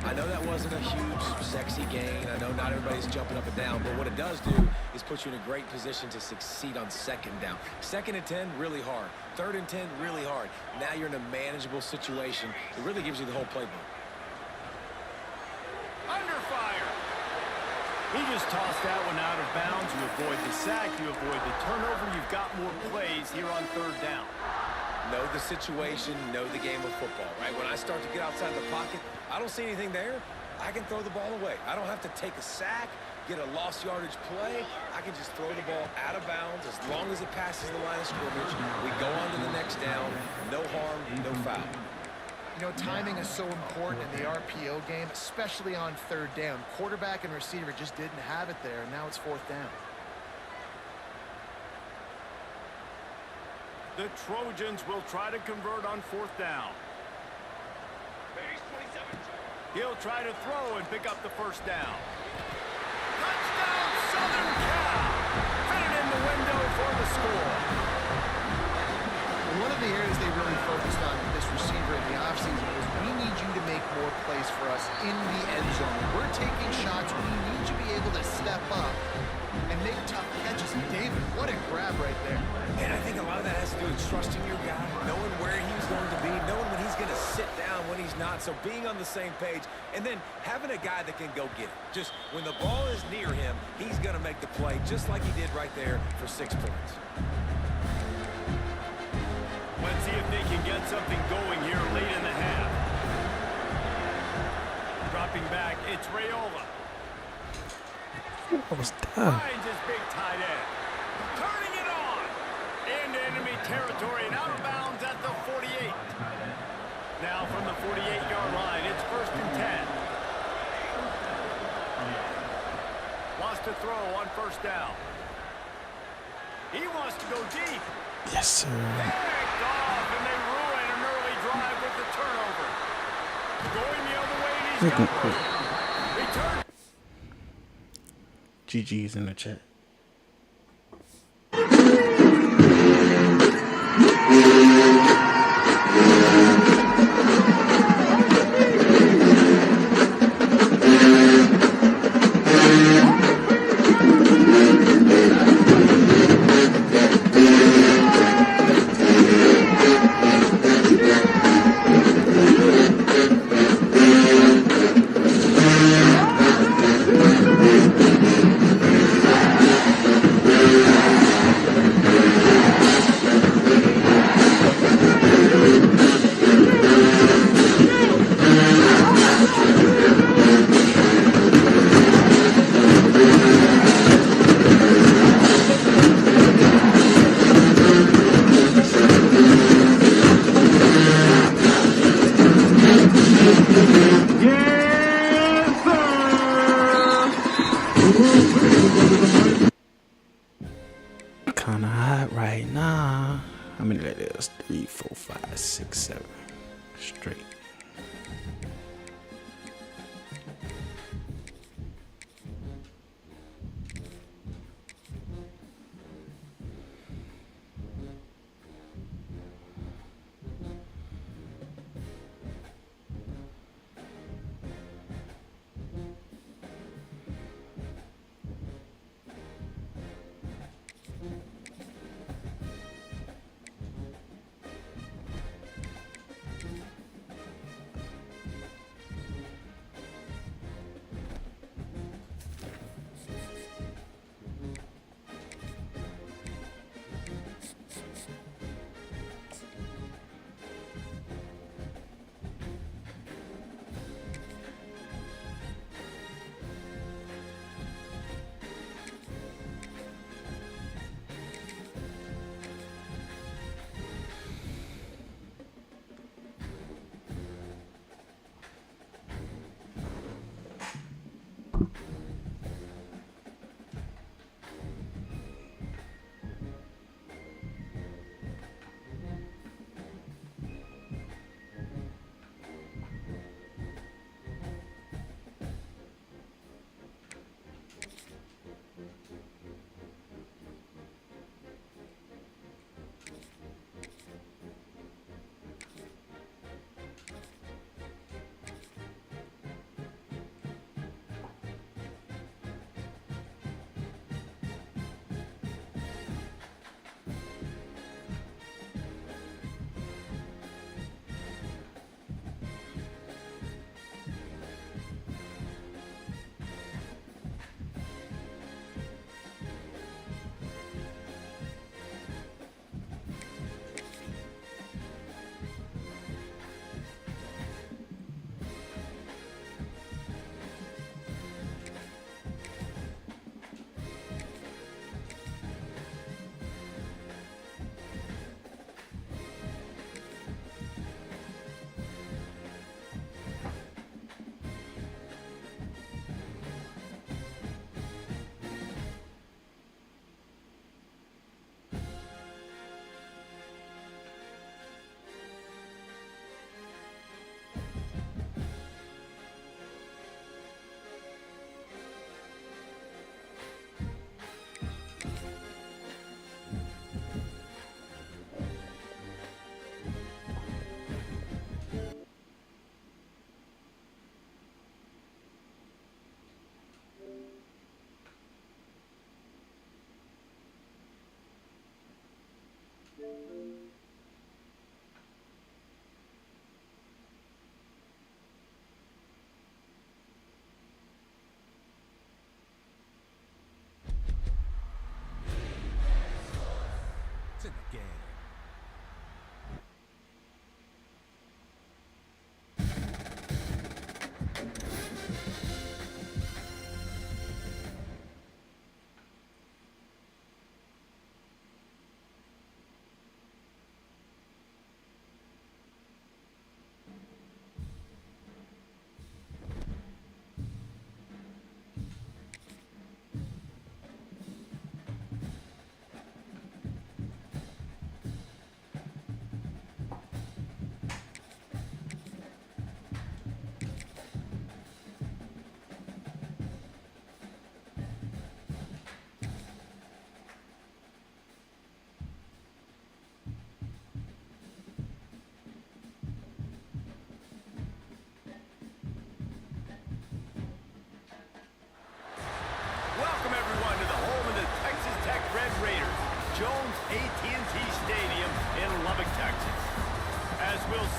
I know that wasn't a huge, sexy gain. I know not everybody's jumping up and down, but what it does do is put you in a great position to succeed on second down. Second and 10, really hard. Third and 10, really hard. Now you're in a manageable situation. It really gives you the whole playbook. Under fire. He just tossed that one out of bounds. You avoid the sack, you avoid the turnover. You've got more plays here on third down. Know the situation, know the game of football, right? When I start to get outside the pocket, I don't see anything there. I can throw the ball away. I don't have to take a sack, get a lost yardage play. I can just throw the ball out of bounds as long as it passes the line of scrimmage. We go on to the next down. No harm, no foul. You know, timing is so important in the RPO game, especially on third down. Quarterback and receiver just didn't have it there, and now it's fourth down. The Trojans will try to convert on fourth down. He'll try to throw and pick up the first down. Touchdown, Southern Cal! Fitted in the window for the score. One of the areas they really focused on with this receiver in the offseason was we need you to make more plays for us in the end zone. We're taking shots. We need you to be able to step up and make tough catches. And David, what a grab right there. And I think a lot of that has to do with trusting your guy, knowing where he's going to be, knowing when he's going to sit down, when he's not. So being on the same page, and then having a guy that can go get it. Just when the ball is near him, he's going to make the play, just like he did right there for 6 points. Let's see if they can get something going here late in the half. Dropping back, it's Raiola. What was that? Finds his big tight end. Turning it on. Into enemy territory and out of bounds at the 48. Now from the 48-yard line, it's first and 10. Wants to throw on first down. He wants to go deep. Yes, sir. Picked off, and they ruin an early drive with the turnover. Going the other way, and he's got one. Return. GG's in the chat. Kinda hot right now. How many that is? 3, 4, 5, 6, 7. Straight.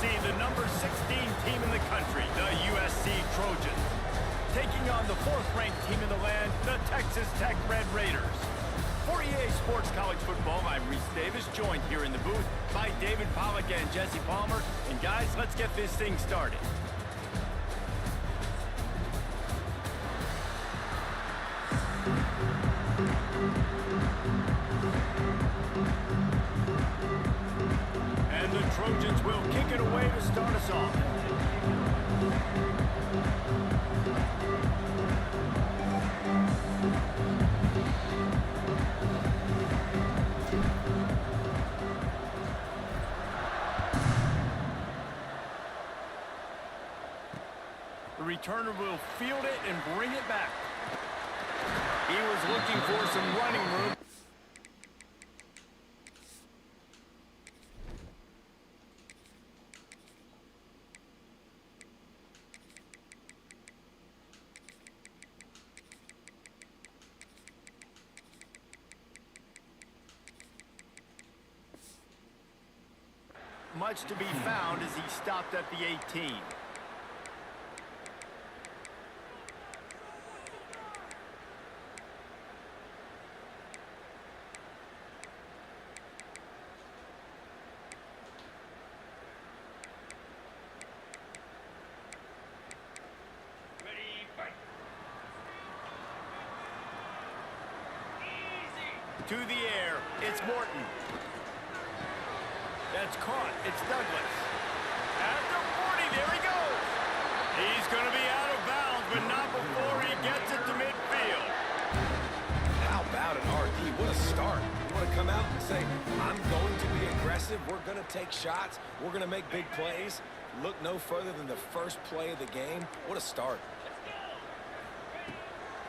see the number 16 team in the country, the USC Trojans, taking on the 4th-ranked team in the land, the Texas Tech Red Raiders. For EA Sports College Football, I'm Reese Davis, joined here in the booth by David Pollack and Jesse Palmer. And guys, let's get this thing started. And the Trojans will kick it away to start us off. The returner will field it and bring it back. He was looking for some running room. Much to be found as he stopped at the 18. To the air, it's Morton. That's caught. It's Douglas. At the 40, there he goes. He's going to be out of bounds, but not before he gets it to midfield. How about an RD? What a start. You want to come out and say, I'm going to be aggressive. We're going to take shots. We're going to make big plays. Look no further than the first play of the game. What a start.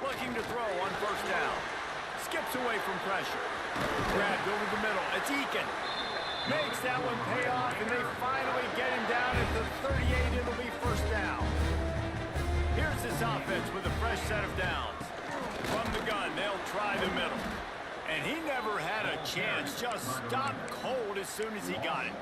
Looking to throw on 1st down. Skips away from pressure. Grabbed over the middle. It's Eakin. Makes that one pay off, and they finally get him down at the 38. It'll be 1st down. Here's this offense with a fresh set of downs. From the gun, they'll try the middle. And he never had a chance. Just stopped cold as soon as he got it.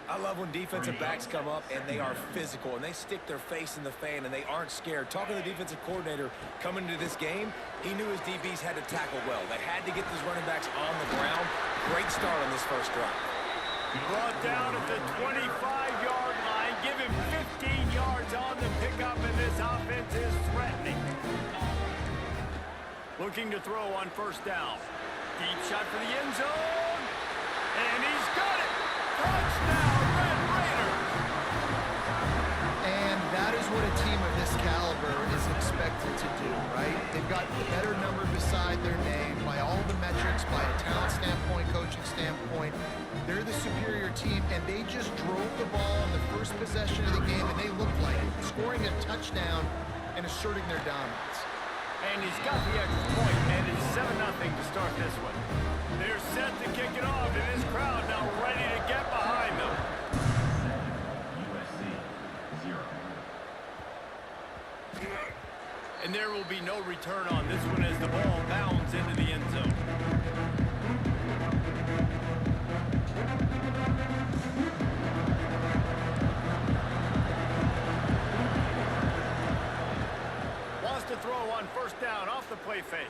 I love when defensive backs come up and they are physical and they stick their face in the fan and they aren't scared. Talking to the defensive coordinator coming into this game, he knew his DBs had to tackle well. They had to get these running backs on the ground. Great start on this first drive. Brought down at the 25-yard line. Give him 15 yards on the pickup, and this offense is threatening. Looking to throw on 1st down. Deep shot for the end zone. And he's got it. Touchdown, Red Raiders! And that is what a team of this caliber is expected to do, right? They've got the better number beside their name by all the metrics, by a talent standpoint, coaching standpoint. They're the superior team, and they just drove the ball on the first possession of the game, and they looked like it, scoring a touchdown and asserting their dominance. And he's got the extra point, and it's 7-0 to start this one. They're set to kick it off, and this crowd now ready to get behind them. USC 0. And there will be no return on this one as the ball bounds into the end zone. Wants to throw on 1st down off the play fake.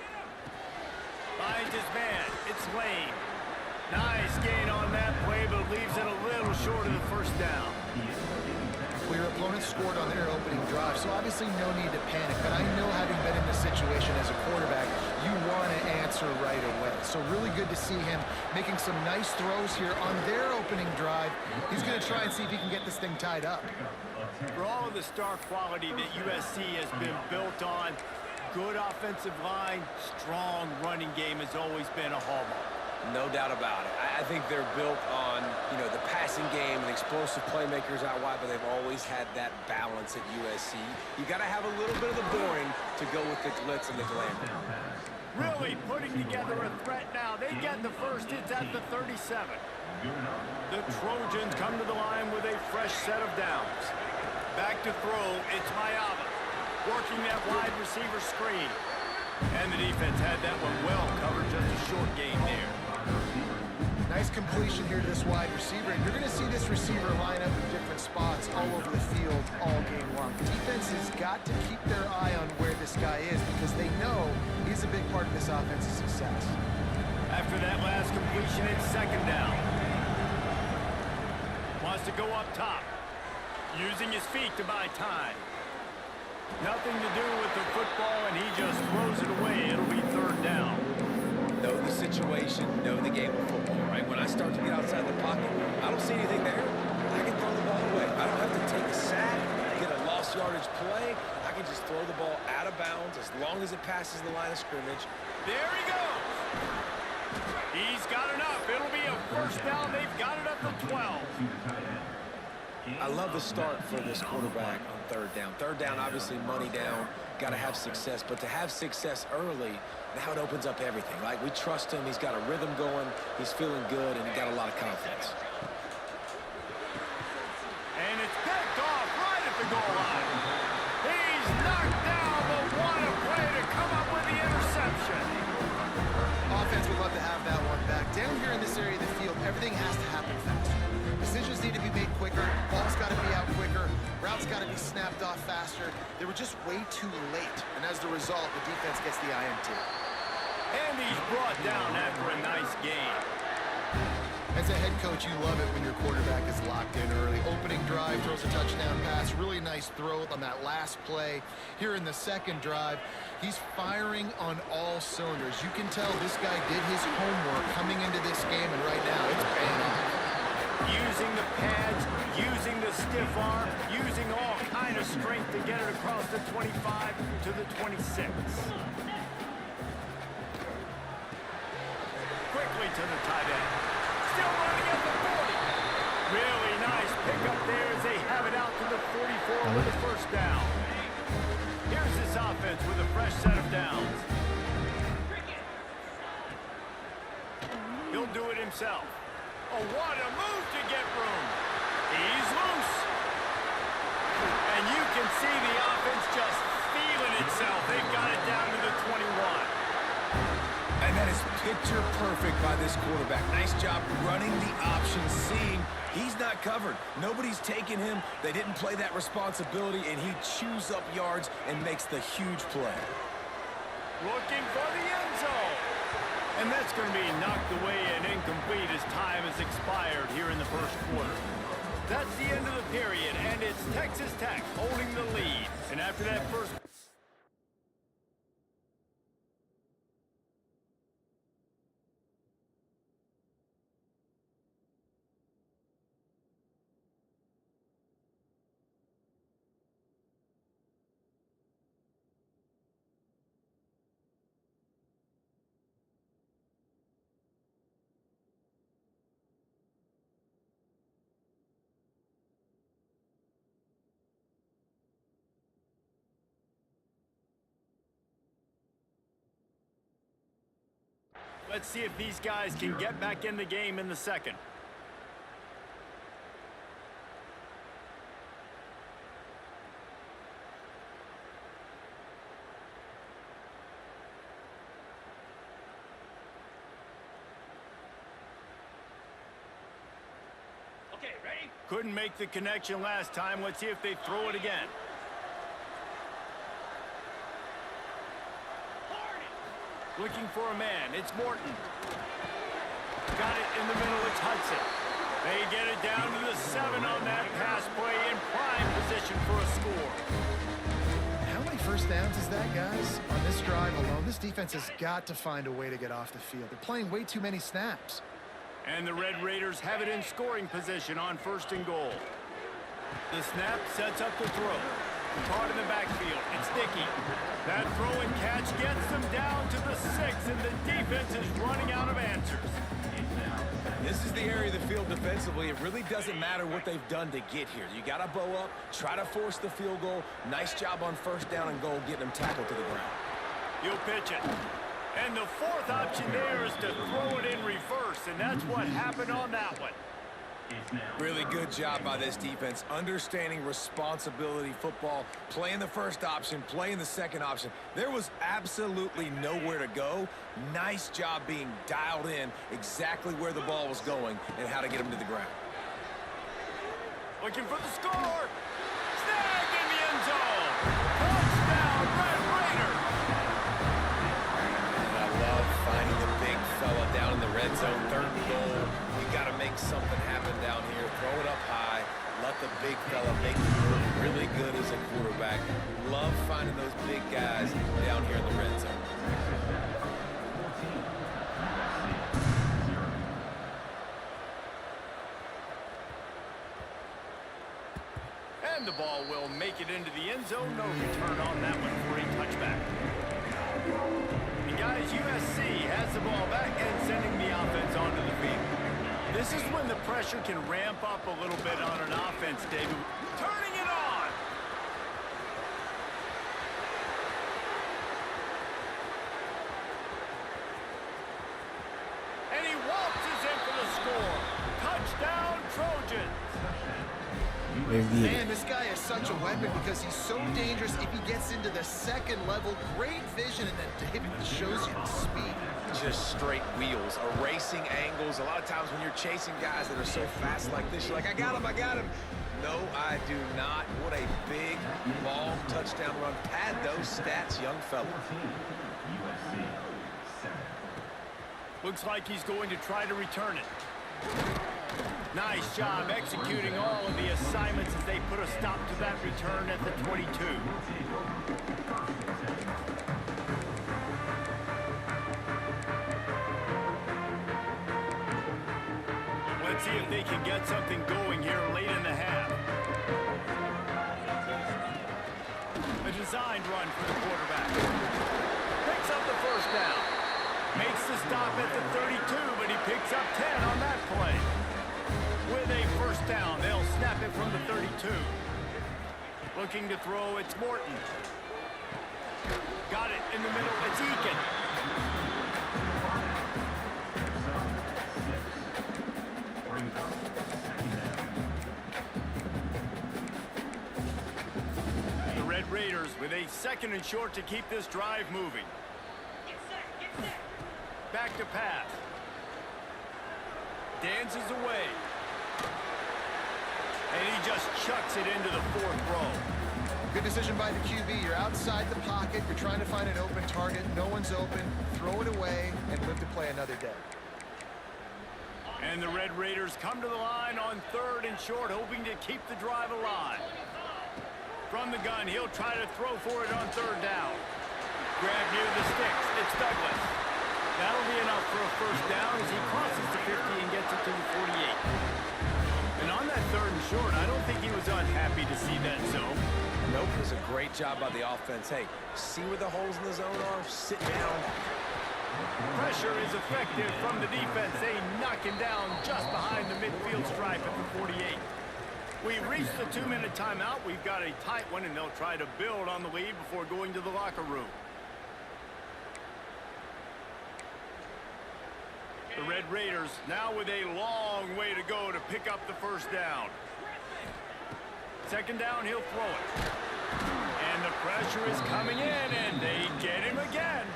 Finds his man. It's Lane. Nice gain on that play, but leaves it a little short of the 1st down. Well, your opponent scored on their opening drive, so obviously no need to panic. But I know, having been in this situation as a quarterback, you want to answer right away. So really good to see him making some nice throws here on their opening drive. He's going to try and see if he can get this thing tied up. For all of the star quality that USC has been built on, good offensive line, strong running game has always been a hallmark. No doubt about it. I think they're built on, the passing game and explosive playmakers out wide, but they've always had that balance at USC. You got to have a little bit of the boring to go with the glitz and the glamour. Really putting together a threat now. They get the first. It's at the 37. The Trojans come to the line with a fresh set of downs. Back to throw. It's Mayava working that wide receiver screen. And the defense had that one well covered. Just a short gain there. Nice completion here to this wide receiver, and you're going to see this receiver line up in different spots all over the field all game long. Defense has got to keep their eye on where this guy is because they know he's a big part of this offense's success. After that last completion, it's second down. Wants to go up top, using his feet to buy time. Nothing to do with the football, and he just throws it away. It'll be third down. Know the situation, know the game of football, right? When I start to get outside the pocket, I don't see anything there. I can throw the ball away. I don't have to take a sack, get a lost yardage play. I can just throw the ball out of bounds as long as it passes the line of scrimmage. There he goes. He's got enough. It'll be a first down. They've got it up to 12. I love the start for this quarterback on third down. Third down, obviously money down, got to have success. But to have success early, now it opens up everything. Like, we trust him. He's got a rhythm going. He's feeling good, and he got a lot of confidence. And it's picked off right at the goal line. He's knocked down, but what a play to come up with the interception. Offense would love to have that one back. Down here in this area of the field, everything has to happen faster. Decisions need to be made quicker. Ball's got to be out quicker. Routes got to be snapped off faster. They were just way too late. And as the result, the defense gets the INT. And he's brought down after a nice game. As a head coach, you love it when your quarterback is locked in early. Opening drive, throws a touchdown pass. Really nice throw on that last play. Here in the second drive, he's firing on all cylinders. You can tell this guy did his homework coming into this game, and right now it's paying off. Using the pads, using the stiff arm, using all kind of strength to get it across the 25 to the 26. Quickly to the tight end. Still running at the 40. Really nice pickup there as they have it out to the 44 with the first down. Here's this offense with a fresh set of downs. He'll do it himself. Oh, what a move to get room. He's loose. And you can see the offense just feeling itself. They've got it down to the 21. And that is picture perfect by this quarterback. Nice job running the option, seeing he's not covered. Nobody's taking him. They didn't play that responsibility, and he chews up yards and makes the huge play. Looking for the end zone. And that's going to be knocked away and incomplete as time has expired here in the first quarter. That's the end of the period, and it's Texas Tech holding the lead. And after that first... Let's see if these guys can get back in the game in the second. Okay, ready? Couldn't make the connection last time. Let's see if they throw it again. Looking for a man. It's Morton. Got it in the middle. It's Hudson. They get it down to the 7 on that pass play in prime position for a score. How many first downs is that, guys? On this drive alone, this defense has got to find a way to get off the field. They're playing way too many snaps. And the Red Raiders have it in scoring position on first and goal. The snap sets up the throw. Caught in the backfield. It's Dickey. That throw and catch gets them down to the 6, and the defense is running out of answers. This is the area of the field defensively. It really doesn't matter what they've done to get here. You got to bow up, try to force the field goal. Nice job on first down and goal, getting them tackled to the ground. He'll pitch it. And the fourth option there is to throw it in reverse, and that's what happened on that one. is now. Really good job by this defense, understanding responsibility football, playing the first option, playing the second option. There was absolutely nowhere to go. Nice job being dialed in exactly where the ball was going and how to get him to the ground. Looking for the score. Snag in the end zone. Touchdown, Red Raiders. And I love finding the big fella down in the red zone, 3rd and goal. You got to make something happen down here. Throw it up high. Let the big fella make it look really good as a quarterback. Love finding those big guys down here in the red zone. And the ball will make it into the end zone. No return on that one for a touchback. And guys, USC has the ball back and sending the offense onto the field. This is when the pressure can ramp up a little bit on an offense, David. Turning it on! And he waltzes in for the score. Touchdown, Trojans! Man, this guy is such a weapon because he's so dangerous if he gets into the second level. Great vision, and then David shows you the speed. Just straight wheels, erasing angles. A lot of times when you're chasing guys that are so fast like this, you're like, I got him, I got him. No, I do not. What a big, long touchdown run. Pad those stats, young fella. USC 7. Looks like he's going to try to return it. Nice job executing all of the assignments as they put a stop to that return at the 22. Let's see if they can get something going here late in the half. A designed run for the quarterback. Picks up the first down. Makes the stop at the 32, but he picks up 10 on that play. With a first down, they'll snap it from the 32. Looking to throw, it's Morton. Got it in the middle, it's Eakin. The Red Raiders with a 2nd and short to keep this drive moving. Back to pass. Dances away. And he just chucks it into the 4th row. Good decision by the QB. You're outside the pocket. You're trying to find an open target. No one's open. Throw it away and live to play another day. And the Red Raiders come to the line on 3rd and short, hoping to keep the drive alive. From the gun, he'll try to throw for it on 3rd down. Grab near the sticks. It's Douglas. That'll be enough for a first down as he crosses the 50 and gets it to the 48. And on that 3rd and short, I don't think he was unhappy to see that zone. Nope, it was a great job by the offense. Hey, see where the holes in the zone are? Sit down. Pressure is effective from the defense. They knock him down just behind the midfield stripe at the 48. We reached the 2-minute timeout. We've got a tight one, and they'll try to build on the lead before going to the locker room. The Red Raiders now with a long way to go to pick up the first down. 2nd down, he'll throw it. And the pressure is coming in, and they get him again.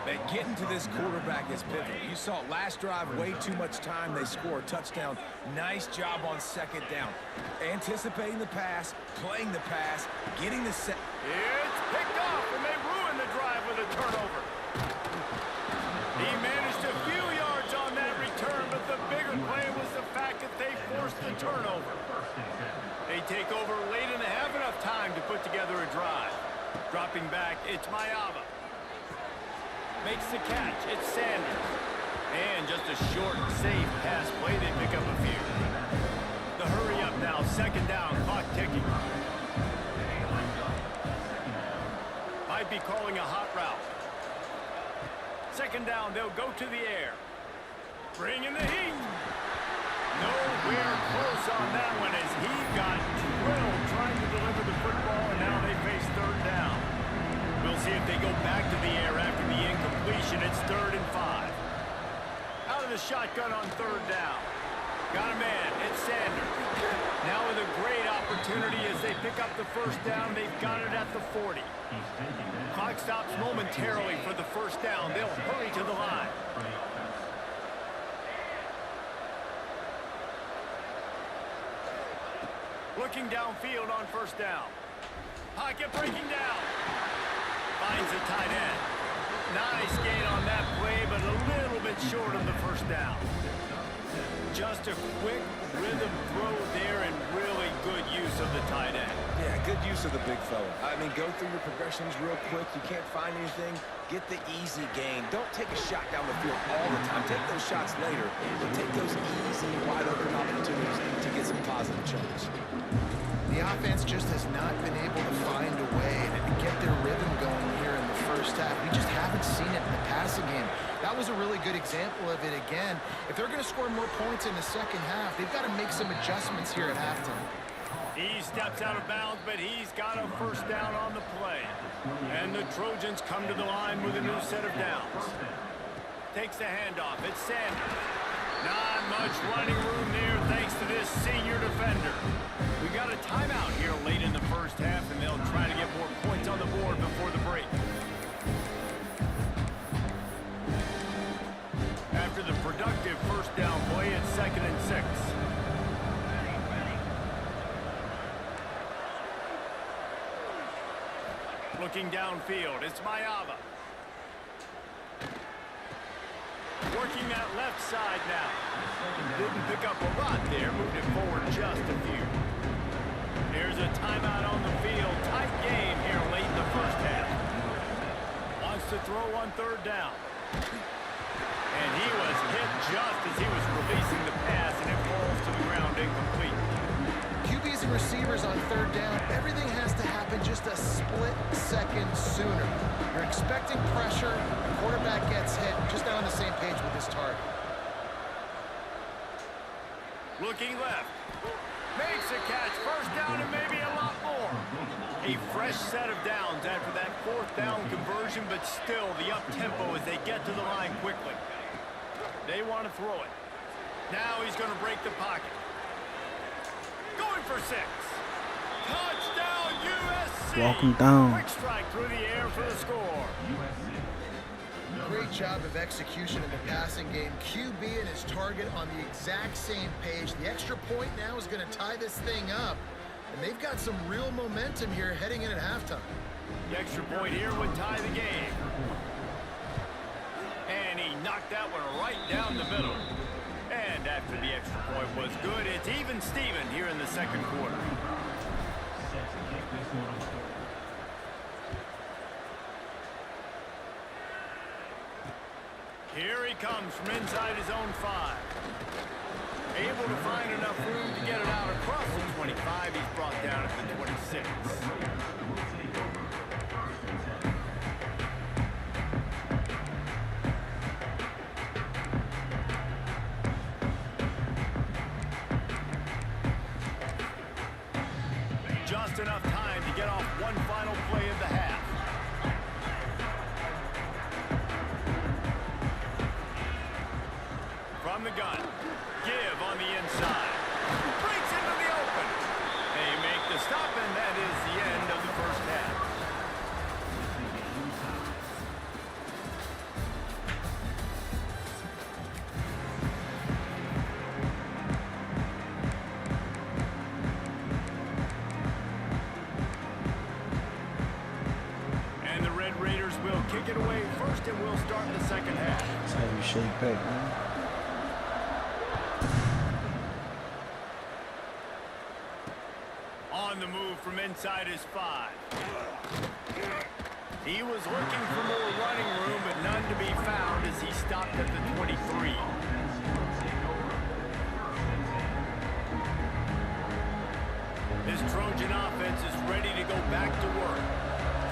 Man, getting to this quarterback is pivotal. You saw it last drive, way too much time. They score a touchdown. Nice job on 2nd down. Anticipating the pass, playing the pass, getting the set. It's picked off, and they ruin the drive with a turnover. He managed a few yards on that return, but the bigger play was the fact that they forced the turnover. They take over late and have enough time to put together a drive. Dropping back, it's Mayava. Makes the catch, it's Sanders. And just a short, safe pass play, they pick up a few. The hurry up now, 2nd down, clock ticking. Might be calling a hot route. 2nd down, they'll go to the air. Bring in the heat. Nowhere close on that one as he got drilled trying to deliver the football, and now they face 3rd down. We'll see if they go back to the air after the incompletion. It's 3rd and 5. Out of the shotgun on 3rd down. Got a man. opportunity as they pick up the first down. They've got it at the 40. Clock stops momentarily for the first down. They'll hurry to the line. Looking downfield on first down. Pocket breaking down. Finds the tight end. Nice gain on that play, but a little bit short of the first down. Just a quick rhythm throw there and really good use of the tight end. Yeah, good use of the big fella. I mean, go through your progressions real quick. You can't find anything. Get the easy gain. Don't take a shot down the field all the time. Take those shots later, but take those easy, wide-open opportunities to get some positive chunks. The offense just has not been able to find a way to get their rhythm going here in the first half. We just haven't seen it in the passing game. That was a really good example of it again. If they're going to score more points in the second half, they've got to make some adjustments here at halftime. He steps out of bounds, but he's got a first down on the play. And the Trojans come to the line with a new set of downs. Takes the handoff. It's Sanders. Not much running room there thanks to this senior defender. We got a timeout here late in the first half, and they'll try to get more points on the board before the break. After the productive first down play, it's 2nd and 6. Looking downfield, it's Mayava. Working that left side now. Didn't pick up a lot there, moved it forward just a few. Here's a timeout on the field. Tight game here late in the first half. Wants to throw on 3rd down. And he was hit just as he was releasing the pass, and it falls to the ground incomplete. QBs and receivers on 3rd down, everything has to happen just a split second sooner. You're expecting pressure, the quarterback gets hit, just not on the same page with his target. Looking left. Makes a catch. First down and maybe a lot more. A fresh set of downs after that 4th down conversion, but still the up-tempo as they get to the line quickly. They want to throw it. Now he's going to break the pocket. Going for 6. Touchdown, USC. Walk him down. Quick strike through the air for the score. Great job of execution in the passing game. QB and his target on the exact same page. The extra point now is going to tie this thing up. And they've got some real momentum here heading in at halftime. The extra point here would tie the game. And he knocked that one right down the middle. And after the extra point was good, it's even Steven here in the second quarter. Here he comes from inside his own 5. Able to find enough room to get it out across the 25. He's brought down at the 26. Just enough time to get off one final play of the half. From the gun, give on the inside. Breaks into the open. They make the stop, and that is the end of the first half. And the Red Raiders will kick it away first, and we'll start the second half. That's how you shake back, man. On the move from inside his 5. He was looking for more running room, but none to be found as he stopped at the 23. This Trojan offense is ready to go back to work.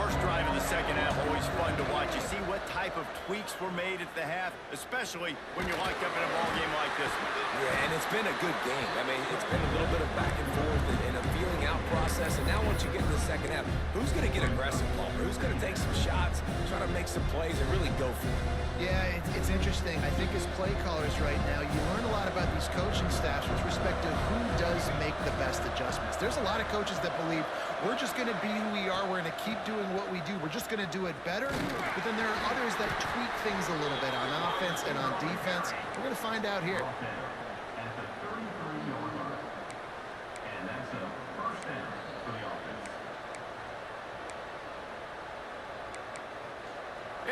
First drive of the second half, always fun to watch. You see what type of tweaks were made at the half, especially when you're locked up in a ball game like this one. Yeah, and It's been a good game. I mean, it's been a little bit of back and forth and a feeling out process. And now once you get to the second half, who's going to get aggressive, Paul? Who's going to take some shots, try to make some plays, and really go for it? Yeah, it's interesting. I think as play callers right now, you learn a lot about these coaching staffs with respect to who does make the best adjustments. There's a lot of coaches that believe we're just going to be who we are. We're going to keep doing what we do. We're just going to do it better. But then there are others that tweak things a little bit on offense and on defense. We're going to find out here. At the 33-yard line. And that's a first down for the offense.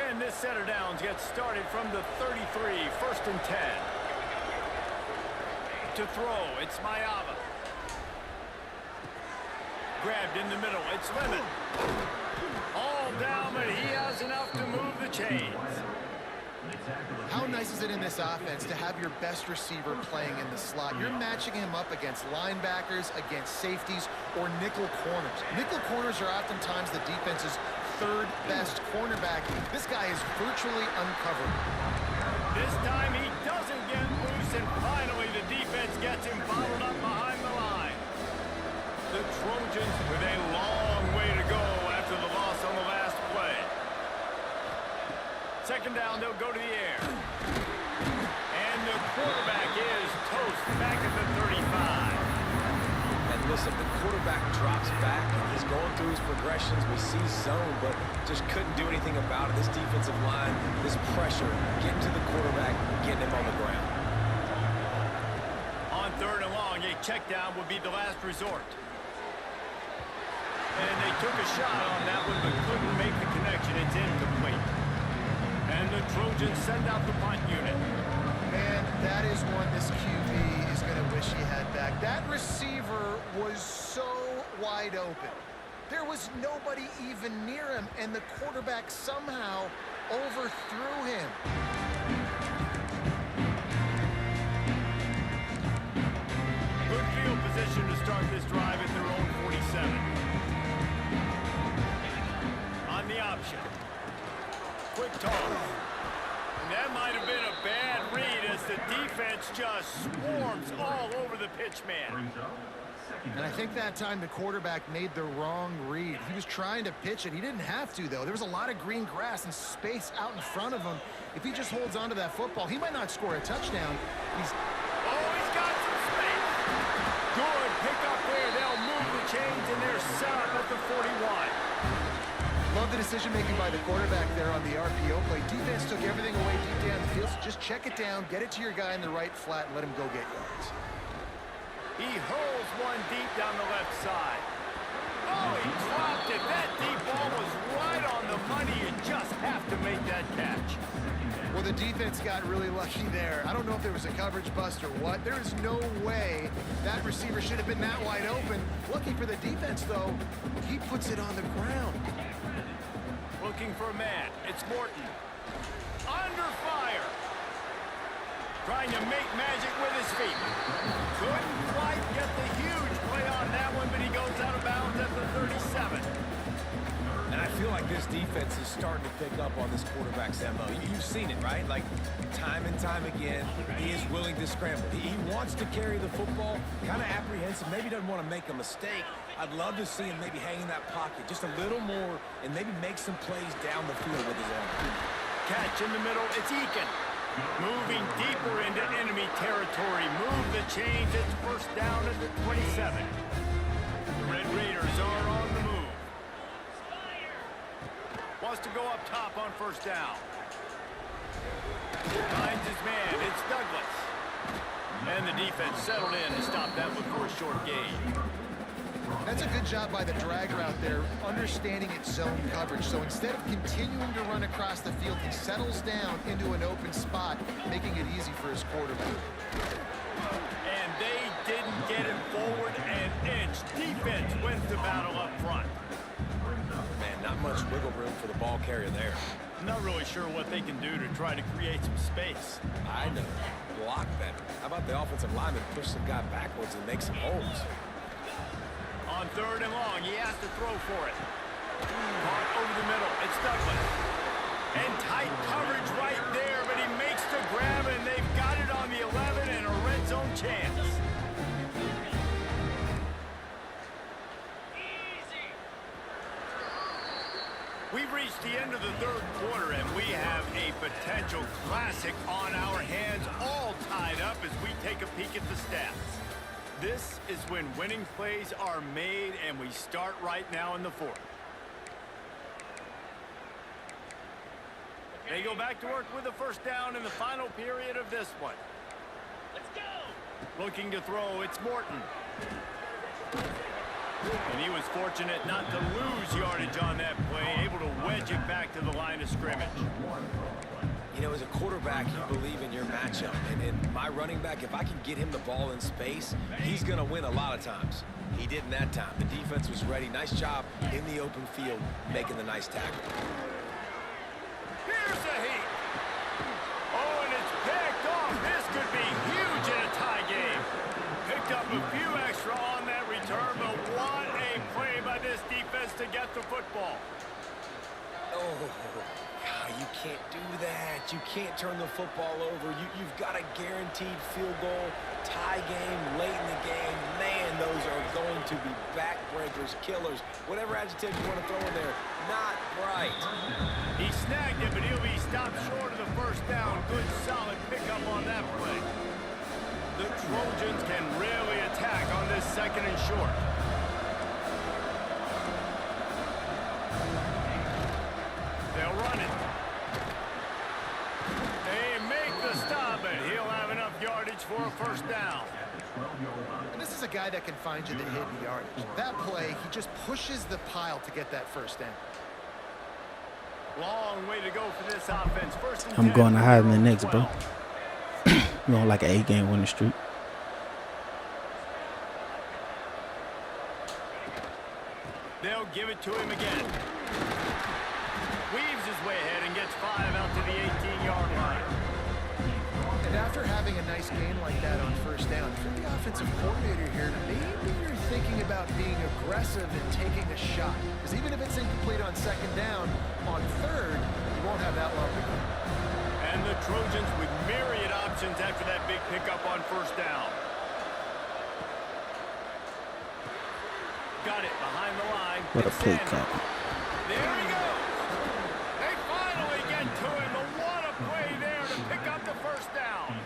And this set of downs gets started from the 33, 1st and 10. To throw, it's Mayava. Grabbed in the middle, it's Lemon. All down, but he has enough to move the chains. How nice is it in this offense to have your best receiver playing in the slot? You're matching him up against linebackers, against safeties, or nickel corners. Nickel corners are oftentimes the defense's third best cornerback. This guy is virtually uncovered. This time he doesn't get loose, and finally the defense gets him bottled up behind the line. The Trojans with a long way to go after the loss on the last play. Second down, they'll go to the air. And the quarterback is toast back at the 35. And listen, the quarterback drops back. He's going through his progressions. We see zone, but just couldn't do anything about it. This defensive line, this pressure, getting to the quarterback, getting him on the ground. On 3rd and long, a check down would be the last resort. And they took a shot on that one, but couldn't make the connection. It's incomplete. And the Trojans send out the punt unit. Man, that is one this QB is going to wish he had back. That receiver was so wide open. There was nobody even near him, and the quarterback somehow overthrew him. Good field position to start this drive at their own 47. On the option. Quick toss. And that might have been a bad read as the defense just swarms all over the pitch man. And I think that time the quarterback made the wrong read. He was trying to pitch it. He didn't have to, though. There was a lot of green grass and space out in front of him. If he just holds on to that football, he might not score a touchdown. He's got some space. Good pickup there. They'll move the chains, and they're set up at the 41. Love the decision-making by the quarterback there on the RPO play. Defense took everything away deep down the field, so just check it down, get it to your guy in the right flat, and let him go get yards. He hurls one deep down the left side. Oh, he dropped it. That deep ball was right on the money. You just have to make that catch. Well, the defense got really lucky there. I don't know if there was a coverage bust or what. There is no way that receiver should have been that wide open. Lucky for the defense, though, he puts it on the ground. Looking for a man. It's Morton. Under fire. Trying to make magic with his feet. Couldn't quite get the huge play on that one, but he goes out of bounds at the 37. And I feel like this defense is starting to pick up on this quarterback's MO. You've seen it, right? Like, time and time again, he is willing to scramble. He wants to carry the football, kind of apprehensive, maybe doesn't want to make a mistake. I'd love to see him maybe hang in that pocket just a little more and maybe make some plays down the field with his own. Catch in the middle. It's Eakin. Moving deeper into enemy territory. Move the chains. It's first down at the 27. The Red Raiders are on the move. Wants to go up top on first down. Finds his man. It's Douglas. And the defense settled in to stop that one for a short gain. That's a good job by the drag route there, understanding its zone coverage. So instead of continuing to run across the field, he settles down into an open spot, making it easy for his quarterback. And they didn't get him forward an inch. Defense wins the battle up front. Man, not much wiggle room for the ball carrier there. I'm not really sure what they can do to try to create some space. I know. Block better. How about the offensive lineman push some guy backwards and make some holes? On 3rd and long, he has to throw for it. Caught over the middle. It's Douglas. And tight coverage right there, but he makes the grab, and they've got it on the 11 and a red zone chance. We've reached the end of the third quarter, and we have a potential classic on our hands, all tied up as we take a peek at the stats. This is when winning plays are made, and we start right now in the fourth. They go back to work with a first down in the final period of this one. Let's go! Looking to throw, it's Morton. And he was fortunate not to lose yardage on that play, able to wedge it back to the line of scrimmage. You know, as a quarterback, you believe in your matchup. And my running back, if I can get him the ball in space, he's going to win a lot of times. He didn't that time. The defense was ready. Nice job in the open field, making the nice tackle. Here's a heat. Oh, and it's picked off. This could be huge in a tie game. Picked up a few extra on that return, but what a play by this defense to get the football. Oh, God, you can't do that. You can't turn the football over. You've got a guaranteed field goal, tie game, late in the game. Man, those are going to be backbreakers, killers, whatever adjective you want to throw in there. Not right. He snagged it, but he'll be stopped short of the first down. Good, solid pickup on that play. The Trojans can really attack on this second and short. They'll run it. They make the stop, and he'll have enough yardage for a first down. And this is a guy that can find you the hidden yardage. That play, he just pushes the pile to get that first down. Long way to go for this offense. First and I'm 10. going to Heisman next, bro. We're on like an 8-game winning streak. They'll give it to him again. Weaves his way ahead and gets 5 out to the 18-yard line. And after having a nice game like that on first down, for the offensive coordinator here, maybe you're thinking about being aggressive and taking a shot. Because even if it's incomplete on second down, on third, you won't have that long to go. And the Trojans with myriad options after that big pickup on first down. Got it behind the line. What a play Extend. call. There he goes. They finally get to him, but what a play there to pick up the first down.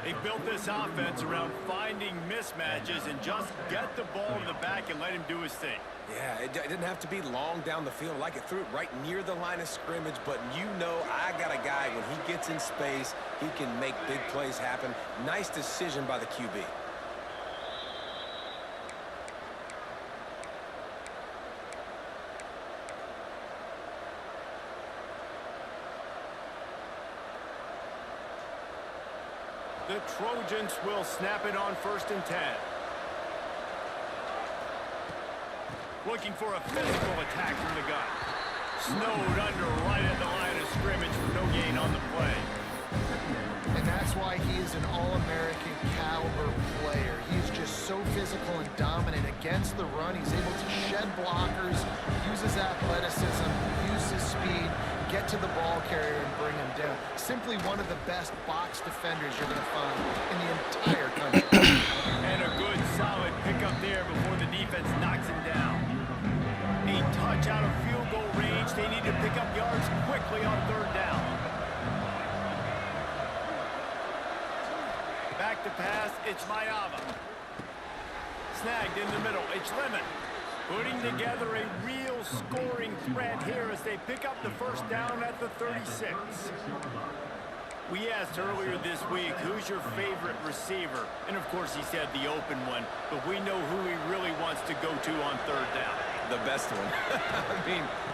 They built this offense around finding mismatches and just get the ball to the back and let him do his thing. Yeah, it didn't have to be long down the field. Like it threw it right near the line of scrimmage, but you know I got a guy, when he gets in space, he can make big plays happen. Nice decision by the QB. The Trojans will snap it on first and 10. Looking for a physical attack from the gun. Snowed under right at the line of scrimmage for no gain on the play. And that's why he is an All-American caliber player. He's just so physical and dominant against the run. He's able to shed blockers, use his athleticism, use his speed, get to the ball carrier and bring him down. Simply one of the best box defenders you're going to find in the entire country. And a good, solid pickup there before the defense knocks him down. A touch out of field goal range. They need to pick up yards quickly on third down. Back to pass, it's Mayava. Snagged in the middle, it's Lemon. Putting together a real scoring threat here as they pick up the first down at the 36. We asked earlier this week, who's your favorite receiver? And of course he said the open one, but we know who he really wants to go to on third down. The best one.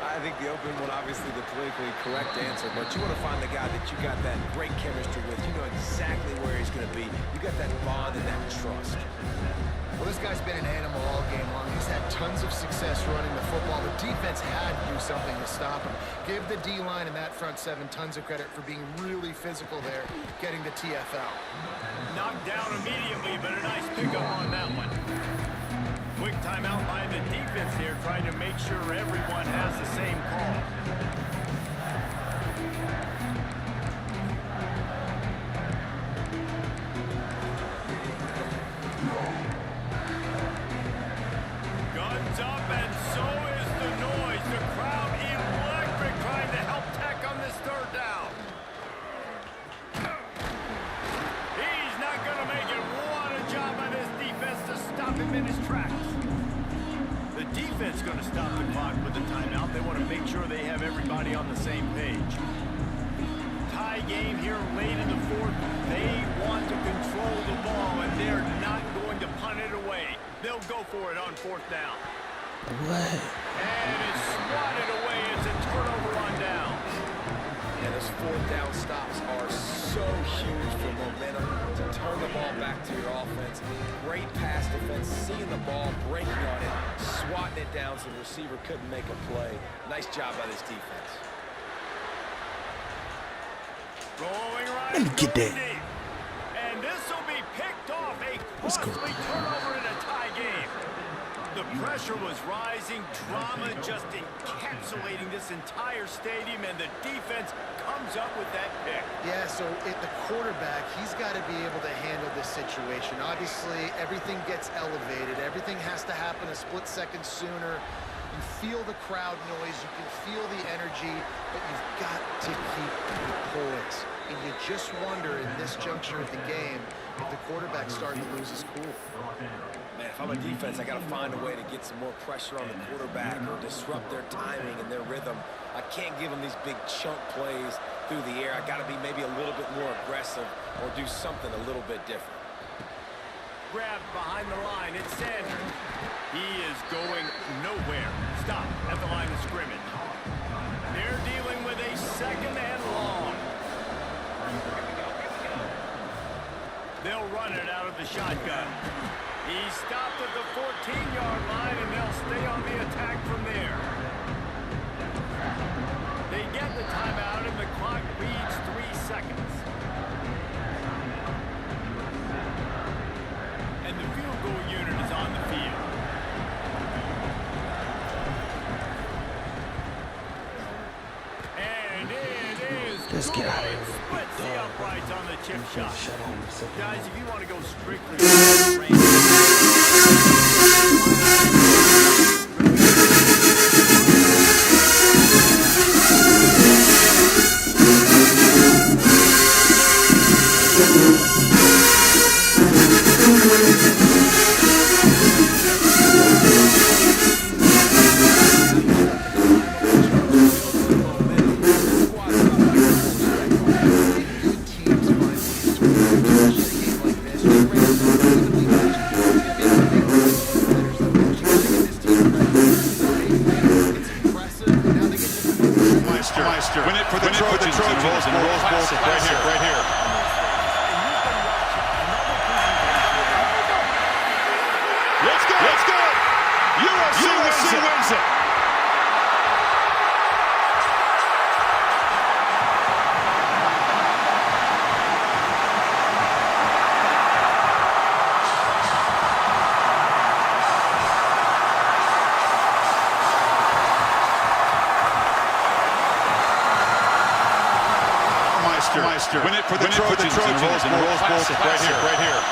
I think the open one, obviously the politically correct answer, but you want to find the guy that you got that great chemistry with. You know exactly where he's going to be. You got that bond and that trust. Well, this guy's been an animal all game long. He's had tons of success running the football. The defense had to do something to stop him. Give the D-line and that front seven tons of credit for being really physical there, getting the TFL. Knocked down immediately, but a nice pickup on that one. Quick timeout by the defense here, trying to make sure everyone has the same call. him in his tracks. The defense going to stop the clock with the timeout. They want to make sure they have everybody on the same page. Tie game here late in the fourth. They want to control the ball, and they're not going to punt it away. They'll go for it on fourth down. What? And it's swatted away. It's a turnover on downs. And those fourth down stops are so huge for momentum to turn the ball back to your offense. Great pass defense, seeing the ball, breaking on it, swatting it down so the receiver couldn't make a play. Nice job by this defense. Rolling right. Let me get that. Deep. And this will be picked off. A costly turnover in a tie game. The pressure was rising, drama just encapsulating this entire stadium, and the defense comes up with that pick. Yeah, so at the quarterback, he's got to be able to handle this situation. Obviously, everything gets elevated. Everything has to happen a split second sooner. You feel the crowd noise, you can feel the energy, but you've got to keep the poise. And you just wonder in this juncture of the game if the quarterback's starting to lose his cool. Man, if I'm a defense, I got to find a way to get some more pressure on the quarterback or disrupt their timing and their rhythm. I can't give them these big chunk plays through the air. I got to be maybe a little bit more aggressive or do something a little bit different. Grabbed behind the line, it's Sanders. He is going nowhere. Stop at the line of scrimmage. They're dealing with a second and long. They'll run it out of the shotgun. He stopped at the 14-yard line, and they'll stay on the attack from there. They get the timeout, and the clock reads 3 seconds. And the field goal unit is on the field. And it is Let's get out of here. splits the uprights on the chip shot. Guys, if you want to go strictly Win it for the Trojans and Rose Bowl right here. Let's go! USC wins it. Meister. Win it for the Trojans and Rose Bowl right here.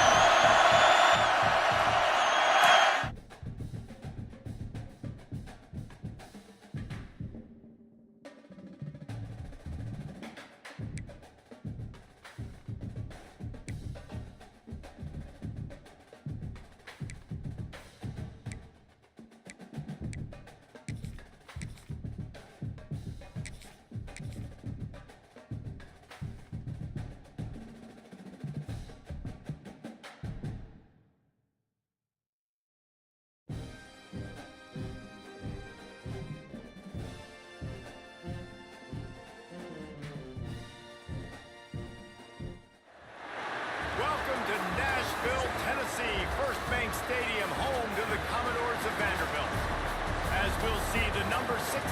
Welcome to Nashville, Tennessee, First Bank Stadium, home to the Commodores of Vanderbilt. As we'll see, the number 16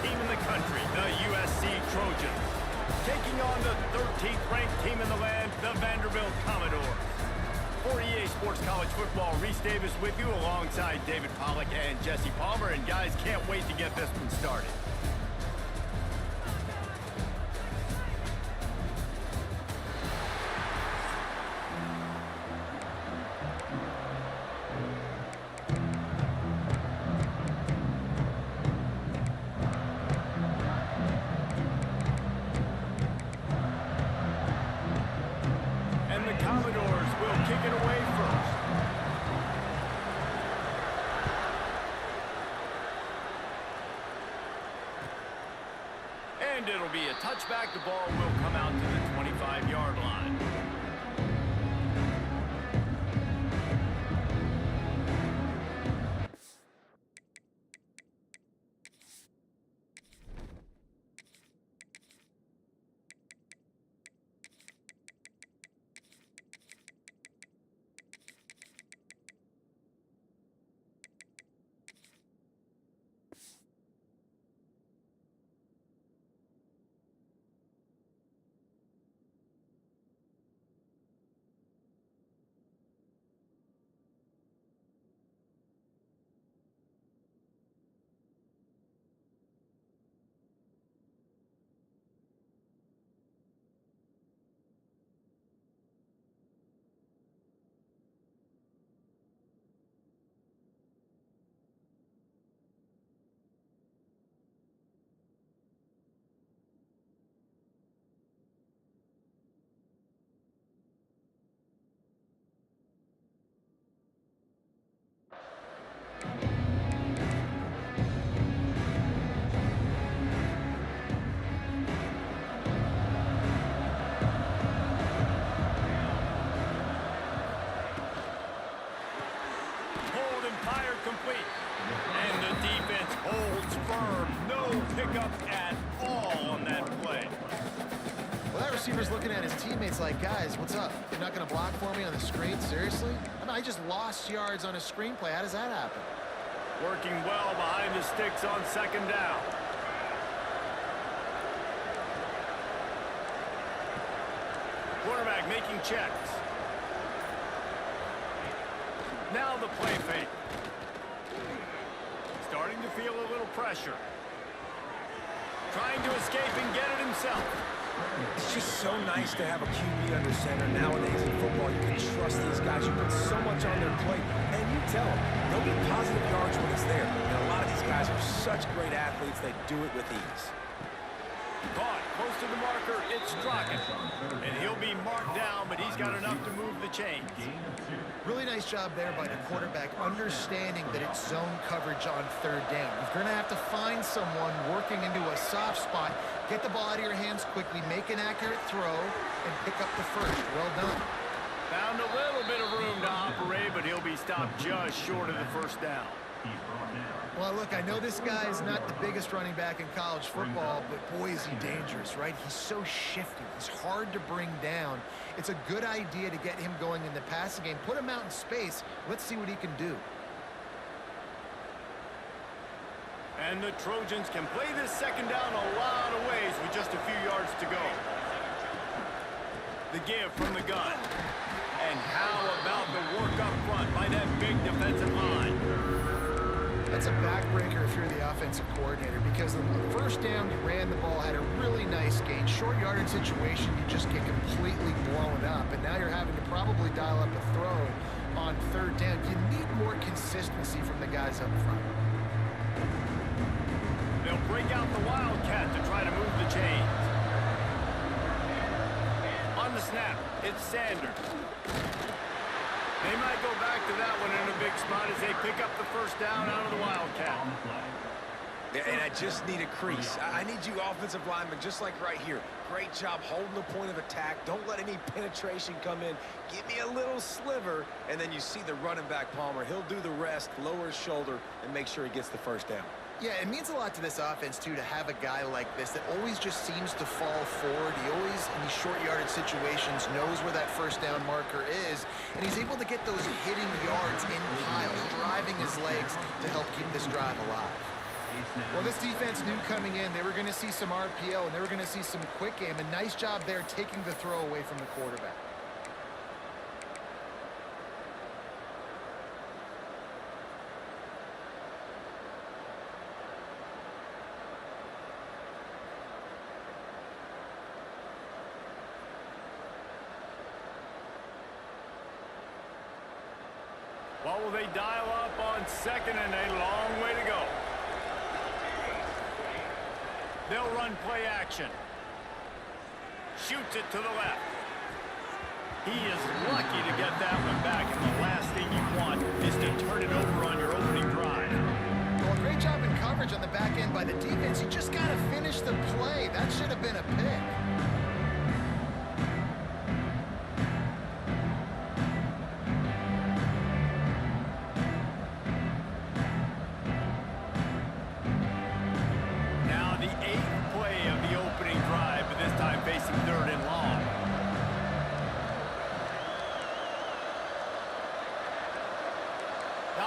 team in the country, the USC Trojans, taking on the 13th ranked team in the land, the Vanderbilt Commodores. For EA Sports College Football, Reese Davis with you alongside David Pollack and Jesse Palmer. And guys, can't wait to get this one started. And the Commodores will kick it away first. And it'll be a touchback. The ball will come out to the 25-yard line. Complete. And the defense holds firm. No pickup at all on that play. Well, that receiver's looking at his teammates like, guys, what's up? You're not going to block for me on the screen? Seriously? I mean, I just lost yards on a screenplay. How does that happen? Working well behind the sticks on second down. Quarterback making checks. Now the play fake. Starting to feel a little pressure. Trying to escape and get it himself. It's just so nice to have a QB under center. Nowadays in football, you can trust these guys. You put so much on their plate, and you tell them they'll get positive yards when it's there. And a lot of these guys are such great athletes, they do it with ease. Caught close to the marker, it's Crockett. And he'll be marked down, but he's got enough to move the chains. Really nice job there by the quarterback, understanding that it's zone coverage on third down. You're going to have to find someone working into a soft spot, get the ball out of your hands quickly, make an accurate throw, and pick up the first. Well done. Found a little bit of room to operate, but he'll be stopped just short of the first down. Well, look, I know this guy is not the biggest running back in college football, but boy, is he dangerous, right? He's so shifty. He's hard to bring down. It's a good idea to get him going in the passing game. Put him out in space. Let's see what he can do. And the Trojans can play this second down a lot of ways with just a few yards to go. The give from the gun. And how about the work up front by that big defensive line? That's a backbreaker if you're the offensive coordinator, because on the first down, you ran the ball, had a really nice gain. Short yardage situation, you just get completely blown up, and now you're having to probably dial up a throw on third down. You need more consistency from the guys up front. They'll break out the Wildcat to try to move the chains. On the snap, it's Sanders. They might go back to that one in a big spot as they pick up the first down out of the Wildcat. Yeah, and I just need a crease. I need you offensive linemen just like right here. Great job holding the point of attack. Don't let any penetration come in. Give me a little sliver, and then you see the running back Palmer. He'll do the rest, lower his shoulder, and make sure he gets the first down. Yeah, it means a lot to this offense, too, to have a guy like this that always just seems to fall forward. He always, in these short yardage situations, knows where that first down marker is, and he's able to get those hitting yards in piles, driving his legs to help keep this drive alive. Well, this defense knew coming in they were going to see some RPO, and they were going to see some quick game. A nice job there taking the throw away from the quarterback. What will they dial up on second and a long way to go? They'll run play action. Shoots it to the left. He is lucky to get that one back, and the last thing you want is to turn it over on your opening drive. Well, great job in coverage on the back end by the defense. You just got to finish the play. That's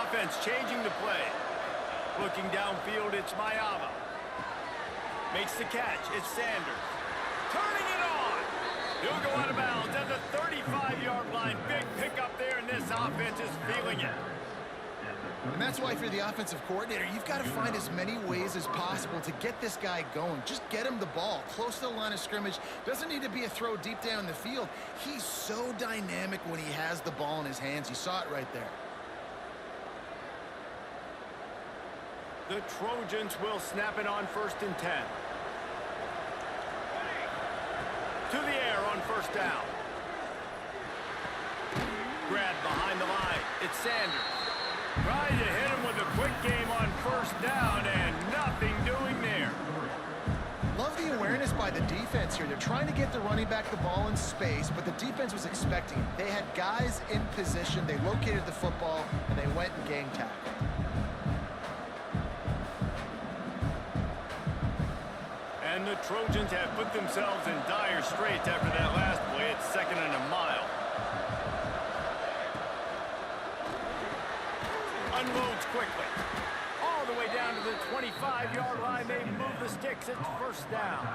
offense changing the play. Looking downfield, it's Mayava. Makes the catch, it's Sanders. Turning it on! He'll go out of bounds at the 35-yard line. Big pickup there, and this offense is feeling it. And that's why if you're the offensive coordinator, you've got to find as many ways as possible to get this guy going. Just get him the ball close to the line of scrimmage. Doesn't need to be a throw deep down the field. He's so dynamic when he has the ball in his hands. You saw it right there. The Trojans will snap it on 1st and 10. To the air on 1st down. Grabbed behind the line. It's Sanders. Trying to hit him with a quick game on 1st down, and nothing doing there. Love the awareness by the defense here. They're trying to get the running back the ball in space, but the defense was expecting it. They had guys in position. They located the football, and they went and gang tackled. And the Trojans have put themselves in dire straits after that last play. It's 2nd and a mile. Unloads quickly. All the way down to the 25-yard line. They move the sticks. It's 1st down.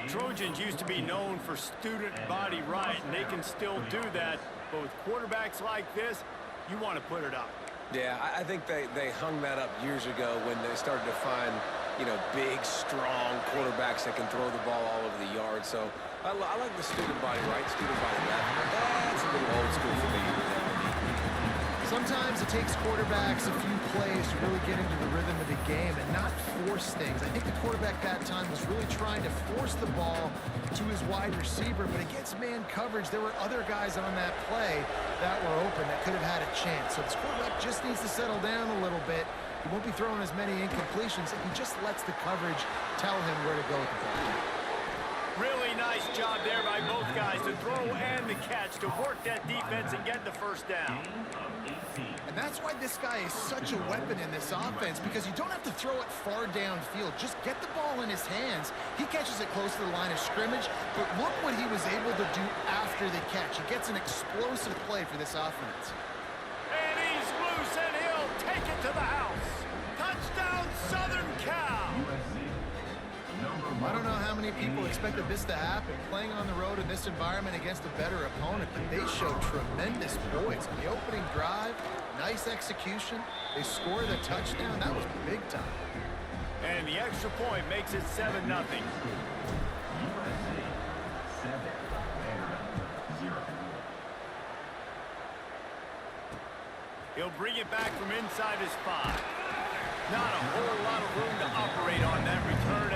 Trojans used to be known for student body right, and they can still do that. But with quarterbacks like this, you want to put it up. Yeah, I think they hung that up years ago when they started to find, you know, big, strong quarterbacks that can throw the ball all over the yard. So I like the student body right, student body left. That's a little old school for me. Sometimes it takes quarterbacks a few plays to really get into the rhythm of the game and not force things. I think the quarterback that time was really trying to force the ball to his wide receiver, but against man coverage, there were other guys on that play that were open that could have had a chance. So this quarterback just needs to settle down a little bit. He won't be throwing as many incompletions if he just lets the coverage tell him where to go with the ball. Really nice job there by both guys to throw and the catch to work that defense and get the 1st down. And that's why this guy is such a weapon in this offense, because you don't have to throw it far downfield. Just get the ball in his hands. He catches it close to the line of scrimmage, but look what he was able to do after the catch. He gets an explosive play for this offense. And he's loose, and he'll take it to the house. Touchdown, Southern Cal! I don't know how many people expected this to happen, playing on the road in this environment against a better opponent, but they showed tremendous poise. On the opening drive, nice execution. They scored a touchdown. That was big time. And the extra point makes it 7-0. He'll bring it back from inside his 5. Not a whole lot of room to operate on that return.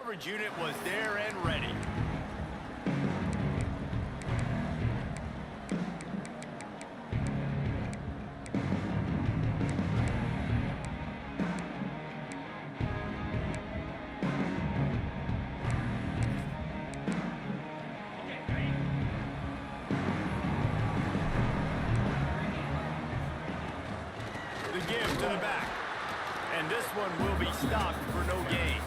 Coverage unit was there and ready. The give to the back. And this one will be stopped for no gain.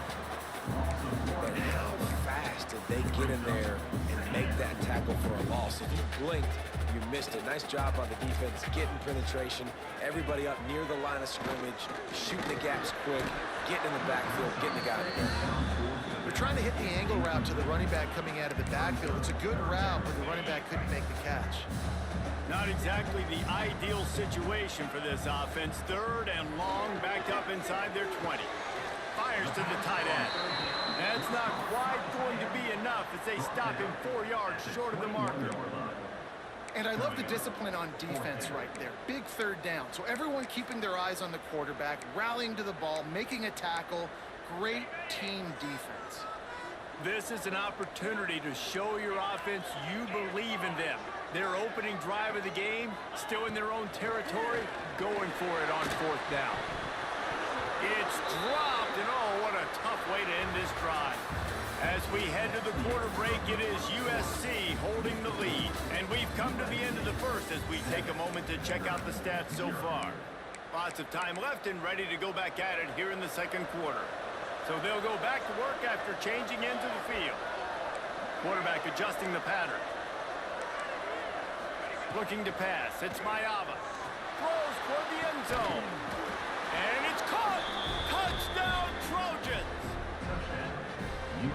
But how fast did they get in there and make that tackle for a loss? If you blinked, you missed it. Nice job on the defense, getting penetration. Everybody up near the line of scrimmage, shooting the gaps quick, getting in the backfield, getting the guy there. They're trying to hit the angle route to the running back coming out of the backfield. It's a good route, but the running back couldn't make the catch. Not exactly the ideal situation for this offense. 3rd and long, backed up inside their 20. Fires to the tight end. That's not quite going to be enough as they stop him 4 yards short of the marker. And I love the discipline on defense right there. Big third down. So everyone keeping their eyes on the quarterback, rallying to the ball, making a tackle. Great team defense. This is an opportunity to show your offense you believe in them. Their opening drive of the game, still in their own territory, going for it on 4th down. It's dropped, and oh, what a tough way to end this drive. As we head to the quarter break, it is USC holding the lead. And we've come to the end of the first as we take a moment to check out the stats so far. Lots of time left and ready to go back at it here in the second quarter. So they'll go back to work after changing into the field. Quarterback adjusting the pattern. Looking to pass. It's Mayava. Throws toward the end zone. And it's caught. Touchdown, Trojans.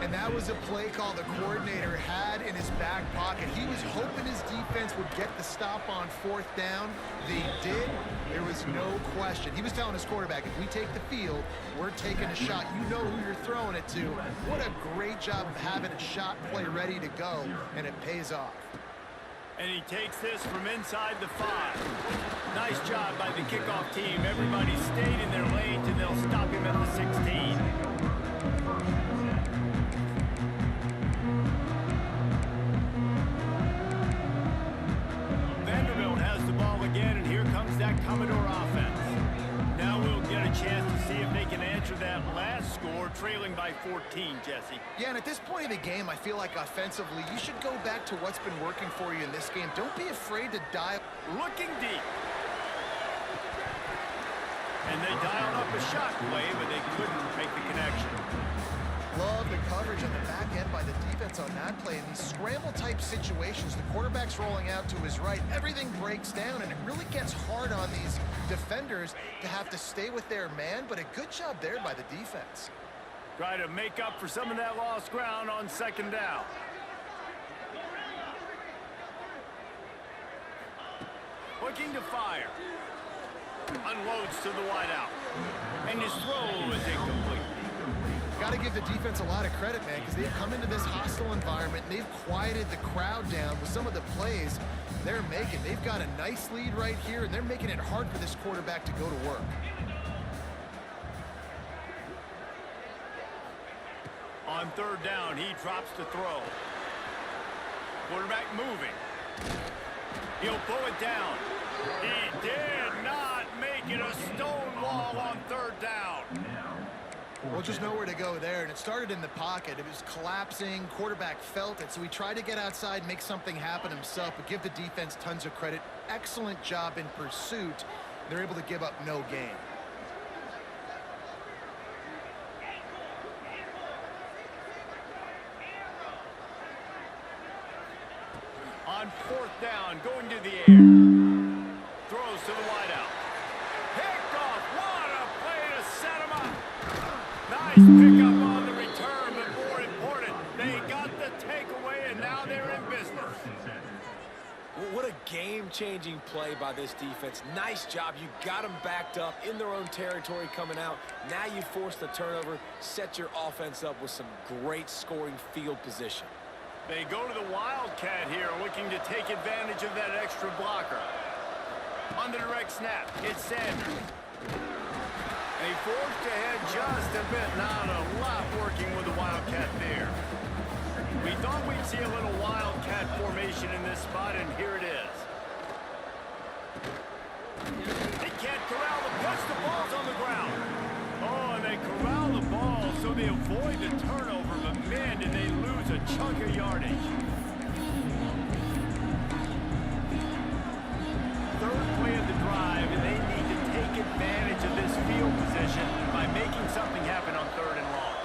And that was a play call the coordinator had in his back pocket. He was hoping his defense would get the stop on 4th down. They did. There was no question. He was telling his quarterback, if we take the field, we're taking a shot. You know who you're throwing it to. What a great job of having a shot play ready to go, and it pays off. And he takes this from inside the 5. Nice job by the kickoff team. Everybody stayed in their lanes, and they'll stop him at the 16. That Commodore offense. Now we'll get a chance to see if they can answer that last score, trailing by 14, Jesse. Yeah, and at this point of the game, I feel like offensively, you should go back to what's been working for you in this game. Don't be afraid to dial. Looking deep. And they dialed up a shot play, but they couldn't make the connection. Love the coverage on the back end by the defense on that play. In these scramble-type situations, the quarterback's rolling out to his right. Everything breaks down, and it really gets hard on these defenders to have to stay with their man, but a good job there by the defense. Try to make up for some of that lost ground on 2nd down. Looking to fire. Unloads to the wideout. And his throw is incomplete. Got to give the defense a lot of credit, man, because they've come into this hostile environment. And they've quieted the crowd down with some of the plays they're making. They've got a nice lead right here, and they're making it hard for this quarterback to go to work. On 3rd down, he drops to throw. Quarterback moving. He'll pull it down. He did not make it a stone wall on 3rd down. Well, just nowhere to go there, and it started in the pocket. It was collapsing. Quarterback felt it, so he tried to get outside, make something happen himself, but give the defense tons of credit. Excellent job in pursuit. They're able to give up no gain. On 4th down, going to the air. Throws to the wideout. Picked off. What a play to set him up. Nice pickup on the return, but more important, they got the takeaway, and now they're in business. What a game-changing play by this defense. Nice job. You got them backed up in their own territory coming out. Now you force the turnover, set your offense up with some great scoring field position. They go to the Wildcat here, looking to take advantage of that extra blocker. On the direct snap, it's Sanders. They forced ahead just a bit. Not a lot working with the Wildcat there. We thought we'd see a little Wildcat formation in this spot, and here it is. They can't corral the pitch. The ball's on the ground. Oh, and they corral the ball, so they avoid the turnover, but man, did they lose a chunk of yardage. 3rd play of the drive, and they need to take advantage of this field position by making something happen on 3rd and long.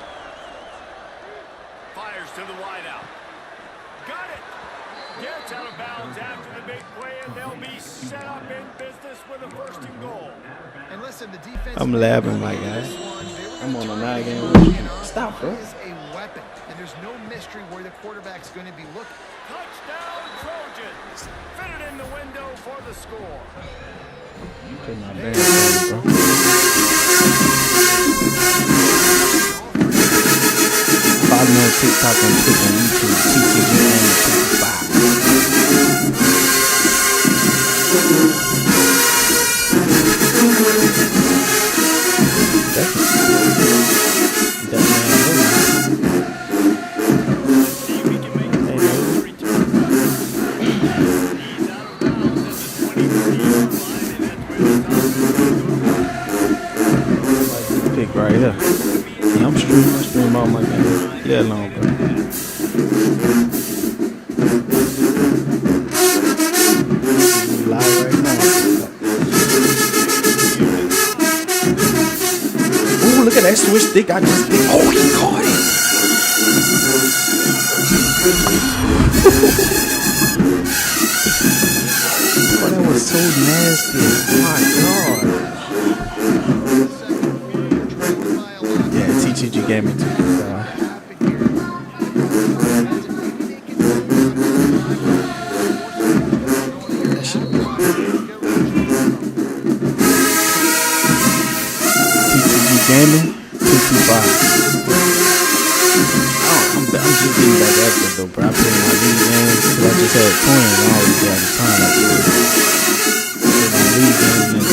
Fires to the wideout. Got it! Gets out of bounds after the big play, and they'll be set up in business with a 1st and goal. And listen, the defense. I'm laughing, my guy. I'm on a 9-game. Stop, bro. Is a weapon, and there's no mystery where the quarterback's going to be looking. Touchdown, Trojans! Fitted in the window for the score. You put my band on, bro. follow me on TikTok and Twitter and YouTube. Pick right here. Yeah, I'm streaming all my games. Yeah, long, bro. Live right now. Ooh, look at that switch stick. I just did. Oh, he caught it. Oh, that was so nasty. My God. Yeah, TTG gave me 2. TTG Gaming 225. I'm just getting back active though, bro. I played my league games because I just had twins. I always got the time up there. My league games and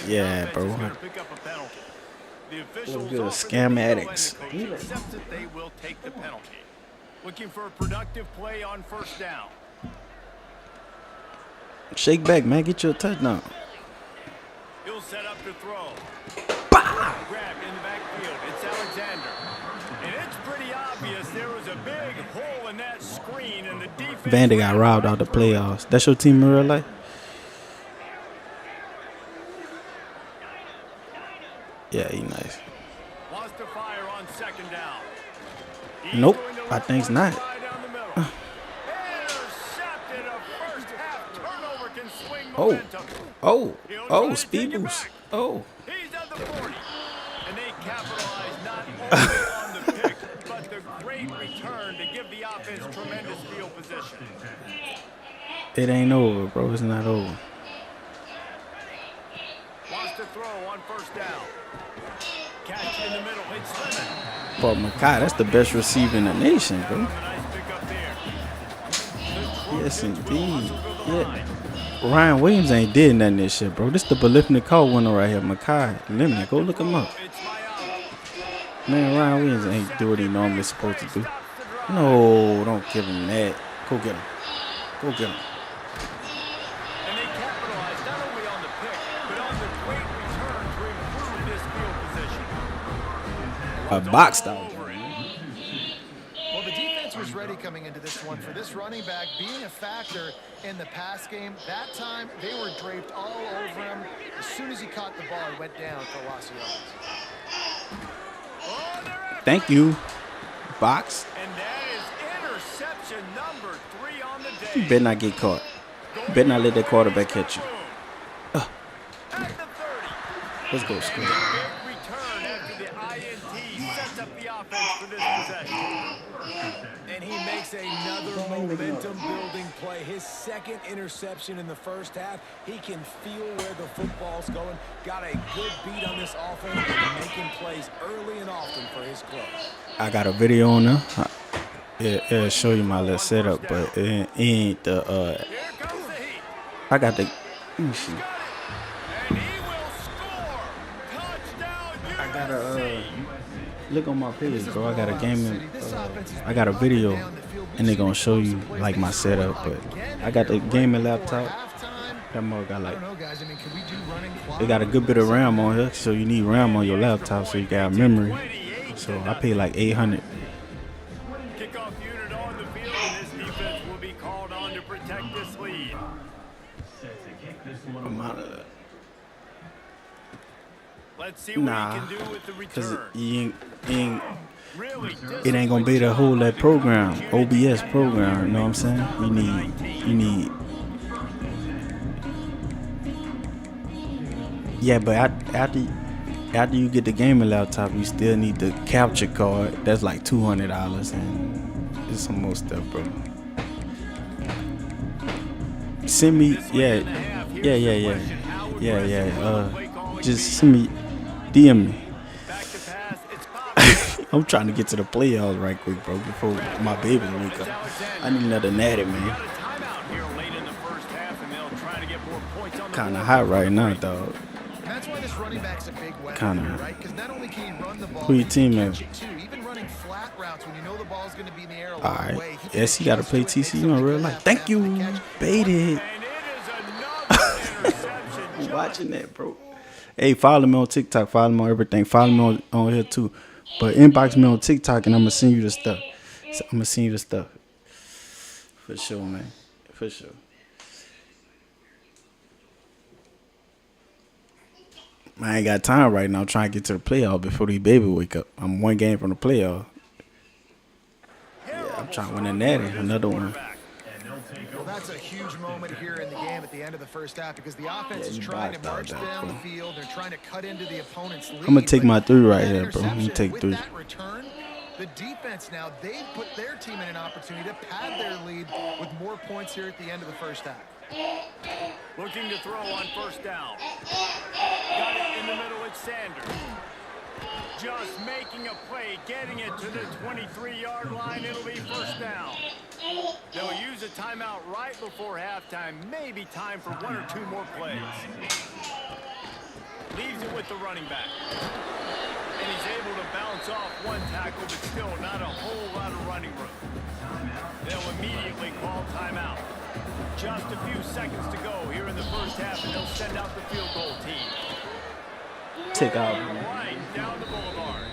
yeah, bro. What's good? Scam addicts. Accepts that they will take the penalty. Looking for a productive play on first down. Shake back, man. Get your touchdown. He'll set up to throw. Grab in the backfield. It's Alexander. And it's pretty obvious there was a big hole in that screen and the defense. Vandy got robbed out the playoffs. That's your team in real life? Yeah, he nice. Wants to fire on second down. Nope, I think it's not. Oh, speed boost. Oh. He's at the 40. And they capitalize not only on the pick, but the great return to give the offense tremendous field position. It ain't over, bro. It's not over. Wants to throw on first down. Catch in the middle. It's Lemon. But Makai, that's the best receiver in the nation, bro. Nice pick up there. Yes, indeed. Yeah. Ryan Williams ain't did nothing this shit, bro. This the Bolifnik call winner right here. Makai Lemon. Go look him up. Man, Ryan Williams ain't do what he normally supposed to do. No, don't give him that. Go get him. Go get him. And they capitalized not only on the pick, but on the great return to improve this field position. A box style. Well, the defense was ready coming into this one for this running back being a factor in the pass game. That time, they were draped all over him. As soon as he caught the ball, he went down for loss of yards. Thank you, box. And that is interception number 3 on the day. You better not get caught. You better not let that quarterback catch you. At the 30. Let's go, school. Big return after the INT sets up the offense for this possession. And he makes another momentum-building play. His second interception in the first half. He can feel where the football's going. Got a good beat on this offense and making plays early and often for his club. I got a video on there. It'll show you my little setup, but it ain't the. Here comes the heat. I got the. Let me see. And he will score. Touchdown, I got a. Look on my page, bro. I got a gaming. I got a video, and they gonna show you like my setup. But I got the gaming laptop. That mug got like. They got a good bit of RAM on here, so you need RAM on your laptop, so you got memory. So I pay like $800. Kickoff unit on the field, and this defense will be called on to protect this lead. I'm out of that. Let's see what he can do with the Cause return. Really it ain't gonna be the whole that program, OBS program. You know what I'm saying? You need. Yeah, but after you get the gaming laptop, you still need the capture card. That's like $200, and it's some more stuff, bro. Send me, yeah. Just send me, DM me. I'm trying to get to the playoffs right quick, bro, before my baby wake up. I need another natty, man. Kind of hot right now, dog. That's why this running back's a big weapon, Kinda. right? Because not only can he run the ball, Who your team he can at? catch it too. Even running flat routes when you know the ball's going to be in the air a All long right. way. Yes, he got to play TCU in real life. Thank you. Baited. Watching that, bro. Hey, follow me on TikTok. Follow me on everything. Follow me on here, too. But inbox me on TikTok, and I'm going to send you the stuff. For sure, man. For sure. I ain't got time right now trying to get to the playoff before these baby wake up. I'm one game from the playoff. Yeah, I'm trying to win a natty. Another one. Well, that's a huge moment here in the game at the end of the first half because the offense is trying to march down the field. They're trying to cut into the opponent's lead. I'm going to take my 3 right here, bro. I'm going to take 3. With that return, the defense now, they've put their team in an opportunity to pad their lead with more points here at the end of the first half. Looking to throw on first down. Got it in the middle with Sanders. Just making a play, getting it to the 23-yard line. It'll be first down. They'll use a timeout right before halftime. Maybe time for 1 or 2 more plays. Leaves it with the running back. And he's able to bounce off 1 tackle, but still not a whole lot of running room. They'll immediately call timeout. Just a few seconds to go here in the first half, and they'll send out the field goal team. Take out. Right down the boulevard.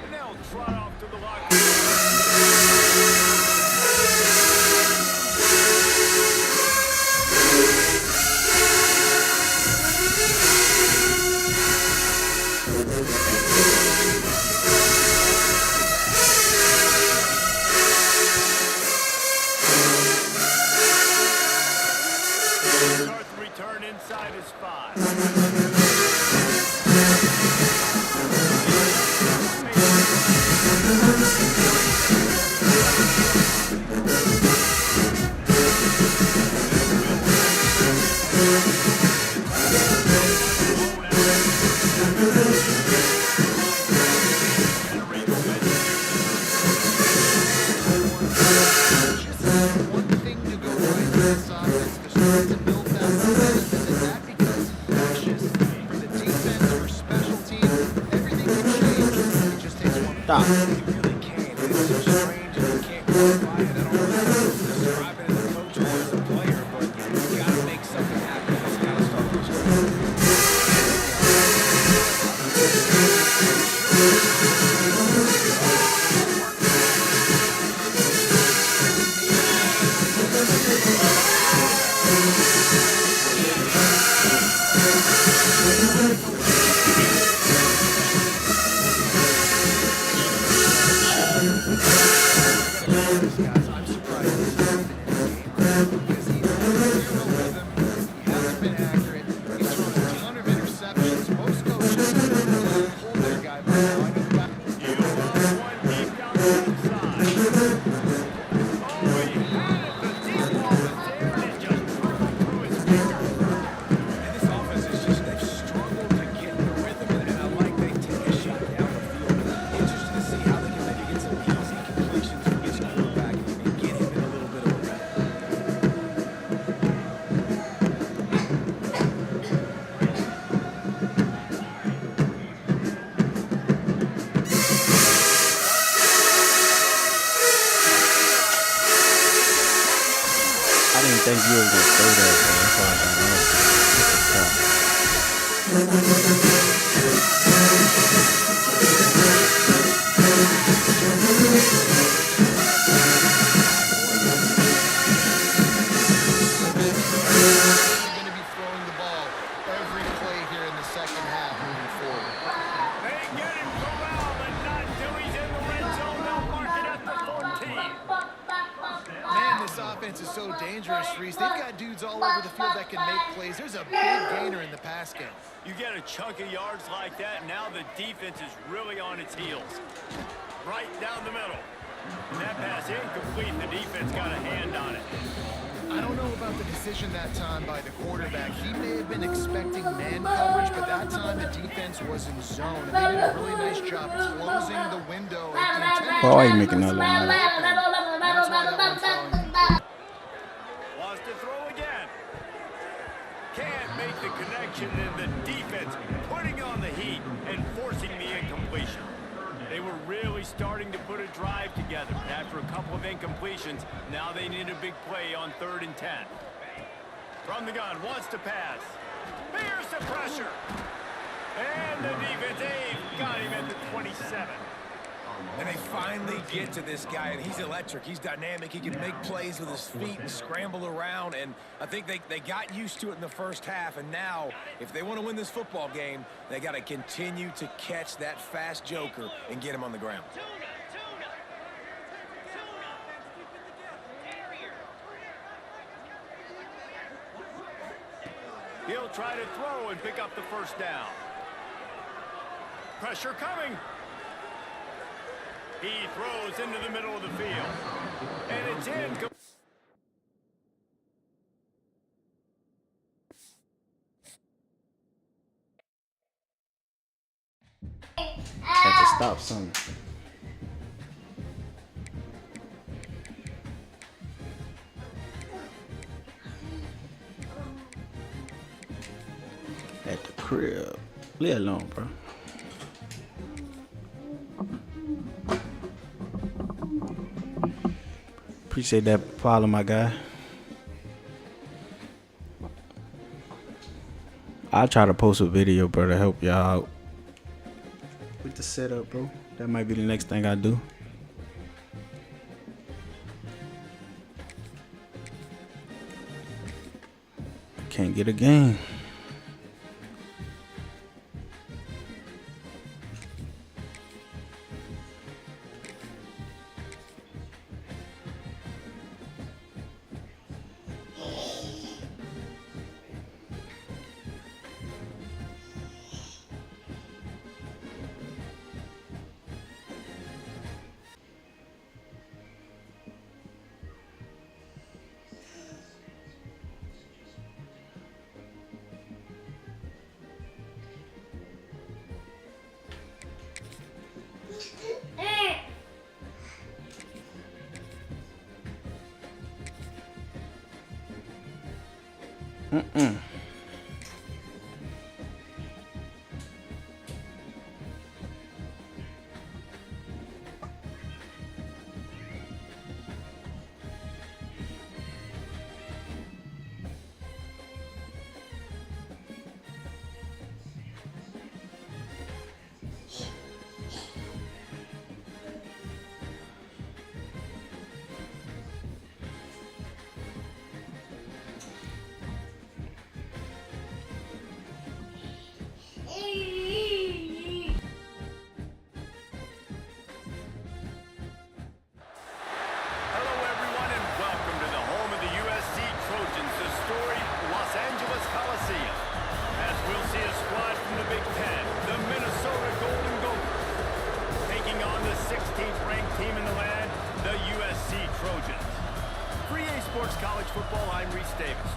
And they'll trot off to the locker Start the return inside his 5. One thing to go right with this offense because trying to build that momentum, and that becomes precious for the defense, for special teams. Everything can change. It just takes one. Stop. You really can. And it's so strange and you can't quantify it at all. Describe it as a coach or as a player, but you got to make something happen. It's got to start this way. I'm surprised he's been in the game because he has zero rhythm. He hasn't been accurate. He's thrown a ton of interceptions. Most coaches would hold their guy by now. I know the guy. You lost 1 deep down the outside. Oh, he had it. The deep ball was there, and it just dribbled through his fingers. And this offense is just, they've struggled to get the rhythm, and I like they take a shot down the field. Interested to see how they can maybe get some easy completions for each quarterback and get him in a little bit of a rhythm. I didn't think you were going to say that, bro. That's why I got Going to be throwing the ball every play here in the second half moving forward. They get him corralled and not till he's in the red zone. They'll mark it at the 14. Man, this offense is so dangerous, Reese. They've got dudes all over the field that can make plays. There's a big gainer in the pass game. You get a chunk of yards like that, now the defense is really on its heels. Right down the middle. And that pass incomplete. The defense got a hand on it. I don't know about the decision that time by the quarterback. He may have been expecting man coverage, but that time the defense was in zone. And they did a really nice job closing the window. Why are you making that look like? That's why that one's going. Wants to throw again. Can't make the connection, and the defense putting on the heat and forcing the incompletion. They were really starting to put a drive together. After a couple of incompletions, now they need a big play on 3rd and 10. From the gun, wants to pass. Fears the pressure. And the defense, got him at the 27. And they finally get to this guy, and he's electric. He's dynamic. He can make plays with his feet and scramble around, and I think they got used to it in the first half, and now, if they want to win this football game, they got to continue to catch that fast joker and get him on the ground. He'll try to throw and pick up the first down. Pressure coming. He throws into the middle of the field. And it's in. Had to stop something. At the crib. Leave it alone, bro. Appreciate that follow, my guy. I'll try to post a video, bro, to help y'all out with the setup, bro. That might be the next thing I do. Can't get a game.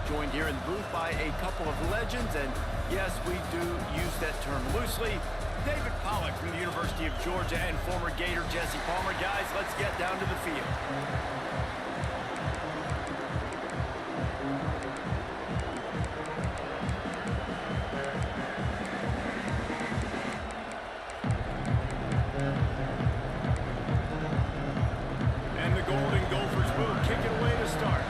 Joined here in the booth by a couple of legends, and yes, we do use that term loosely. David Pollack from the University of Georgia and former Gator Jesse Palmer. Guys, let's get down to the field. And the Golden Gophers will kick it away to start.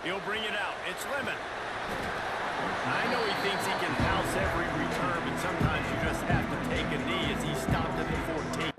He'll bring it out. It's Lemon. I know he thinks he can house every return, but sometimes you just have to take a knee as he stopped at the 14.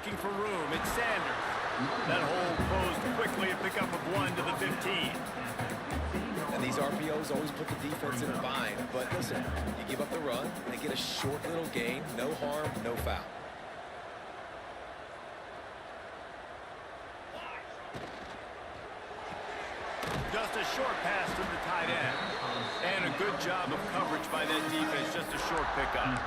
looking for room. It's Sanders. That hole closed quickly, a pickup of 1 to the 15. And these RPOs always put the defense in a bind. But listen, you give up the run, they get a short little gain. No harm, no foul. Just a short pass to the tight end. And a good job of coverage by that defense. Just a short pickup.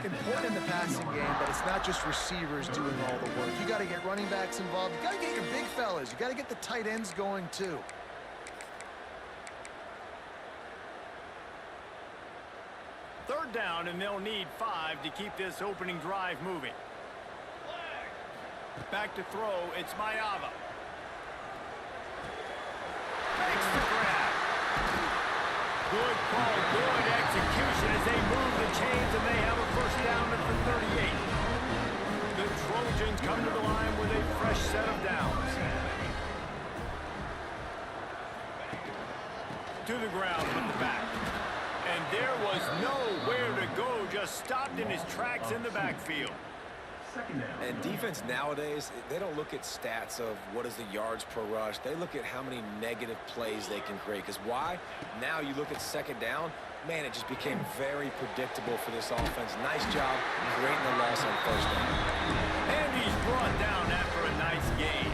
Important in the passing game, but it's not just receivers doing all the work. You got to get running backs involved. You got to get your big fellas. You got to get the tight ends going too. Third down, and they'll need 5 to keep this opening drive moving. Back to throw, it's Mayava. Makes the grab. Good call, good execution as they move the chains, and they have a first down at the 38. The Trojans come to the line with a fresh set of downs. To the ground with the back. And there was nowhere to go, just stopped in his tracks in the backfield. And defense nowadays, they don't look at stats of what is the yards per rush. They look at how many negative plays they can create. Because why? Now you look at second down, man, it just became very predictable for this offense. Nice job creating the loss on first down. And he's brought down after a nice gain.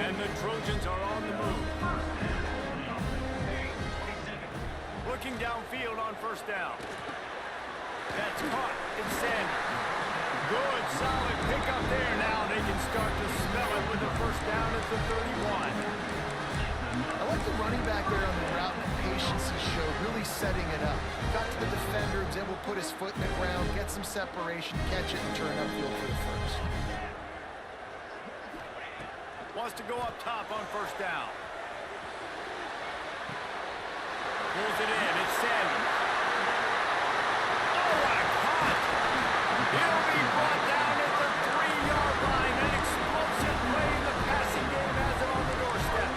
And the Trojans are on the move. Looking downfield on first down. That's caught. It's Sanders. Good, solid pickup there now. They can start to smell it with the first down at the 31. I like the running back there on the route and the patience he showed, really setting it up. Got to the defender, was able to put his foot in the ground, get some separation, catch it, and turn upfield for the first. Wants to go up top on first down. Pulls it in. It's Sanders. Oh, what a cut! He'll be brought down at the 3-yard line. An explosive play in the passing game has it on the doorstep.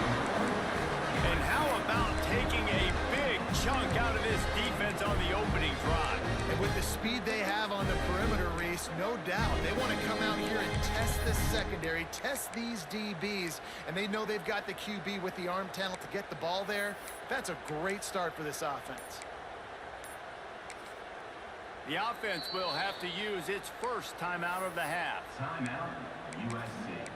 And how about taking a big chunk out of this defense on the opening drive? And with the speed they have on the perimeter, Reese, no doubt, they want to come out here and test the secondary, test these DBs, and they know they've got the QB with the arm talent to get the ball there. That's a great start for this offense. The offense will have to use its first timeout of the half. Timeout, USC.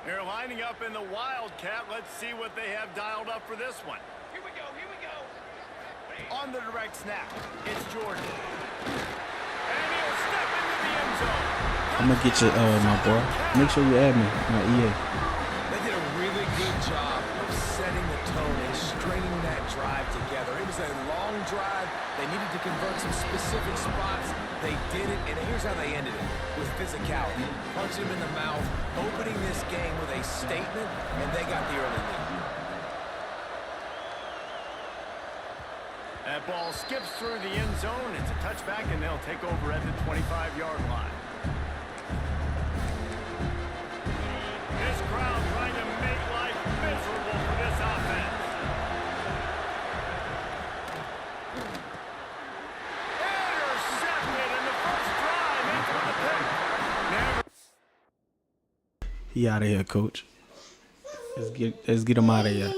They're lining up in the Wildcat. Let's see what they have dialed up for this one. Here we go, here we go. On the direct snap, it's Jordan. And he'll step into the end zone. I'm gonna get you, my boy. Make sure you add me, my EA. They did a really good job of setting the tone and stringing that drive together. It was a long drive. They needed to convert some specific spots. They did it, and here's how they ended it. With physicality, punching him in the mouth, opening this game with a statement, and they got the early lead. That ball skips through the end zone. It's a touchback, and they'll take over at the 25-yard line. This crowd trying to make life miserable for this offense. Intercepted in the first drive into the pick. Never. He out of here, coach. Let's get him out of here.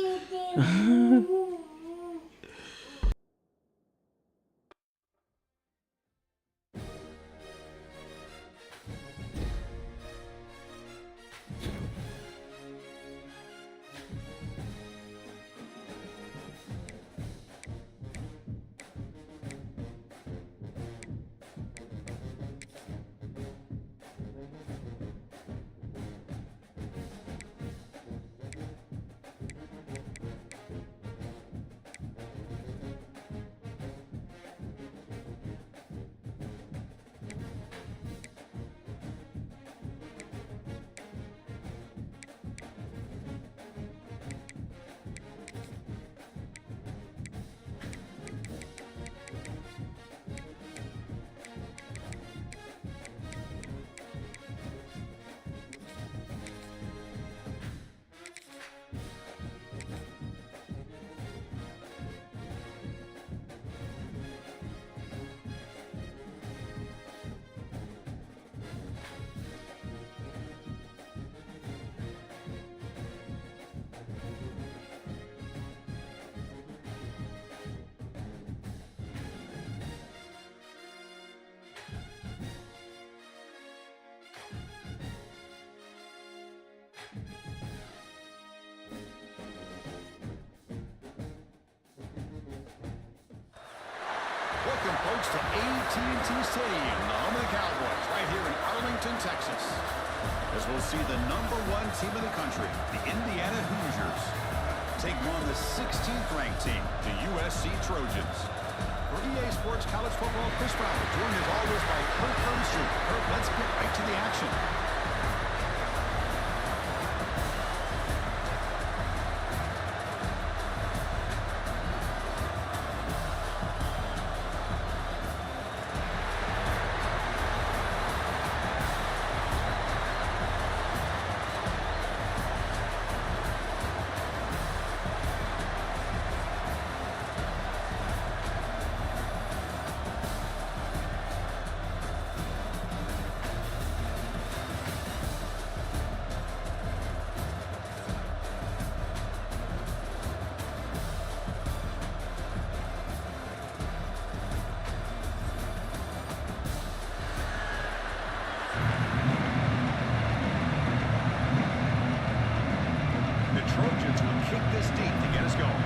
approach to AT&T Stadium, the home of the Cowboys, right here in Arlington, Texas. As we'll see the #1 team in the country, the Indiana Hoosiers, take on the 16th ranked team, the USC Trojans. For EA Sports College Football, Chris Brown, joined as always by Kurt Hermstrom. Kurt, let's get right to the action. Trojans will kick this deep to get us going.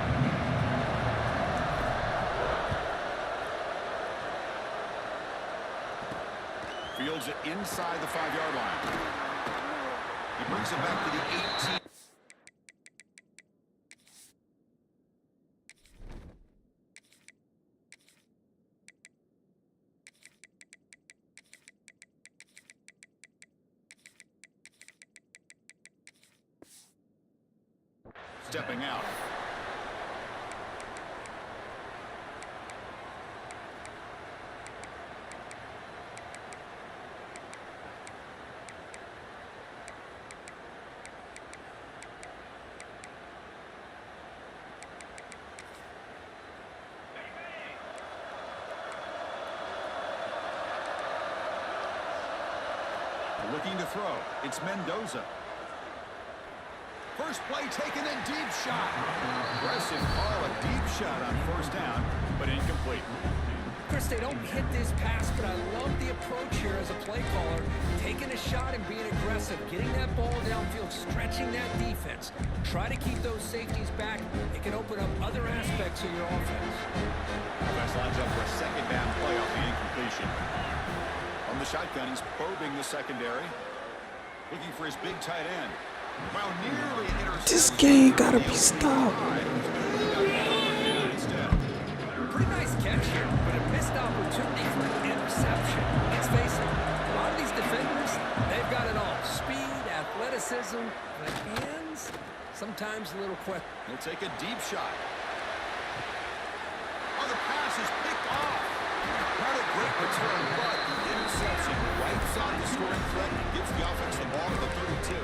Fields it inside the 5-yard line. He brings it back to the 18. Stepping out. Looking to throw. It's Mendoza. First play taken, a deep shot. Aggressive call, a deep shot on first down, but incomplete. Chris, they don't hit this pass, but I love the approach here as a play caller. Taking a shot and being aggressive, getting that ball downfield, stretching that defense. Try to keep those safeties back. It can open up other aspects of your offense. Offense lines up for a second down play off the incompletion. On the shotgun, he's probing the secondary. Looking for his big tight end. Well, nearly an interception. This game gotta be stopped. Pretty nice catch here, but a missed opportunity for an interception. Let's face it, a lot of these defenders, they've got it all. Speed, athleticism, but hands, sometimes a little quick. He'll take a deep shot. Oh, the pass is picked off. Not a great return, but the interception wipes out the scoring threat and gives the offense the ball to the 32.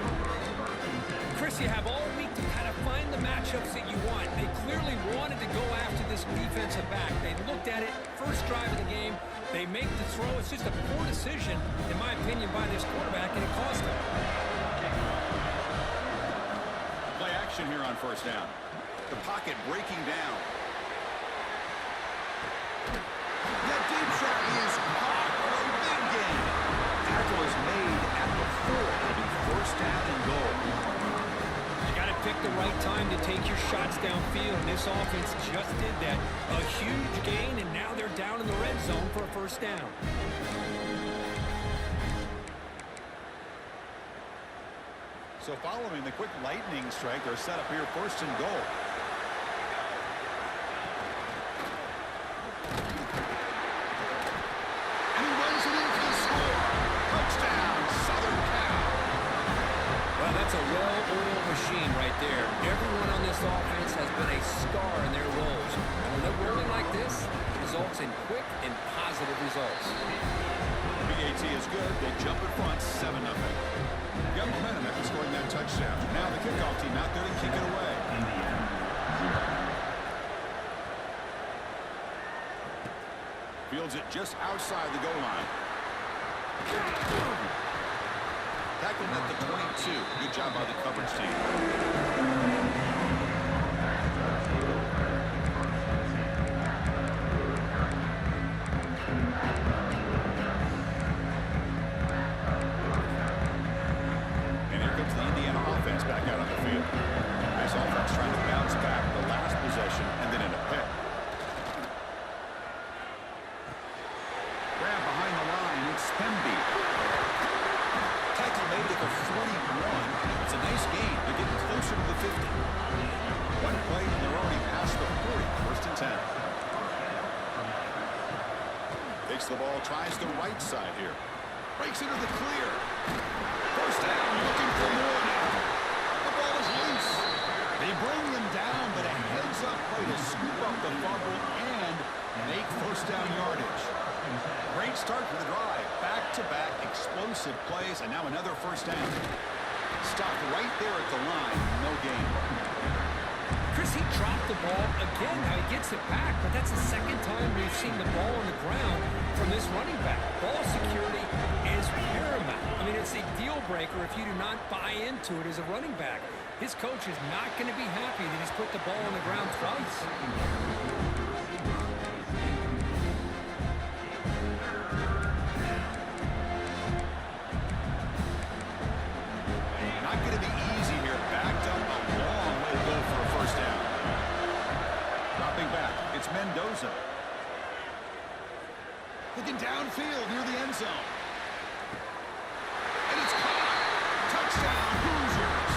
Chris, you have all week to kind of find the matchups that you want. They clearly wanted to go after this defensive back. They looked at it, first drive of the game. They make the throw. It's just a poor decision, in my opinion, by this quarterback, and it cost them. Play action here on first down. The pocket breaking down. That deep shot is caught for a big gain. Tackle is made at the 4. It'll be first down and goal. Pick the right time to take your shots downfield. This offense just did that. A huge gain, and now they're down in the red zone for a first down. So following the quick lightning strike, they're set up here first and goal. And he runs it in for the score. Touchdown, Southern Cal. Well, that's a well-oiled machine right there. Everyone on this offense has been a star in their roles. And when they're rolling like this, it results in quick and positive results. BAT is good. They jump in front, 7-0. Got momentum after scoring that touchdown. Now the kickoff team out there to kick it away. Fields it just outside the goal line. Tackled at the 22. Good job by the coverage team. And here comes the Indiana offense back out on the field. This offense trying to bounce back the last possession and then in a pick. Takes the ball, tries the right side here. Breaks into the clear. First down, looking for more now. The ball is loose. They bring them down, but a heads-up play to scoop up the fumble and make first down yardage. Great start for the drive. Back-to-back explosive plays, and now another first down. Stopped right there at the line. No gain. Chris, he dropped the ball again. Now he gets it back, but that's the second time we've seen the ball on the ground from this running back. Ball security is paramount. I mean, it's a deal breaker if you do not buy into it as a running back. His coach is not going to be happy that he's put the ball on the ground twice. Not going to be easy here. Backed up a long way to go for a first down. Dropping back. It's Mendoza. Looking downfield near the end zone. And it's caught. Touchdown, Hoosiers.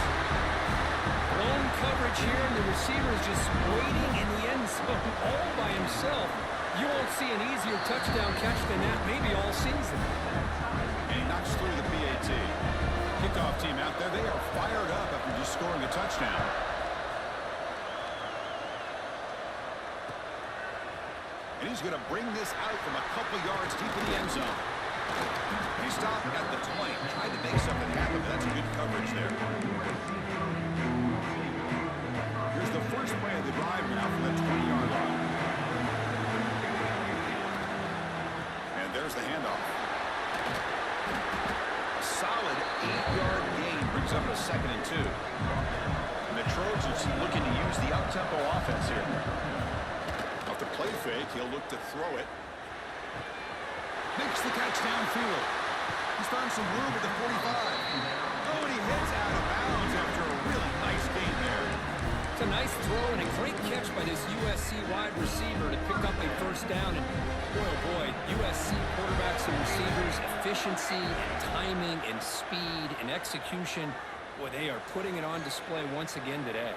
Blown coverage here, and the receiver is just waiting in the end zone all by himself. You won't see an easier touchdown catch than that maybe all season. And he knocks through the PAT. Kickoff team out there, they are fired up after just scoring a touchdown. And he's going to bring this out from a couple yards deep in the end zone. And he stopped at the 20, tried to make something happen, but that's a good coverage there. Here's the first play of the drive now from the 20-yard line. And there's the handoff. A solid 8-yard gain brings up a 2nd and 2. And the Trojans looking to use the up-tempo offense here. Off the play fake, he'll look to throw it. Makes the catch downfield. He's found some room at the 45. Oh, and he hits out of bounds after a really nice gain there. It's a nice throw and a great catch by this USC wide receiver to pick up a first down. And boy, oh boy, USC quarterbacks and receivers, efficiency and timing and speed and execution, boy, they are putting it on display once again today.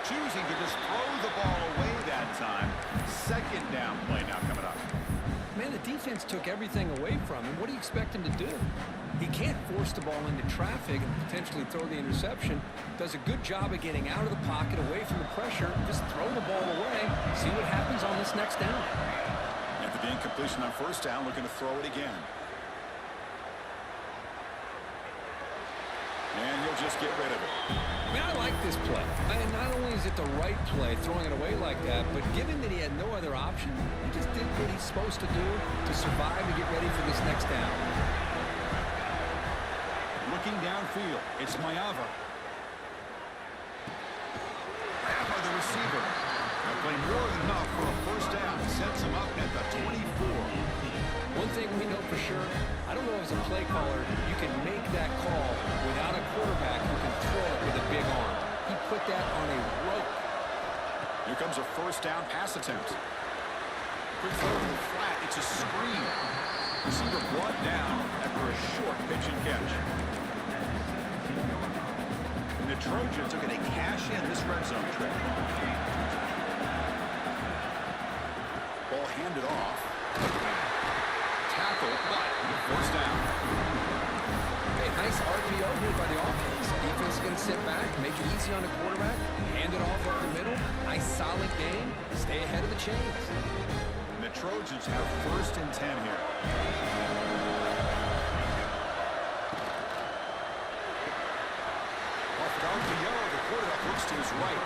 Choosing to just throw the ball away that time. 2nd down play now coming up. Man, the defense took everything away from him. What do you expect him to do? He can't force the ball into traffic and potentially throw the interception. Does a good job of getting out of the pocket, away from the pressure. Just throw the ball away. See what happens on this next down. After the incompletion on first down, looking to throw it again. And he'll just get rid of it. I mean, I like this play. And not only is it the right play, throwing it away like that, but given that he had no other option, he just did what he's supposed to do to survive and get ready for this next down. Looking downfield, it's Mayava. Grab by the receiver. They'll play more than enough for a first down. Sets him up at the 24. One thing we know for sure, I don't know as a play caller, you can make that call without a quarterback who can throw it with a big arm. He put that on a rope. Here comes a first down pass attempt. Quick throw to the flat. It's a screen. Receiver brought down after a short pitch and catch. And the Trojans are going to cash in this red zone trip. Ball handed off. Tackle, but first down. Okay, nice RPO here by the offense. Defense is going to sit back, make it easy on the quarterback, hand it off up the middle. Nice solid game. Stay ahead of the chains. And the Trojans have 1st and 10 here. Off an RPO, the quarterback looks to his right.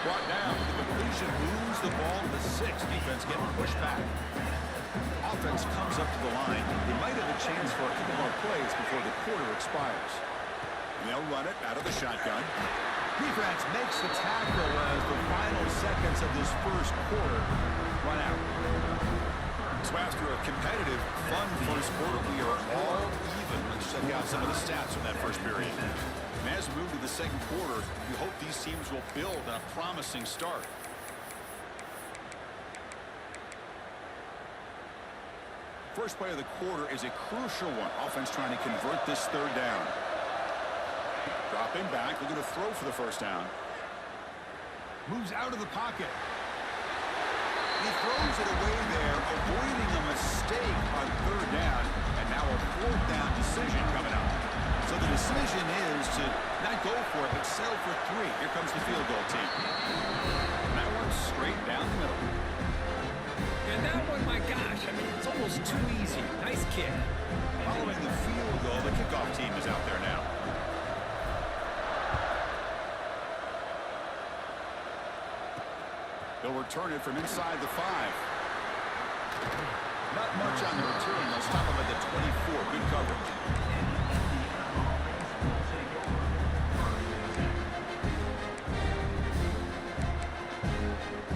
Brought down. The completion moves the ball to the 6. Defense getting pushed back. Offense comes up to the line. They might have a chance for a couple more plays before the quarter expires. And they'll run it out of the shotgun. Defense makes the tackle as the final seconds of this first quarter run out. So after a competitive, fun first quarter, we are all even. Let's check out some of the stats from that first period. And as we move to the second quarter, we hope these teams will build on a promising start. First play of the quarter is a crucial one. Offense trying to convert this 3rd down. Dropping back, looking to throw for the first down. Moves out of the pocket. He throws it away there, avoiding a mistake on third down, and now a fourth down decision coming up. So the decision is to not go for it, but settle for 3. Here comes the field goal team. And that one's straight down the middle. And that one, my gosh, I mean, it's almost too easy. Nice kick. Following the field goal, the kickoff team is out there now. They'll return it from inside the 5. Not much on the return. They'll stop him at the 24. Good coverage.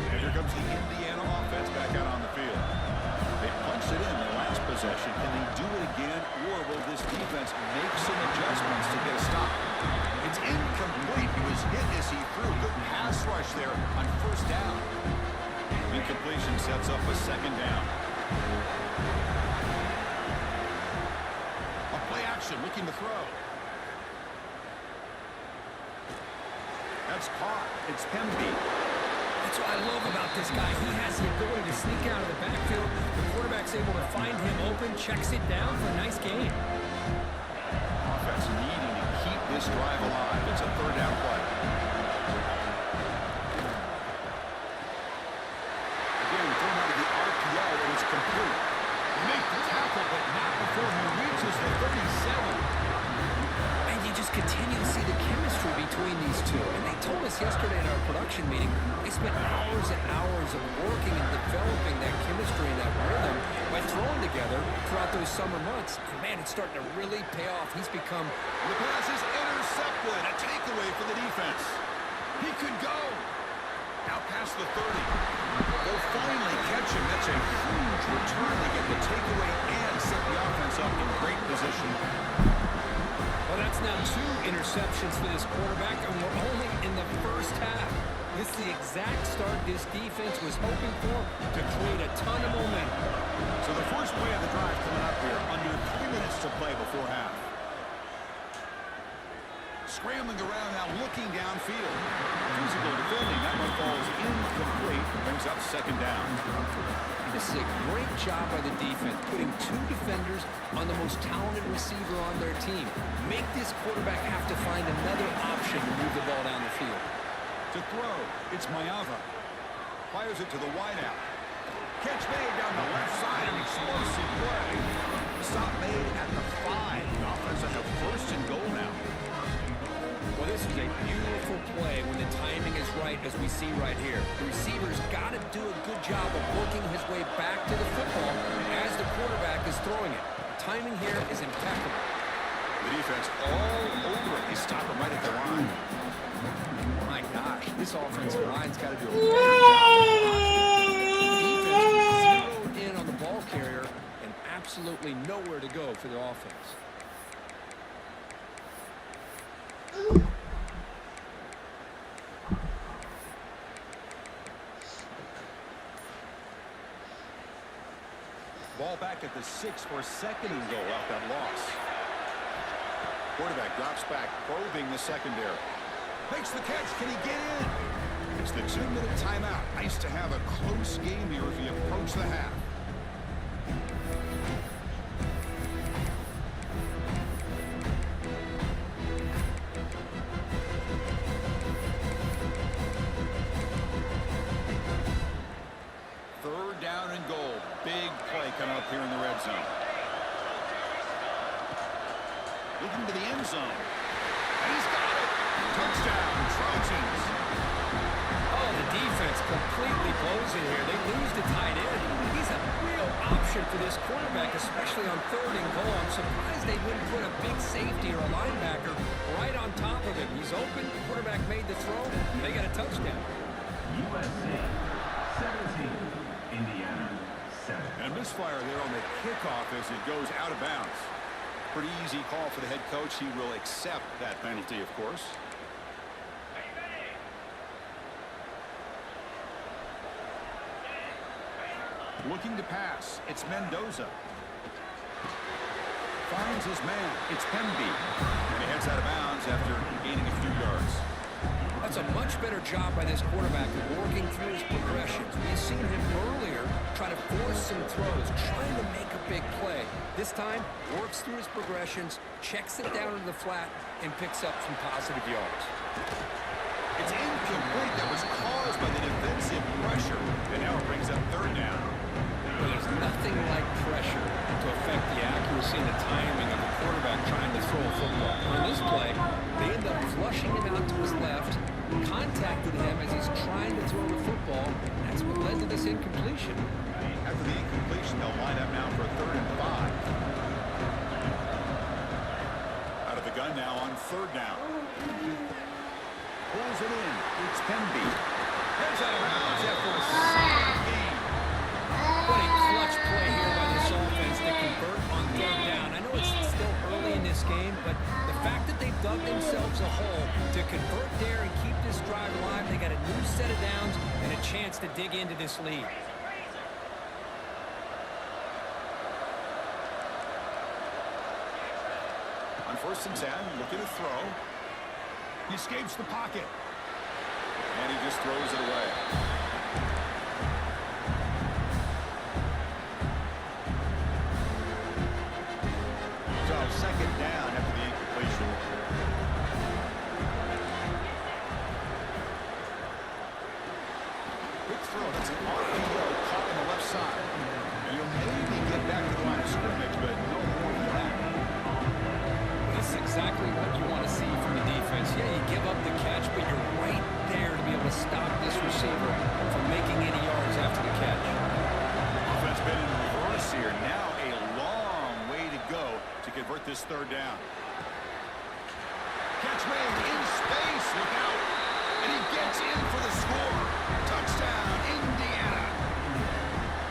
And here comes the Indiana offense back out on the field. They punched it in their last possession. Can they do it again, or will this defense make some adjustments to get a stop? It's incomplete. He was hit as he threw. Good pass rush there on first down. Incompletion sets up a second down. A play action looking to throw. That's caught. It's Pemby. That's what I love about this guy. He has the ability to sneak out of the backfield. The quarterback's able to find him open, checks it down for a nice gain. Offense needing to keep this drive alive. It's a third down play. Again, thrown out of the RPO, and it's complete. Make the tackle, but not before he reaches the 37. And you just continue to see the chemistry between these two. And they told us yesterday in our production meeting, they spent hours and hours of working and developing that chemistry and that rhythm by throwing together throughout those summer months. And man, it's starting to really pay off. He's become... The pass is intercepted. A takeaway for the defense. He could go. Now past the 30. They'll finally catch him. That's a huge return to get the takeaway and set the offense up in great position. Well, that's now 2 interceptions for this quarterback, and we're only in the first half. This is the exact start this defense was hoping for to create a ton of momentum. So the first play of the drive coming up here, under 3 minutes to play before half. Scrambling around now, looking downfield. Physical defending, that one falls incomplete, brings up second down. This is a great job by the defense, putting 2 defenders on the most talented receiver on their team. Make this quarterback have to find another option to move the ball down the field. To throw, it's Mayava. Fires it to the wideout. Catch made down the left side, an explosive play. Stop made at the 5. The offense on the first and goal now. Well, this is a beautiful play when the timing is right, as we see right here. The receiver's got to do a good job of working his way back to the football as the quarterback is throwing it. Timing here is impeccable. The defense all over it. They stop him right at the line. My gosh, this offensive line's got to do a better job. Defense is zeroed in on the ball carrier and absolutely nowhere to go for the offense. Ball back at the 6 for second and goal out that loss. Quarterback drops back, probing the secondary. Makes the catch. Can he get in? It's the 2-minute timeout. Nice to have a close game here as we approach the half. Third down and goal. Big play coming up here in the red zone. Looking to the end zone. And he's got it. Touchdown, Trojans. Oh, the defense completely blows it here. They lose the tight end. He's a real option for this quarterback, especially on third and goal. I'm surprised they wouldn't put a big safety or a linebacker right on top of him. He's open. Quarterback made the throw. They got a touchdown. USC 17, Indiana 7. And a misfire there on the kickoff as it goes out of bounds. Pretty easy call for the head coach. He will accept that penalty, of course. Looking to pass. It's Mendoza. Finds his man. It's Pemby. And he heads out of bounds after gaining a few yards. That's a much better job by this quarterback of working through his progressions. We've seen him early some throws, trying to make a big play. This time, works through his progressions, checks it down into the flat, and picks up some positive yards. It's incomplete. That was caused by the defensive pressure. And now it brings up third down. Well, there's nothing like pressure to affect the accuracy and the timing of a quarterback trying to throw a football. On this play, they end up flushing him out to his left, contacted him as he's trying to throw the football. That's what led to this incompletion. After the incompletion, they'll line up now for a 3rd and 5. Out of the gun now on 3rd down. Pulls it in. It's Penby. Heads out of bounds after a solid game. What a clutch play here by this offense to convert on 3rd down. I know it's still early in this game, but the fact that they dug themselves a hole to convert there and keep this drive alive, they got a new set of downs and a chance to dig into this lead. On 1st and 10, looking to throw. He escapes the pocket. And he just throws it away. So 2nd down after the incompletion. Quick throw. That's an RPO caught on the left side. And he'll maybe get back to the line of scrimmage, but no more than that. This is exactly what you want to see from the defense. Yeah, you give up the catch, but you're right there to be able to stop this receiver from making any yards after the catch. Offense been in reverse here. Now a long way to go to convert this 3rd down. Catch made in space. Look out. And he gets in for the score. Touchdown, Indiana.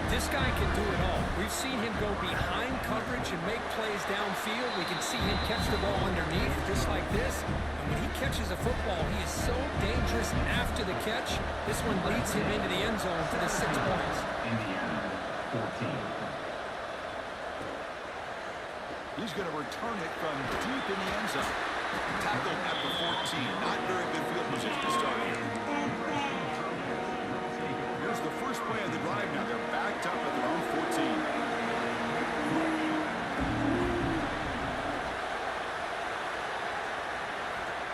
This guy can do it all. We've seen him go behind coverage and make plays downfield. We can see him catch the ball underneath just like this. And when he catches a football, he is so dangerous after the catch. This one leads him into the end zone for the 6 points. Indiana, 14. He's going to return it from deep in the end zone. Tackled at the 14. Not very good field position to start. Here's the first play of the drive now. They're backed up at their own 14.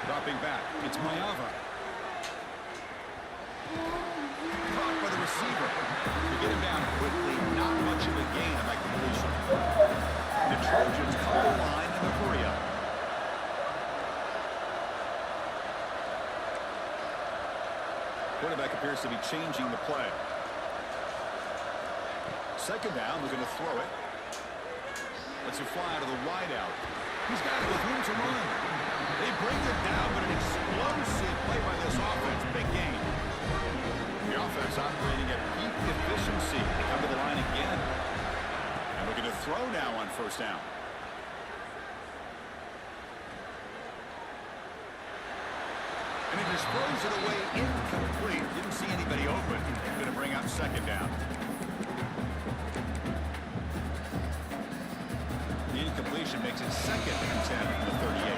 Dropping back. It's Mayava. Caught by the receiver. To get him down quickly. Not much of a gain on that completion. The Trojans cut the line in the hurry up. Quarterback appears to be changing the play. 2nd down, they're going to throw it. Lets it fly to the wideout. He's got it with room to run. They bring it down, but an explosive play by this offense. Big game. The offense operating at peak efficiency. They come to the line again. And looking to throw now on 1st down. And he just throws it away incomplete. Didn't see anybody open. Going to bring up 2nd down. The incompletion makes it 2nd and 10 from the 38.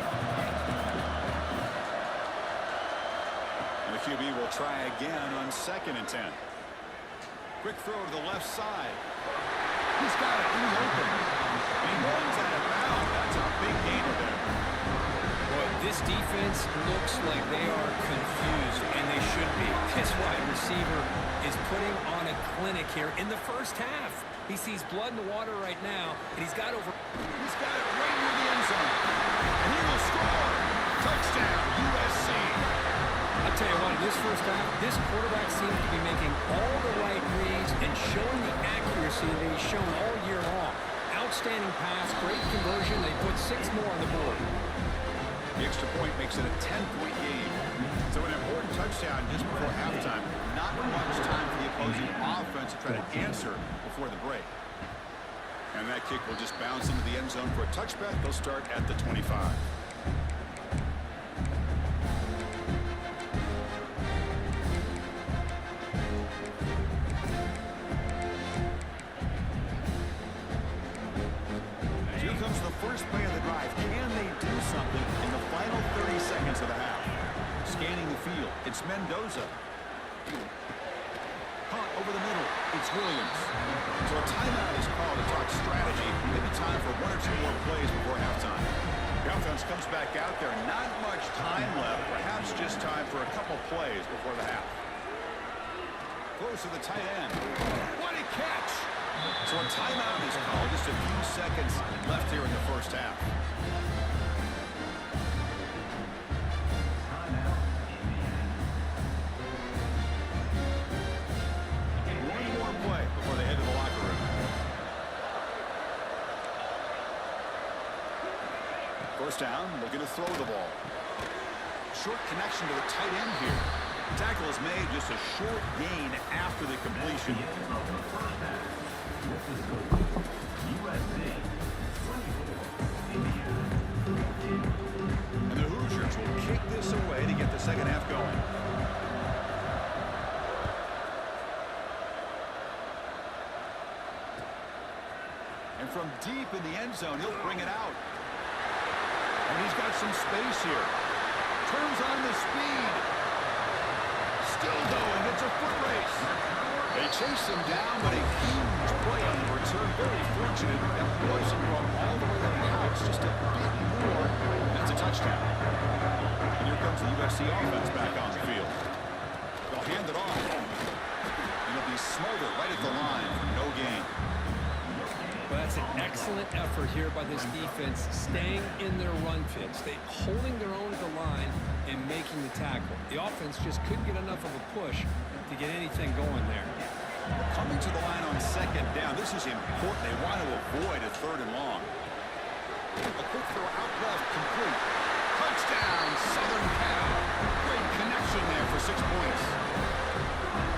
And the QB will try again on 2nd and 10. Quick throw to the left side. He's got it in the open. And he runs out of bounds. That's a big gain of there. Boy, this defense looks like they are confused, and they should be. This wide receiver is putting on a clinic here in the 1st half. He sees blood in the water right now, and he's got it right near the end zone. And he will score. Touchdown, USC. I'll tell you what, in this 1st half, this quarterback seems to be making all the right reads and showing the accuracy that he's shown all year long. Outstanding pass, great conversion. They put 6 more on the board. The extra point makes it a 10-point game. So an important touchdown just before halftime. Not much time for the opposing offense to try to answer before the break. And that kick will just bounce into the end zone for a touchback. They'll start at the 25. Here comes the first play of the drive. Can they do something in the final 30 seconds of the half? Scanning the field, it's Mendoza. Caught over the middle. It's Williams. So a timeout is called to talk strategy. Maybe time for 1 or 2 more plays before halftime. The offense comes back out there. Not much time left. Perhaps just time for a couple plays before the half. Close to the tight end. What a catch! So a timeout is called. Just a few seconds left here in the first half. One more play before they head to the locker room. First down, looking to throw the ball. Short connection to the tight end here. Tackle is made, just a short gain after the completion. And the Hoosiers will kick this away to get the second half going. And from deep in the end zone, he'll bring it out. And he's got some space here. Turns on the speed. Still going. It's a foot race. They chase him down, but a huge play on the return. Very fortunate that wasn't run all the way to the house. Just a bit more. That's a touchdown. And here comes the USC offense back on the field. They'll hand it off. And it'll be Smolder right at the line. No gain. Well, that's an excellent effort here by this defense, staying in their run fits. They holding their own at the line and making the tackle. The offense just couldn't get enough of a push to get anything going there. Coming to the line on second down. This is important. They want to avoid a third and long. A quick throw out left, complete. Touchdown, Southern Cal. Great connection there for 6 points.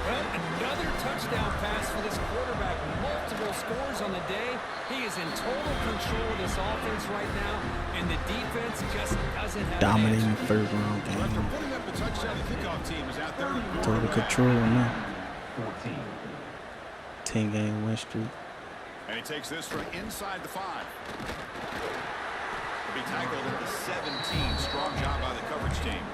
Well, another touchdown pass for this quarterback. Multiple scores on the day. He is in total control of this offense right now, and the defense just doesn't have Dominating the first round After game. putting up the touchdown, the kickoff team is out there. Total control now. 10-game win streak. And he takes this from inside the 5. He'll be tackled at the 17. Strong job by the coverage team.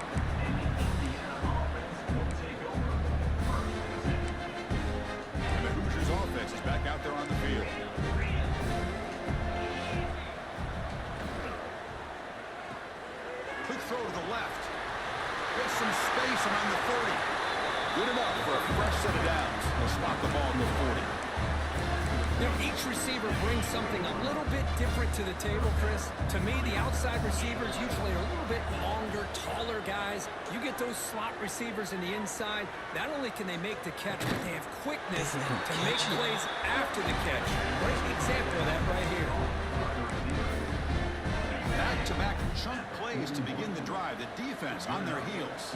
And the Hoosiers offense is back out there on the field. Quick throw to the left. There's some space around the 30. Good enough for a fresh set of downs. They'll spot the ball at the 40. You know, each receiver brings something a little bit different to the table, Chris. To me, the outside receivers usually are a little bit longer, taller guys. You get those slot receivers in the inside, not only can they make the catch, but they have quickness to make plays after the catch. Great example of that right here. Back-to-back chunk plays to begin the drive. The defense on their heels.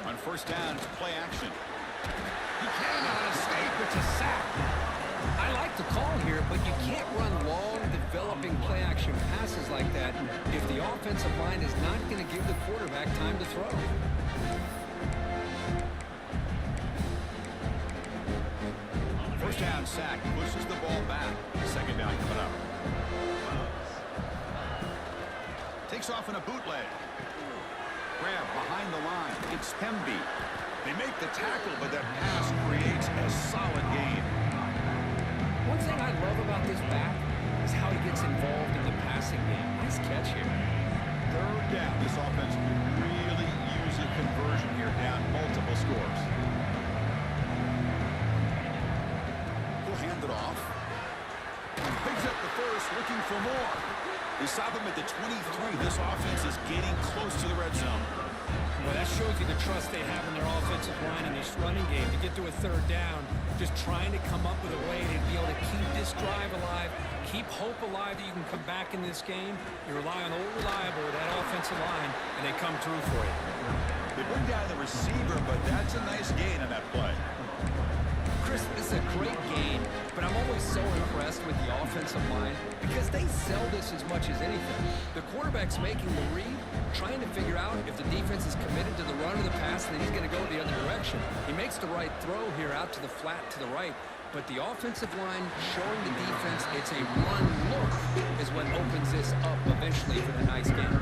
On first down, it's play action. He cannot escape. It's a sack. I like the call here, but you can't run long, developing play-action passes like that if the offensive line is not going to give the quarterback time to throw. First down sack, pushes the ball back. Second down coming up. Takes off in a bootleg. Grab behind the line. It's Pemby. They make the tackle, but that pass creates a solid gain. One thing I love about this back is how he gets involved in the passing game. Nice catch here. Third down. This offense could really use a conversion here, down multiple scores. He'll hand it off. Picks up the first, looking for more. They stop him at the 23. This offense is getting close to the red zone. Well, that shows you the trust they have in their offensive line and this running game to get to a third down, just trying to come up with a way to be able to keep this drive alive, keep hope alive that you can come back in this game. You rely on old reliable, that offensive line, and they come through for you. They bring down the receiver, but that's a nice gain on that play. Chris, this is a great game, but I'm always so impressed with the offensive line because they sell this as much as anything. The quarterback's making the read, trying to figure out if the defense is committed to the run or the pass, and then he's going to go the other direction. He makes the right throw here out to the flat to the right, but the offensive line showing the defense it's a run look is what opens this up eventually for the nice game.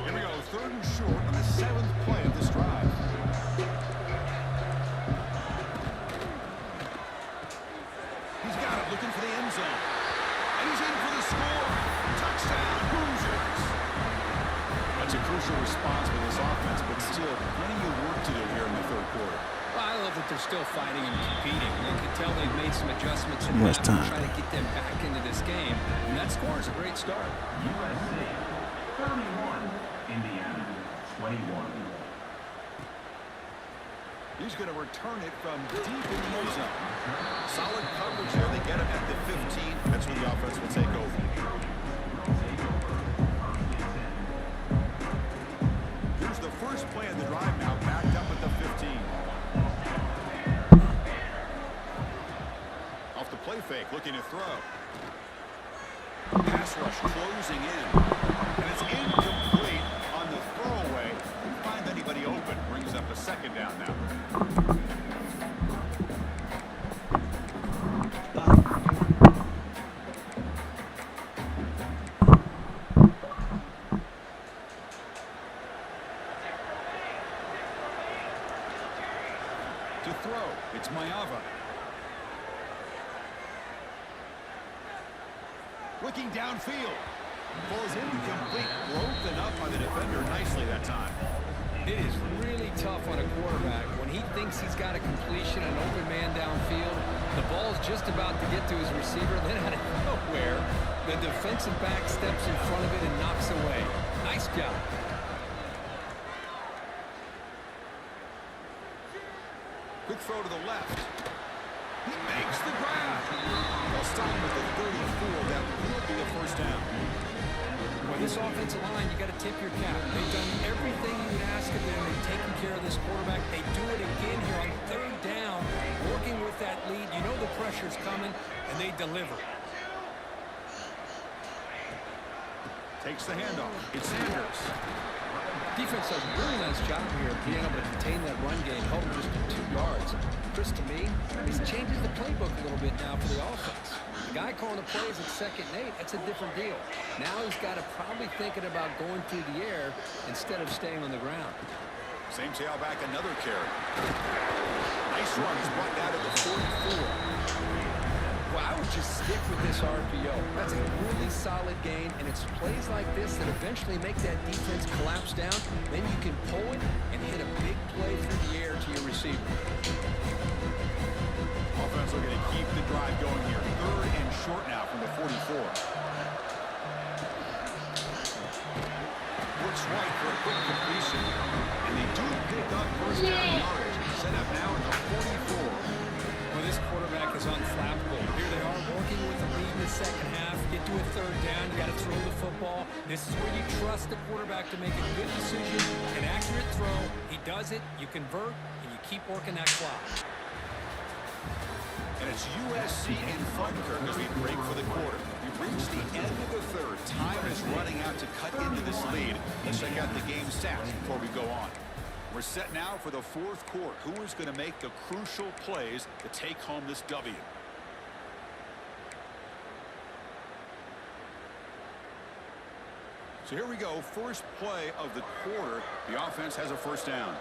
Here we go, third and short on the 7th play of this drive. but they're still fighting and competing. You can tell they've made some adjustments in Much half to time. try to get them back into this game. And that score is a great start. USC 31, Indiana 21. He's going to return it from deep in the end zone. Solid coverage there. They get him at the 15. That's where the offense will take over. Here's the first play of the drive now, backed up at the 15. Off the play fake, looking to throw. Pass rush closing in. And it's incomplete on the throwaway. Didn't find anybody open. Brings up a second down now. To throw, it's Mayava. Looking downfield. Falls incomplete. Broken up by the defender nicely that time. It is really tough on a quarterback when he thinks he's got a completion, an open man downfield. The ball's just about to get to his receiver, then out of nowhere, the defensive back steps in front of it and knocks away. Nice job. Quick throw to the left. He makes the grab. They'll stop him at the 34. That will be a first down. Well, this offensive line, you got to tip your cap. They've done everything you would ask of them. They've taken care of this quarterback. They do it again here on third down, working with that lead. You know the pressure's coming, and they deliver. Takes the handoff. It's Sanders. Defense does a really nice job here of being able to contain that run game, held him just to 2 yards. Chris, to me, this changes the playbook a little bit now for the offense. The guy calling the plays at 2nd and 8, that's a different deal. Now he's got to probably thinking about going through the air instead of staying on the ground. Same tailback, another carry. Nice run. He's brought down to the 44. Well, I would just stick with this RPO. That's a really solid game, and it's plays like this that eventually make that defense collapse down. Then you can pull it and hit a big play through the air to your receiver. Offense looking to keep the drive going here. 3rd and short now from the 44. Looks right for a quick completion. And they do pick up first down yardage. Set up now at the 44. Well, this quarterback is unflappable. Here they are working with the lead in the second half. Get to a 3rd down. You got to throw the football. This is where you trust the quarterback to make a good decision, an accurate throw. He does it. You convert, and you keep working that clock. And it's USC in front as we break for the quarter. We've reached the end of the 3rd. Time is running out to cut into this lead. Let's check out the game stats before we go on. We're set now for the 4th quarter. Who is going to make the crucial plays to take home this W? So here we go. First play of the quarter. The offense has a first down.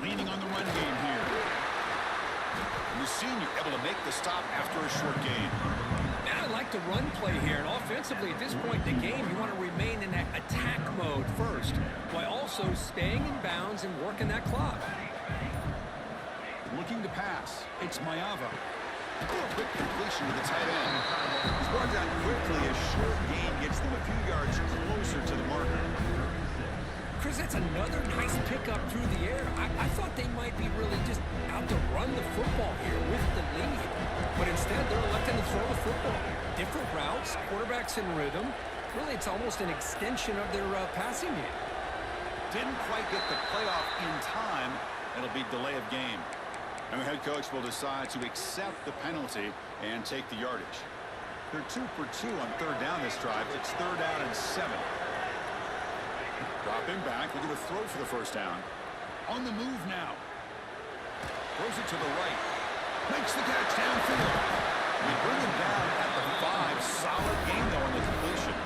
Leaning on the run game here. And the senior able to make the stop after a short gain. Now I like the run play here, and offensively at this point in the game, you want to remain in that attack mode first, while also staying in bounds and working that clock. Looking to pass. It's Mayava. Quick completion to the tight end. He's brought down quickly. A short gain gets them a few yards closer to the marker. Chris, that's another nice pickup through the air. I thought they might be really just out to run the football here with the lead. But instead, they're electing to throw the football. Different routes, quarterbacks in rhythm. Really, it's almost an extension of their passing game. Didn't quite get the playoff in time. It'll be delay of game. And the head coach will decide to accept the penalty and take the yardage. They're 2 for 2 on 3rd down this drive. It's 3rd down and 7. Dropping back, looking to throw for the first down. On the move now. Throws it to the right. Makes the catch downfield. We bring him down at the 5. Solid game, though, on the completion.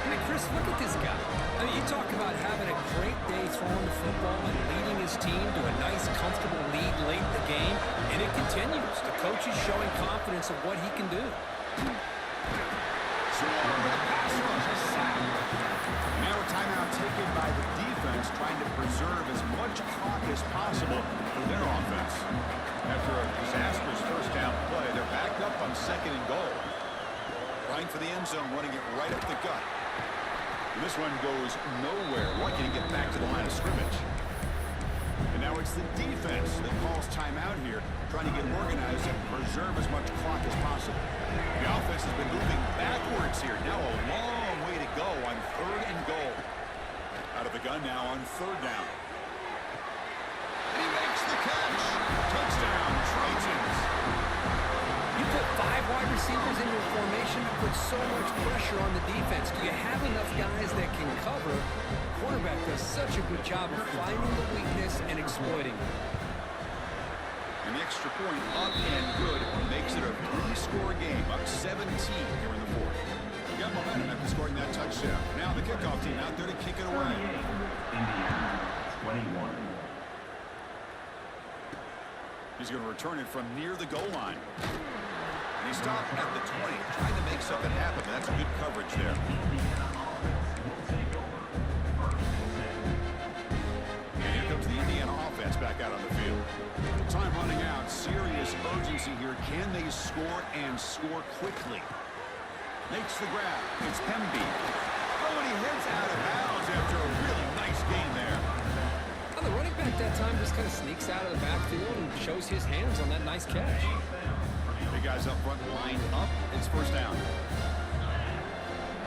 Hey, Chris, look at this guy. I mean, you talk about having a great day throwing the football and leading his team to a nice, comfortable lead late in the game, and it continues. The coach is showing confidence of what he can do. Now a timeout taken by the defense, trying to preserve as much clock as possible for their offense. After a disastrous first down play, they're back up on 2nd and goal. Trying for the end zone, running it right up the gut. And this one goes nowhere. Lucky to get back to the line of scrimmage. And now it's the defense that calls timeout here, trying to get organized and preserve as much clock as possible. The offense has been moving backwards here. Now a long way to go on 3rd and goal. Out of the gun now on 3rd down. And he makes the catch. Touchdown, Trojans. You put 5 wide receivers in your formation, you put so much pressure on the defense. Do you have enough guys that can cover? Quarterback does such a good job of finding the weakness and exploiting it. And the extra point up and good makes it a 3-score game, up 17 here in the 4th. We got momentum after scoring that touchdown. Now the kickoff team out there to kick it away. Indiana, 21. He's going to return it from near the goal line. And he stopped at the 20, trying to make something happen. That's good coverage there. And here comes the Indiana offense back out on the field. Time running out. Serious urgency here. Can they score and score quickly? Makes the grab. It's Hemby. Oh, and he heads out of bounds after a really nice gain there. The running back that time just kind of sneaks out of the backfield and shows his hands on that nice catch. Big guys up front lined up. It's 1st down.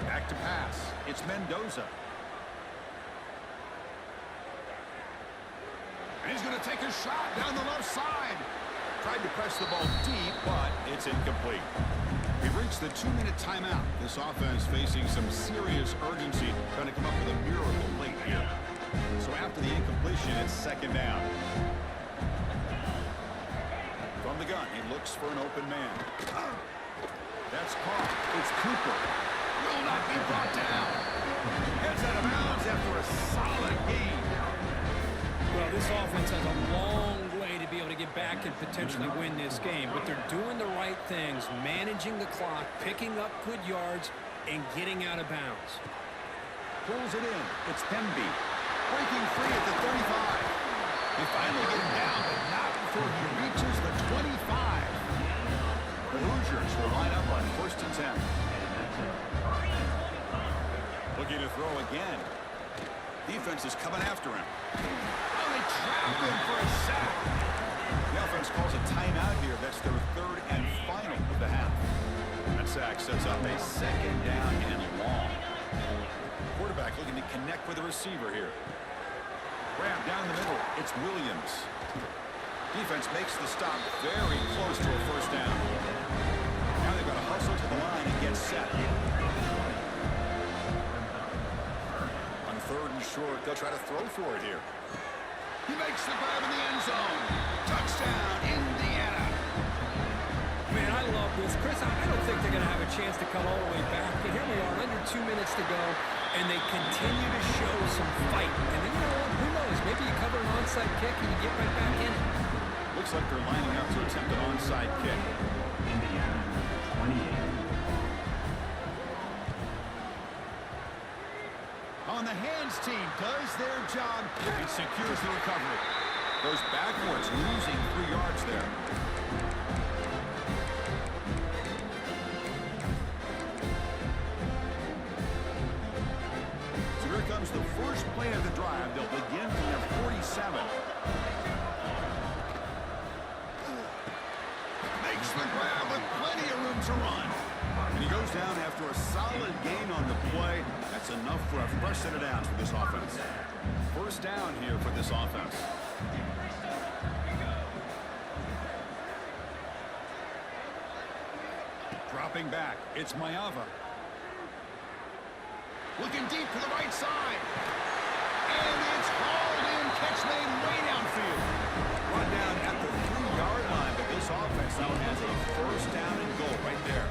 Back to pass. It's Mendoza. And he's going to take a shot down the left side. Tried to press the ball deep, but it's incomplete. We've reached the 2-minute timeout. This offense facing some serious urgency, trying to come up with a miracle late here. So after the incompletion, it's 2nd down. From the gun, he looks for an open man. That's caught. It's Cooper. Will not be brought down. Heads out of bounds after a solid game. Well, this offense has a long way to be able to get back and potentially win this game, but they're doing the right things, managing the clock, picking up good yards, and getting out of bounds. Pulls it in. It's Hemby. Breaking free at the 35. They finally get him down, but not before he reaches the 25. The Hoosiers will line up on 1st and 10. Looking to throw again. Defense is coming after him. Oh, they trap him for a sack. The offense calls a timeout here. That's their 3rd and final of the half. That sack sets up a 2nd down and long. Quarterback looking to connect with the receiver here. Grab down the middle. It's Williams. Defense makes the stop very close to a 1st down. Now they've got to hustle to the line and get set. On 3rd and short, they'll try to throw for it here. He makes the grab in the end zone. Touchdown, Indiana. Man, I love this. Chris, I don't think they're going to have a chance to come all the way back. But here we are, under 2 minutes to go, and they continue to show some fight. And then, you know what? Who knows? Maybe you cover an onside kick and you get right back in it. Looks like they're lining up to attempt an onside kick. Indiana, 28. On the hands team does their job and secures the recovery. Goes backwards, losing 3 yards there. So here comes the first play of the drive. They'll begin from their 47. Makes the grab with plenty of room to run. And he goes down after a solid gain on the play. That's enough for a fresh set of downs for this offense. 1st down here for this offense. Dropping back, it's Mayava. Looking deep to the right side. And it's hauled in, catch made way downfield. Run down at the 3-yard line, but this offense now has a 1st down and goal right there.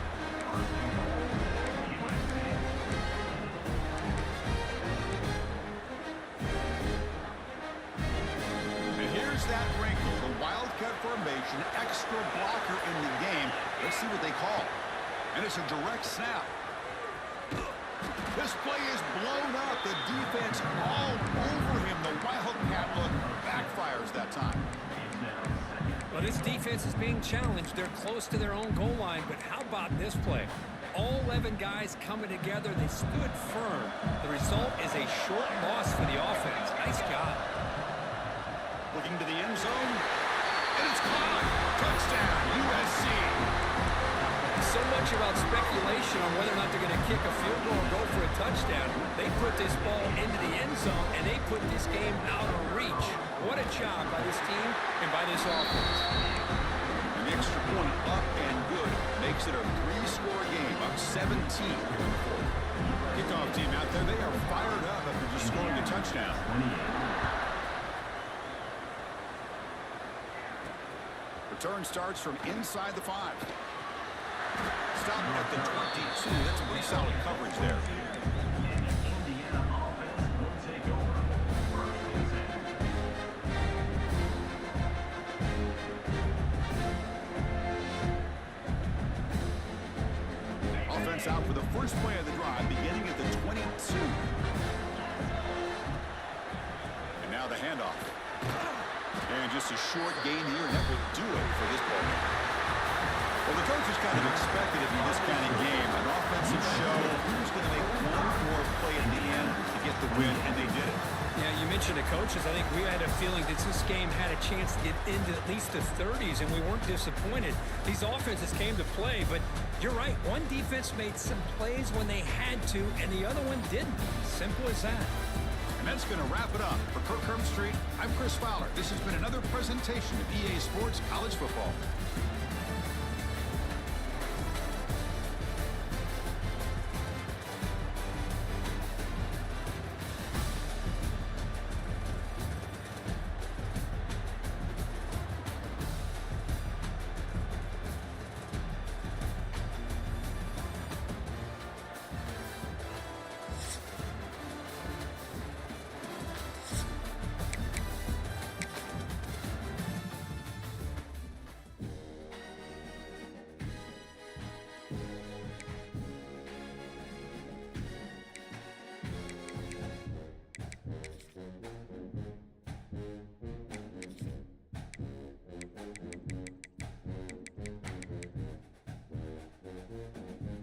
And here's that wrinkle, the Wildcat formation, extra blocker in the game. Let's see what they call. And it's a direct snap. This play is blown up. The defense all over him. The Wildcat look backfires this defense is being challenged. They're close to their own goal line, but how about this play? All 11 guys coming together. They stood firm. The result is a short loss for the offense. Nice job. Looking to the end zone. And it's caught. Touchdown, USC. So much about speculation on whether or not they're going to kick a field goal or go for a touchdown. They put this ball into the end zone, and they put this game out of reach. What a job by this team and by this offense. An extra point up and good makes it a 3-score game, up 17 here in the fourth. Kickoff team out there, they are fired up after just scoring a touchdown. Return starts from inside the 5. Stop at the 22. That's a pretty solid coverage there. Indiana offense will take over. First and 10. Offense out for the first play of the drive, beginning at the 22. And now the handoff. And just a short gain here, and that will do it for this ball game. Well, the coaches kind of expected it in this kind of game. An offensive show. Who's going to make one more play at the end to get the win, and they did it. Yeah, you mentioned the coaches. I think we had a feeling that this game had a chance to get into at least the 30s, and we weren't disappointed. These offenses came to play, but you're right. One defense made some plays when they had to, and the other one didn't. Simple as that. And that's going to wrap it up. For Kirk Street, I'm Chris Fowler. This has been another presentation of EA Sports College Football.